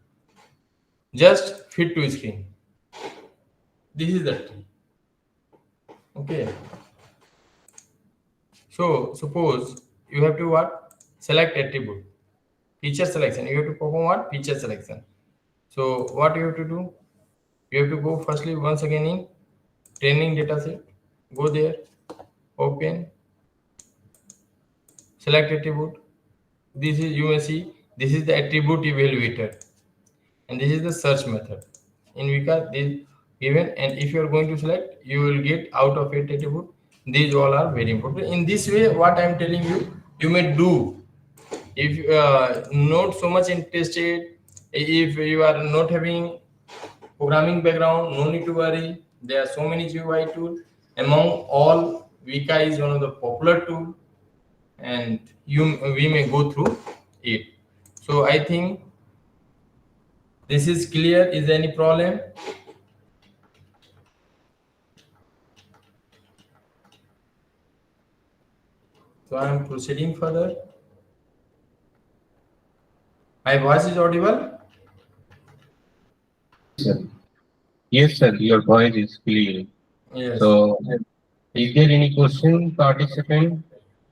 Just fit to screen. This is the tree. Okay. So suppose you have to what? Select attribute. Feature selection. You have to perform what? Feature selection. So what you have to do? You have to go firstly once again in training dataset. Go there, open, select attribute. This is you may see this is the attribute evaluator, and this is the search method. In Vika, this given, and if you are going to select, you will get out of it attribute. These all are very important. In this way, what I am telling you, you may do. If not so much interested, if you are not having programming background, no need to worry. There are so many GUI tools. Among all, Vika is one of the popular tool, and we may go through it. So I think this is clear. Is there any problem? So I am proceeding further. My voice is audible? Sir. Yes, sir, your voice is clear. Yes. So, is there any question, participant?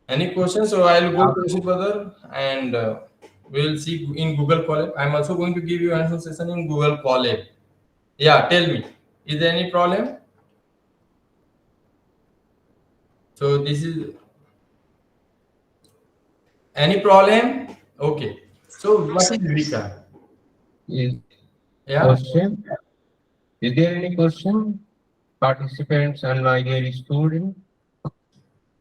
Any questions? So I'll go proceed further, and we'll see in Google Colab. I'm also going to give you answer session in Google Colab. Yeah, tell me, is there any problem? So this is any problem? Okay. So what is Vika? Is Yeah. question? Is there any question? Participants and my dear student?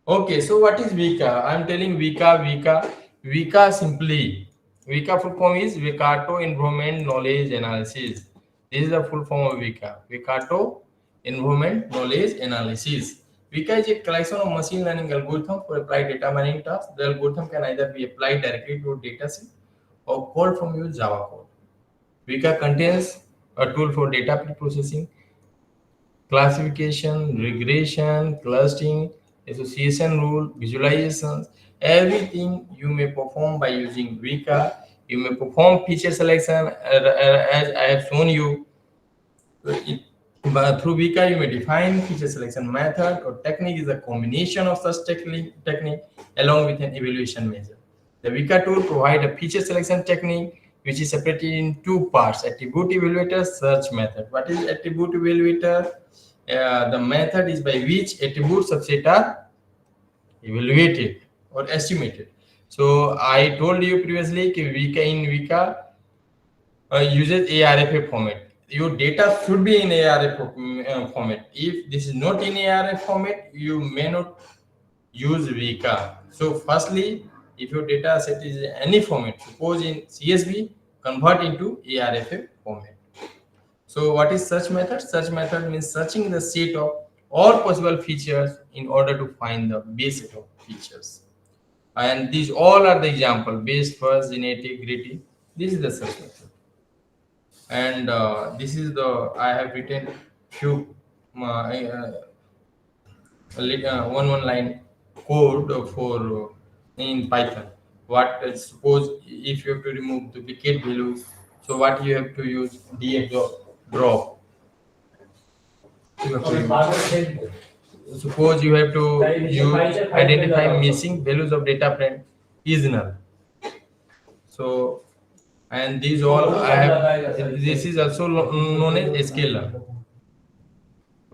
Okay. So what is Vika? I'm telling Vika simply. Vika full form is Vikato Environment Knowledge Analysis. This is the full form of Vika. Vikato Environment Knowledge Analysis. Vika is a collection of machine learning algorithm for applied data mining tasks. The algorithm can either be applied directly to a dataset or called from your Java code. Vika contains a tool for data pre-processing, classification, regression, clustering, association rule, visualizations, everything you may perform by using Vika. You may perform feature selection as I have shown you. But through Vika, you may define feature selection method or technique is a combination of such technique along with an evaluation measure. The Vika tool provides a feature selection technique which is separated in two parts: attribute evaluator, search method. What is attribute evaluator? The method is by which attribute subset are evaluated or estimated. So I told you previously that Vika uses ARFA format. Your data should be in ARFA format. If this is not in ARFA format, you may not use Vika. So firstly, if your data set is in any format, suppose in CSV, convert into ARFA format. So what is search method? Search method means searching the set of all possible features in order to find the base set of features. And these all are the example: base, first, genetic, gritty. This is the search method. And this is the I have written few one line code for in Python. What suppose if you have to remove duplicate values, so what you have to use df drop. You have to remove. Suppose you have to use identify missing values of data frame is null. So and these all I have. This is also known as scalar.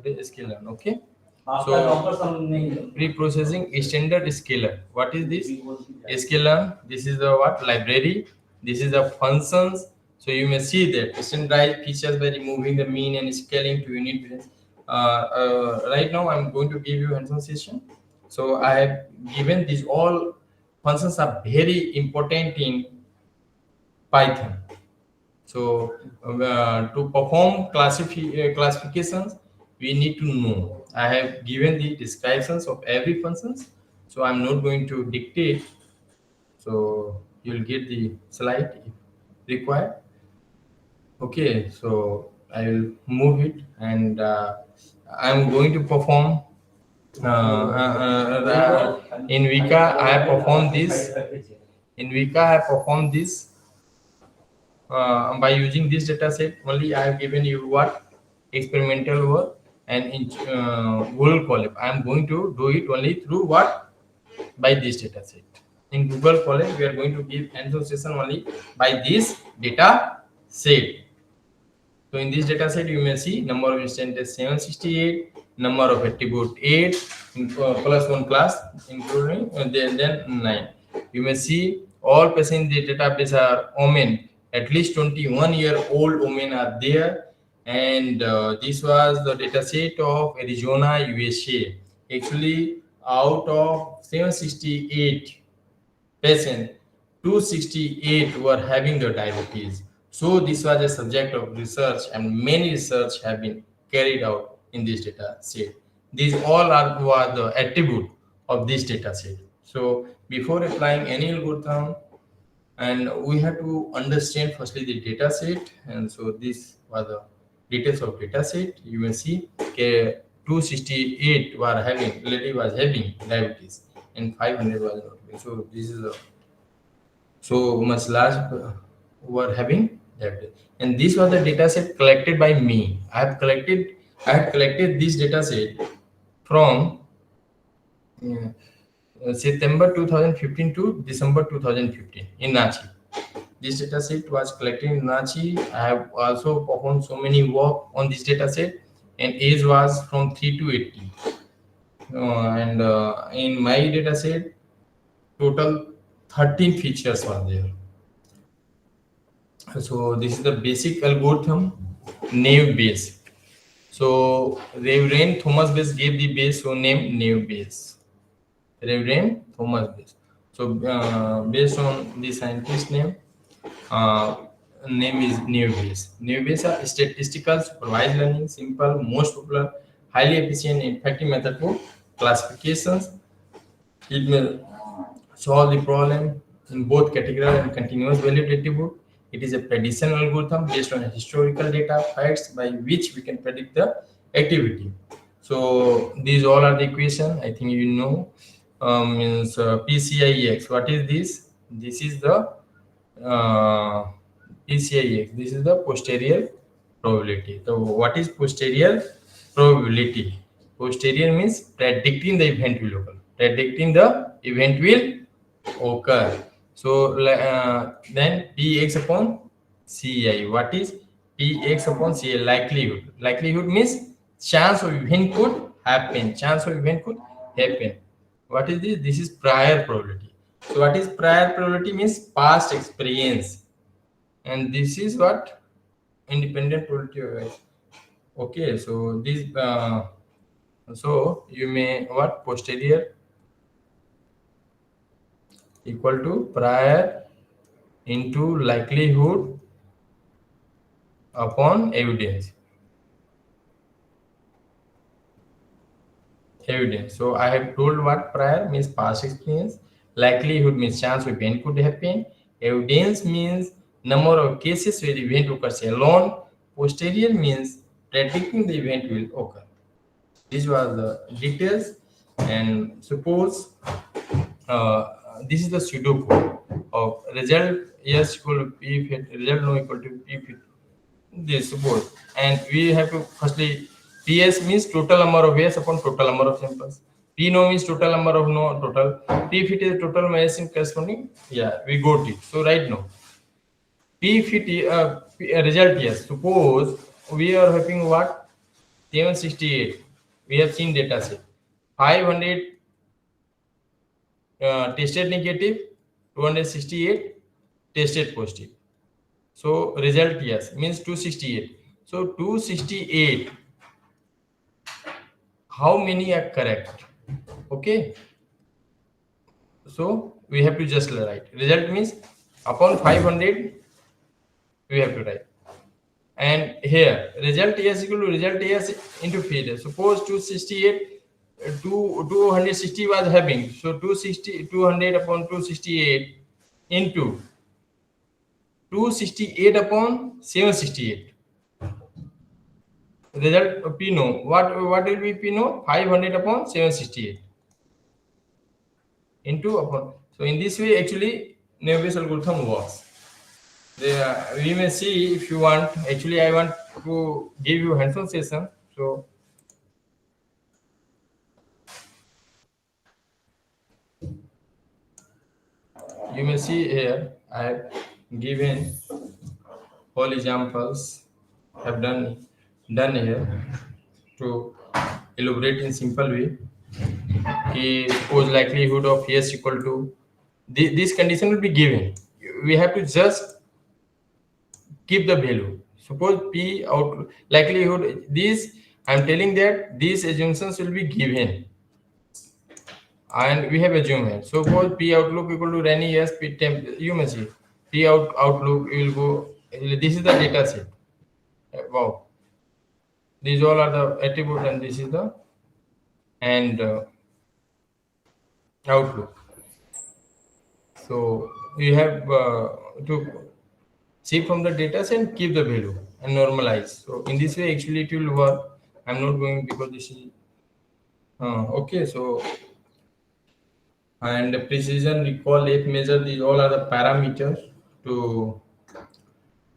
Scalar, okay. So pre-processing standard scalar. What is this? Scalar. This is the what library. This is the functions. So you may see that standardized features by removing the mean and scaling to unit variance. Right now I'm going to give you hands-on session. So I have given these all functions are very important in Python. So to perform classifications, we need to know. I have given the descriptions of every functions, so I'm not going to dictate. So you'll get the slide if required. Okay, so I will move it, and I'm going to perform in Vika. I have performed this. In Vika, I have performed this by using this data set. Only I have given you what experimental work, and in Google Colab, I am going to do it only through what, by this data set. In Google Colab, we are going to give association only by this data set. So in this data set, you may see number of instances 768, number of attribute 8, plus 1 class, including then 9. You may see all persons in the database are women, at least 21-year-old women are there. And this was the data set of Arizona, USA. Actually, out of 768 patients, 268 were having the diabetes. So this was a subject of research, and many research have been carried out in this data set. These all were the attribute of this data set. So before applying any algorithm, and we have to understand firstly the data set. And so this was the details of data set. You will see 268 were having, lady was having diabetes, and 500 was not having. So this is a so much large were having that. And this was the data set collected by me. I had collected this data set from September 2015 to December 2015 in Nachi. This data set was collected in Nachi. I have also performed so many work on this data set, and age was from 3 to 80. And in my data set, total 13 features were there. So this is the basic algorithm, naive Bayes. So Reverend Thomas Bayes gave the base, so name naive Bayes. Reverend Thomas Bayes. So based on the scientist name, name is naive Bayes. Naive Bayes are statistical supervised learning, simple, most popular, highly efficient, and effective method for classifications. It may solve the problem in both categorical and continuous valued attribute. It is a prediction algorithm based on historical data facts by which we can predict the activity. So these all are the equation. I think you know. Means PCIX. What is this? This is the PCIX. This is the posterior probability. So what is posterior probability? Posterior means predicting the event will occur. Predicting the event will occur. So then Px upon Ci. What is Px upon Ci? Likelihood. Likelihood means chance of event could happen. Chance of event could happen. What is this? This is prior probability. So what is prior probability? Means past experience. And this is what independent probability. Okay, so this so you may what posterior equal to prior into likelihood upon evidence. So I have told what prior means past experience, likelihood means chance of event could happen, evidence means number of cases where the event occurs alone, posterior means predicting the event will occur. This was the details. And suppose this is the pseudocode of result yes equal to p fit, result no equal to p fit. This suppose, and we have to firstly PS means total number of yes upon total number of samples. P no means total number of no total. P fit is total medicine corresponding. Yeah, we got it. So right now, P fit result yes. Suppose we are having what 768. We have seen data set 500 tested negative, 268 tested positive. So result yes means 268. So 268. How many are correct? Okay. So we have to just write result means upon 500 we have to write. And here result S equal to result S into feed. Suppose 268 260 was having, so 200 upon 268 into 268 upon 768. Result P no. What will be P no? 500 upon 768 into upon. So in this way, actually, Navier algorithm works. We may see if you want. Actually, I want to give you hands-on session. So you may see here I have given all examples have done here to elaborate in simple way. Suppose likelihood of yes equal to this condition will be given. We have to just keep the value. Suppose p out likelihood this I'm telling that these assumptions will be given and we have assumed it. Suppose p outlook equal to rainy yes p temp you may see p outlook will go. This is the data set. Wow, these all are the attribute and this is the and outlook. So you have to see from the data set and keep the value and normalize. So in this way, actually it will work. I'm not going because this is okay. So and precision, recall, depth measure. These all are the parameters to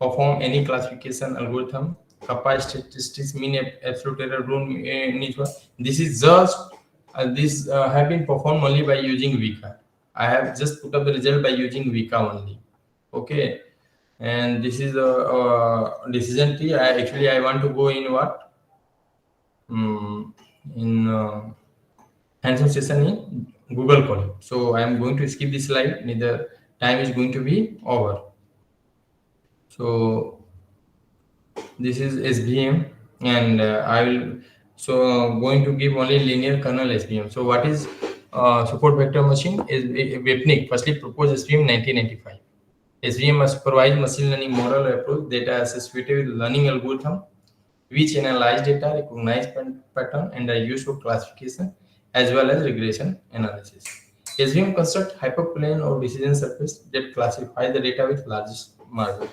perform any classification algorithm. Kappa statistics, mean absolute error rule in each one. This is just this have been performed only by using VCA. I have just put up the result by using VCA only. Okay, and this is a decision tree. I want to go in what in hands-on session in Google Colab. So I am going to skip this slide. Neither time is going to be over. So this is SVM, and I will going to give only linear kernel SVM. So what is support vector machine is Wapnick firstly proposed SVM 1995. SVM a supervised machine learning model approach that is associated with learning algorithm which analyze data, recognize pattern, and are used for classification as well as regression analysis. SVM construct hyperplane or decision surface that classify the data with largest margin.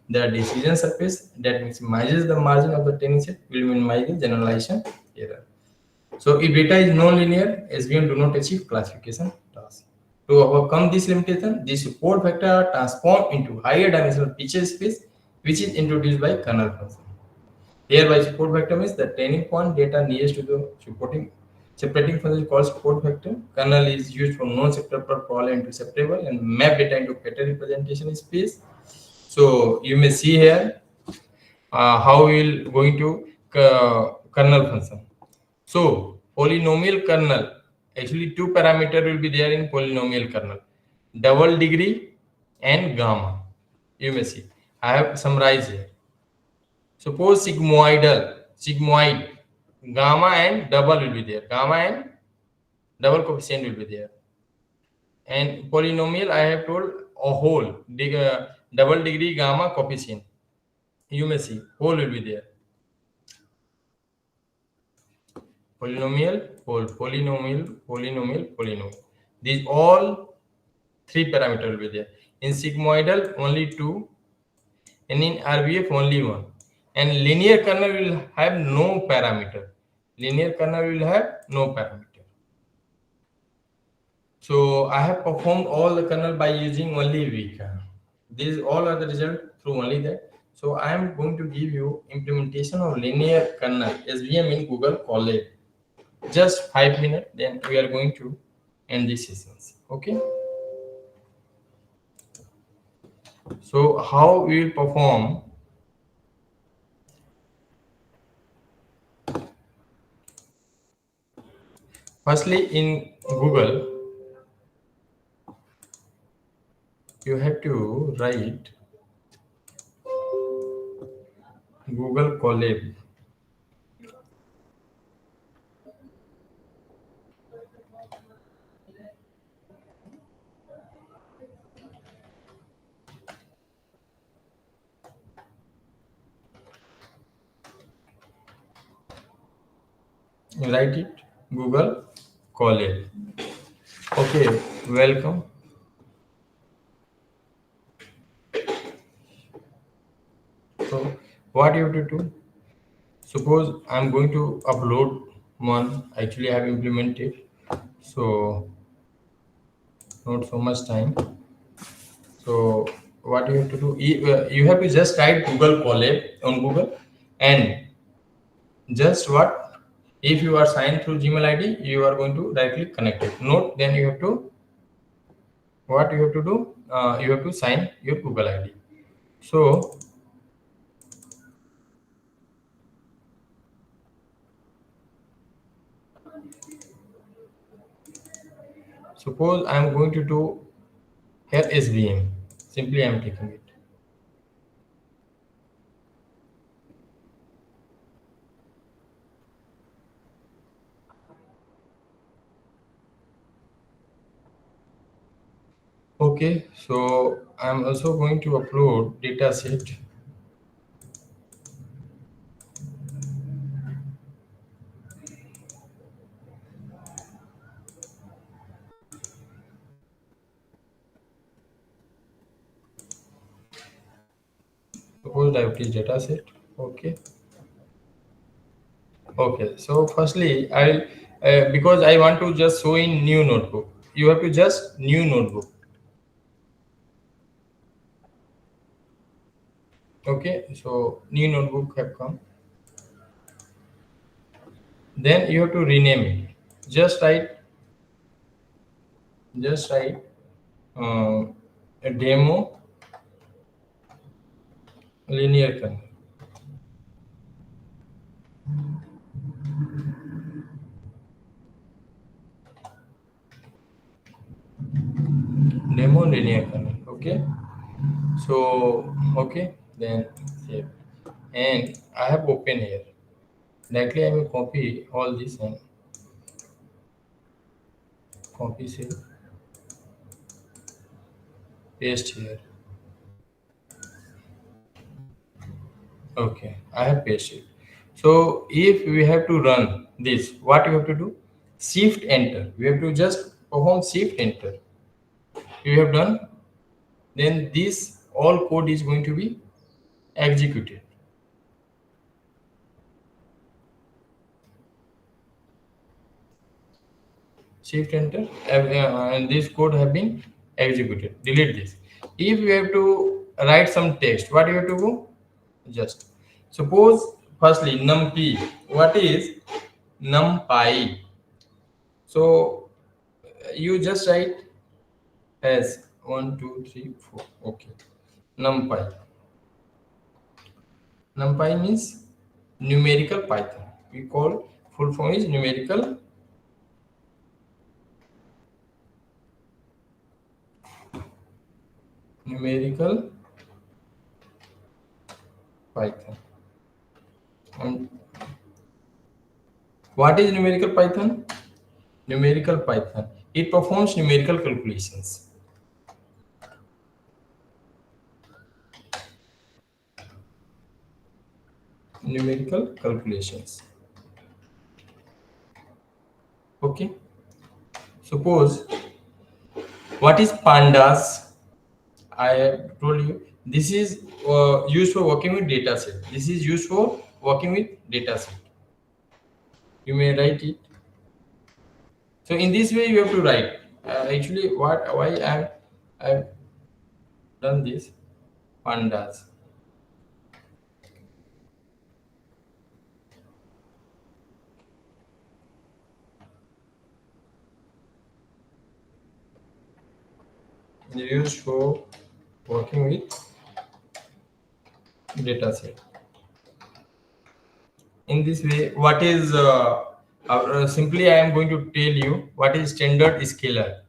The decision surface that maximizes the margin of the training set will minimize the generalization error. So if data is non-linear, SVM do not achieve classification task. To overcome this limitation, the support vector are transformed into higher dimensional feature space, which is introduced by kernel function. Here by support vector means the training point data nearest to the separating function called support vector. Kernel is used for non-separable problem into separable and map data into better representation space. So you may see here how we will going to kernel function. So polynomial kernel, actually two parameter will be there in polynomial kernel, double degree and gamma. You may see I have summarized here. Suppose sigmoid, gamma and double will be there. Gamma and double coefficient will be there. And polynomial, I have told a whole, double degree gamma coefficient. You may see whole will be there. Polynomial, whole, polynomial. These all three parameters will be there. In sigmoidal, only two, and in RBF, only one. And linear kernel will have no parameter. Linear kernel will have no parameter. So I have performed all the kernel by using only VCA. These all are the result through only that. So I am going to give you implementation of linear kernel SVM in Google Colab. Just 5 minutes, then we are going to end this sessions. Okay. So how we will perform? Firstly, in Google, you have to write Google Colab. You write it Google Colab. Okay, welcome. So what you have to do? Suppose I'm going to upload one. Actually, I have implemented. So not so much time. So what you have to do? You have to just type Google Colab on Google, and just what if you are signed through Gmail ID, you are going to directly connect it. Note, then you have to what you have to do. You have to sign your Google ID. So suppose I am going to do here SVM. Simply I am taking it. Okay, so I'm also going to upload data set. Suppose I have this data set. Okay. Okay. So firstly, I'll because I want to just show in new notebook. You have to just new notebook. Okay. So new notebook have come. Then you have to rename it. Just write. Just write a demo linear kernel. Demo linear kernel. Okay. So okay. Then save. And I have open here. Directly I will copy all this and copy save. Paste here. Okay, I have pasted. So if we have to run this, what you have to do? Shift enter. We have to just perform shift enter. You have done, then this all code is going to be executed. Shift enter, and this code have been executed. Delete this. If you have to write some text, what you have to do? Just suppose firstly numpy. What is numpy? So you just write as 1 2 3 4. Okay, numpy. Numpy means numerical Python. We call full form is numerical Python. And what is numerical Python? Numerical Python, it performs numerical calculations. Numerical calculations. Okay, suppose what is pandas? I have told you this is used for working with data set. This is used for working with data set. You may write it. So in this way you have to write. Actually, why I've done this pandas. Used for working with data set. In this way, what is simply I am going to tell you what is standard scalar.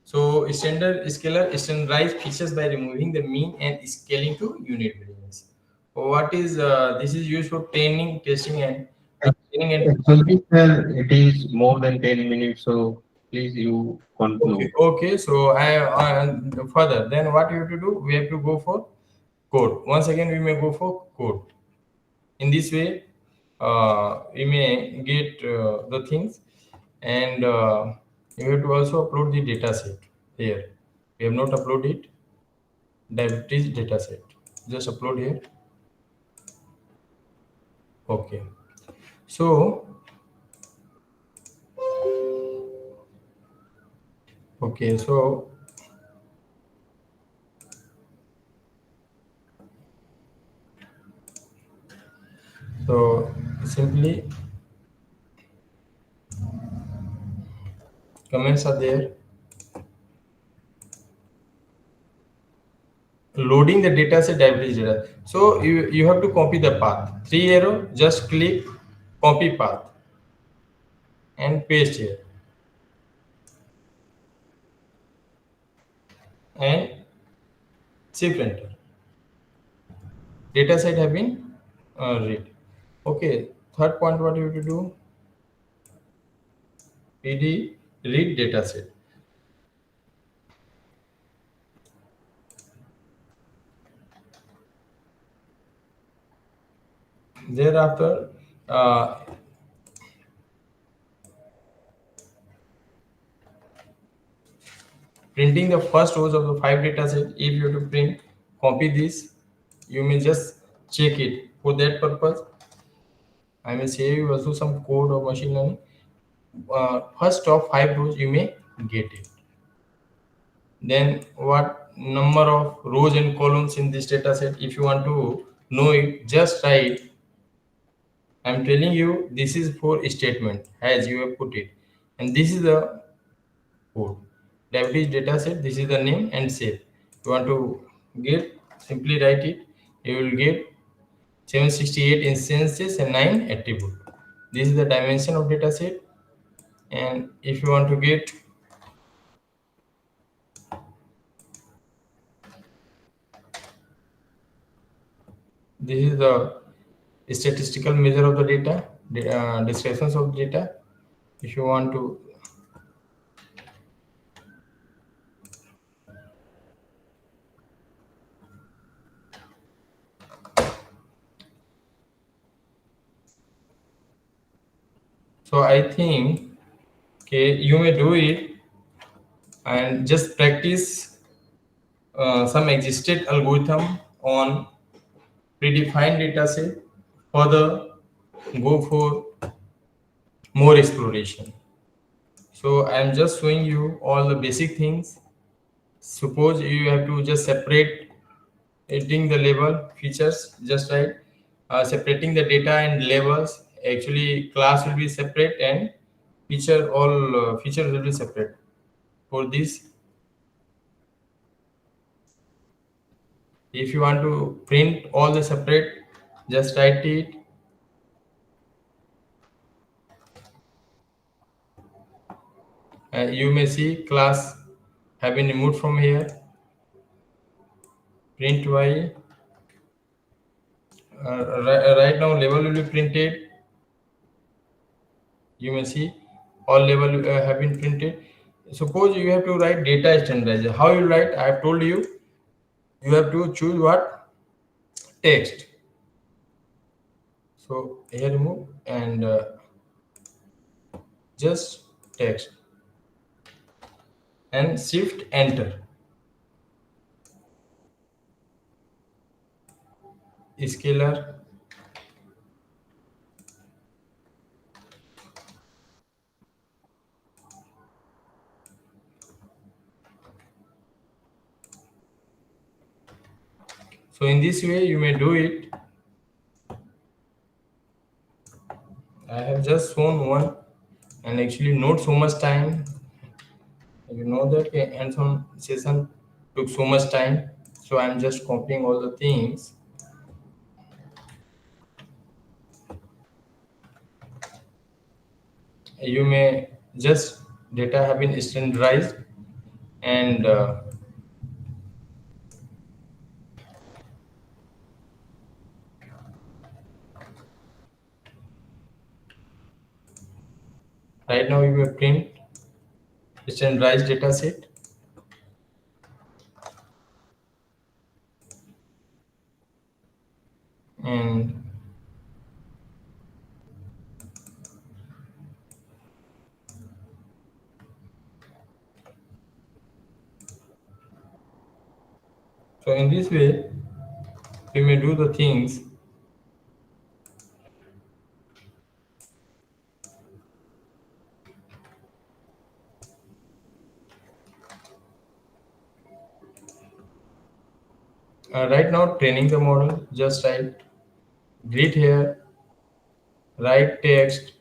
So standard scalar standardize features by removing the mean and scaling to unit variance. What is this is used for training, testing, and training and Actually, sir, it is more than 10 minutes, so please you conclude. okay. So I further then what you have to do? We have to go for code. Once again, we may go for code. In this way, you may get the things, and you have to also upload the data set here. We have not uploaded it. Diabetes data set. Just upload here. Okay. So okay. So simply comments are there. Loading the data set diabetes data. So you have to copy the path. 3 arrow, just click copy path and paste here. And shift enter. Data set have been read. Okay, third point, what you have to do? PD read data set. Thereafter, printing the first rows of the 5 data set. If you have to print, copy this. You may just check it. For that purpose, I may say you also some code or machine learning. First of 5 rows you may get it. Then what number of rows and columns in this data set? If you want to know it, just write. I'm telling you, this is for statement as you have put it, and this is the code. Diabetes data set. This is the name and save. You want to get, simply write it. You will get 768 instances and 9 attributes. This is the dimension of data set. And if you want to get this is the statistical measure of the data, descriptions of data. If you want to so I think okay, you may do it and just practice some existed algorithm on predefined data set. Further, go for more exploration. So I'm just showing you all the basic things. Suppose you have to just separate editing the label features, just right, separating the data and labels. Actually, class will be separate and feature all features will be separate. For this, if you want to print all the separate, just write it. You may see class have been removed from here. Print y. Right now label will be printed. You may see all label have been printed. Suppose you have to write data standardizer. How you write? I have told you. You have to choose what text. So here remove and just text and shift enter. Scalar. So in this way you may do it. I have just shown one and actually not so much time. You know that hands-on session took so much time. So I'm just copying all the things. You may just data have been standardized and right now you may print standardized data set and in this way, we may do the things. Right now, training the model, just write grid here, write text,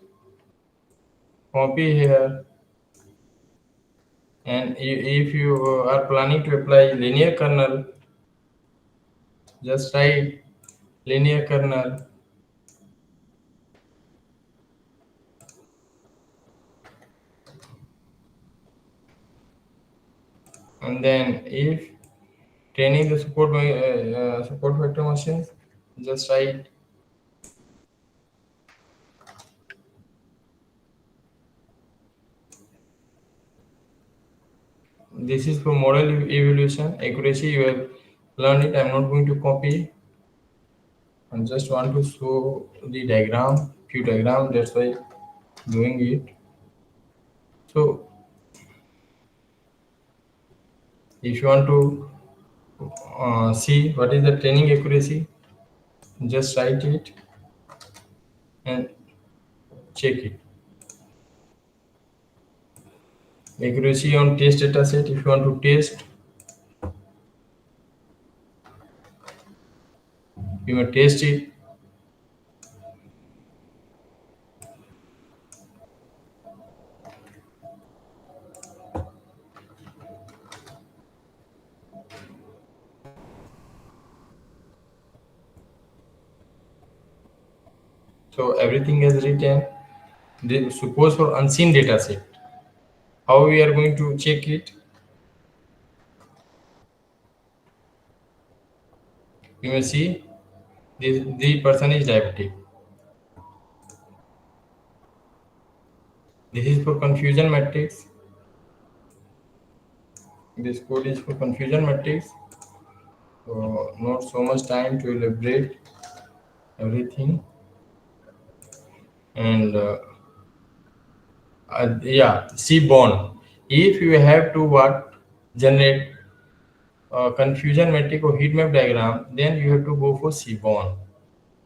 copy here, and if you are planning to apply linear kernel, just write linear kernel. And then if training the support vector machines, just write this is for model evaluation accuracy. You have learned it. I'm not going to copy. I just want to show the diagram, few diagram. That's why doing it. So if you want to see what is the training accuracy, just write it and check it. Accuracy on test data set. If you want to test, you may test it. So everything is written. Suppose for unseen data set, how we are going to check it? You may see the person is diabetic. This is for confusion matrix. This code is for confusion matrix. So not so much time to elaborate everything. And yeah, Seaborn. If you have to generate confusion matrix or heat map diagram, then you have to go for Seaborn.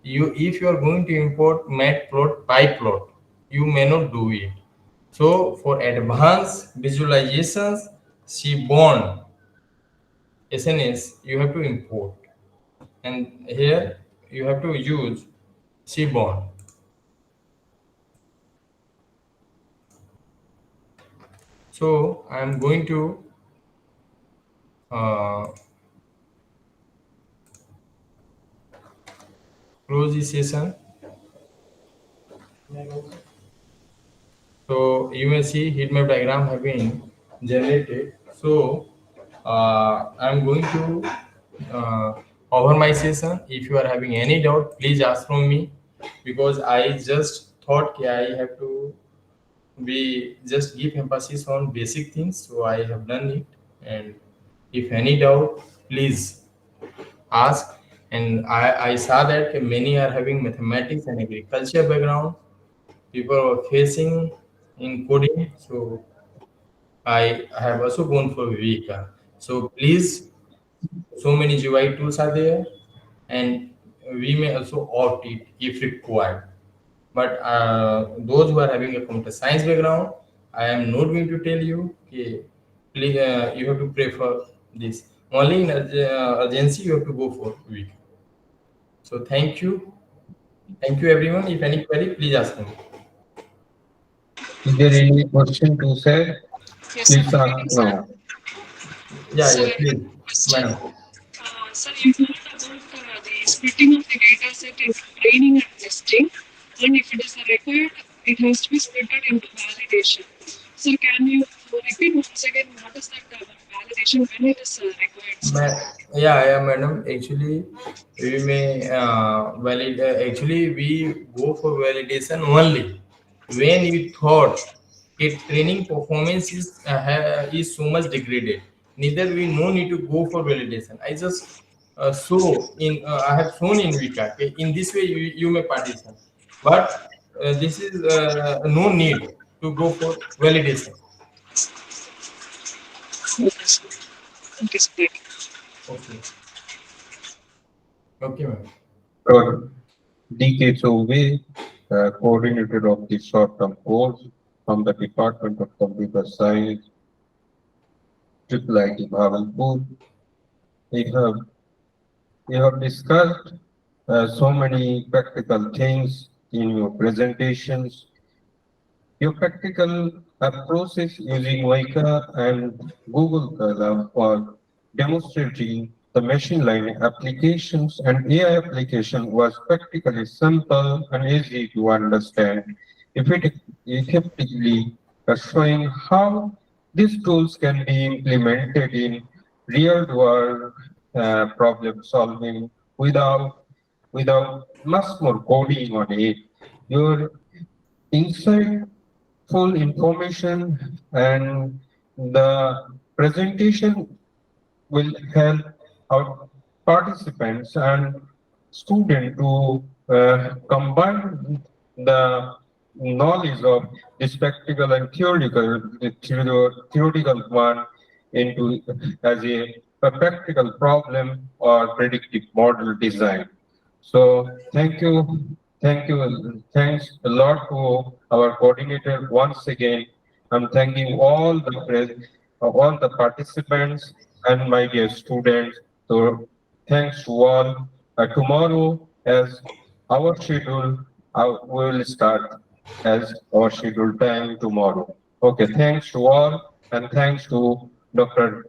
If you are going to import matplot, pyplot, you may not do it. So for advanced visualizations, Seaborn SNS you have to import, and here you have to use Seaborn. So I am going to close this session. So you may see heat map diagram have been generated. So I'm going to over my session. If you are having any doubt, please ask from me, because I just thought I have to be just give emphasis on basic things. So I have done it, and if any doubt, please ask. And I saw that many are having mathematics and agriculture background. People are facing in coding. So I have also gone for Viveka. So please, so many GUI tools are there, and we may also opt it if required. But those who are having a computer science background, I am not going to tell you, okay, please, you have to prefer this. Only in urgency, you have to go for week. So thank you. Thank you, everyone. If any query, please ask me. Is there any question to say? Yes, sir. Please no. Yeah, Sir, yeah, please, question. madam. Sir, you told about the splitting of the data set into training and testing, and if it is required, it has to be split into validation. So, can you repeat once again what is that validation when it is required? Sir? Yeah, madam. Actually, we may actually, we go for validation only when you thought training performance is so much degraded. Neither we no need to go for validation. I just I have shown in Vika. Okay? In this way, you may partition, but this is no need to go for validation. Okay, sir. Okay, sir. Okay. Okay, ma'am. Dr. D.K. Chauve, coordinator of the short-term course from the Department of Computer Science, IIIT Bhagalpur. We have, we have discussed so many practical things in your presentations. Your practical approaches using Weka and Google Colab for demonstrating the machine learning applications and AI application was practically simple and easy to understand, effectively showing how these tools can be implemented in real-world problem solving without much more coding on it. Your insightful information and the presentation will help our participants and students to combine the knowledge of this practical and theoretical one into as a practical problem or predictive model design. So thanks a lot to our coordinator once again. I'm thanking all the participants and my dear students. So thanks to all. Tomorrow, as our schedule, we will start as our scheduled time tomorrow. Okay, thanks to all, and thanks to Dr.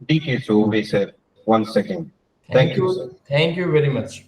D.K. Chauve, sir, once again. Thank you, sir. Thank you very much.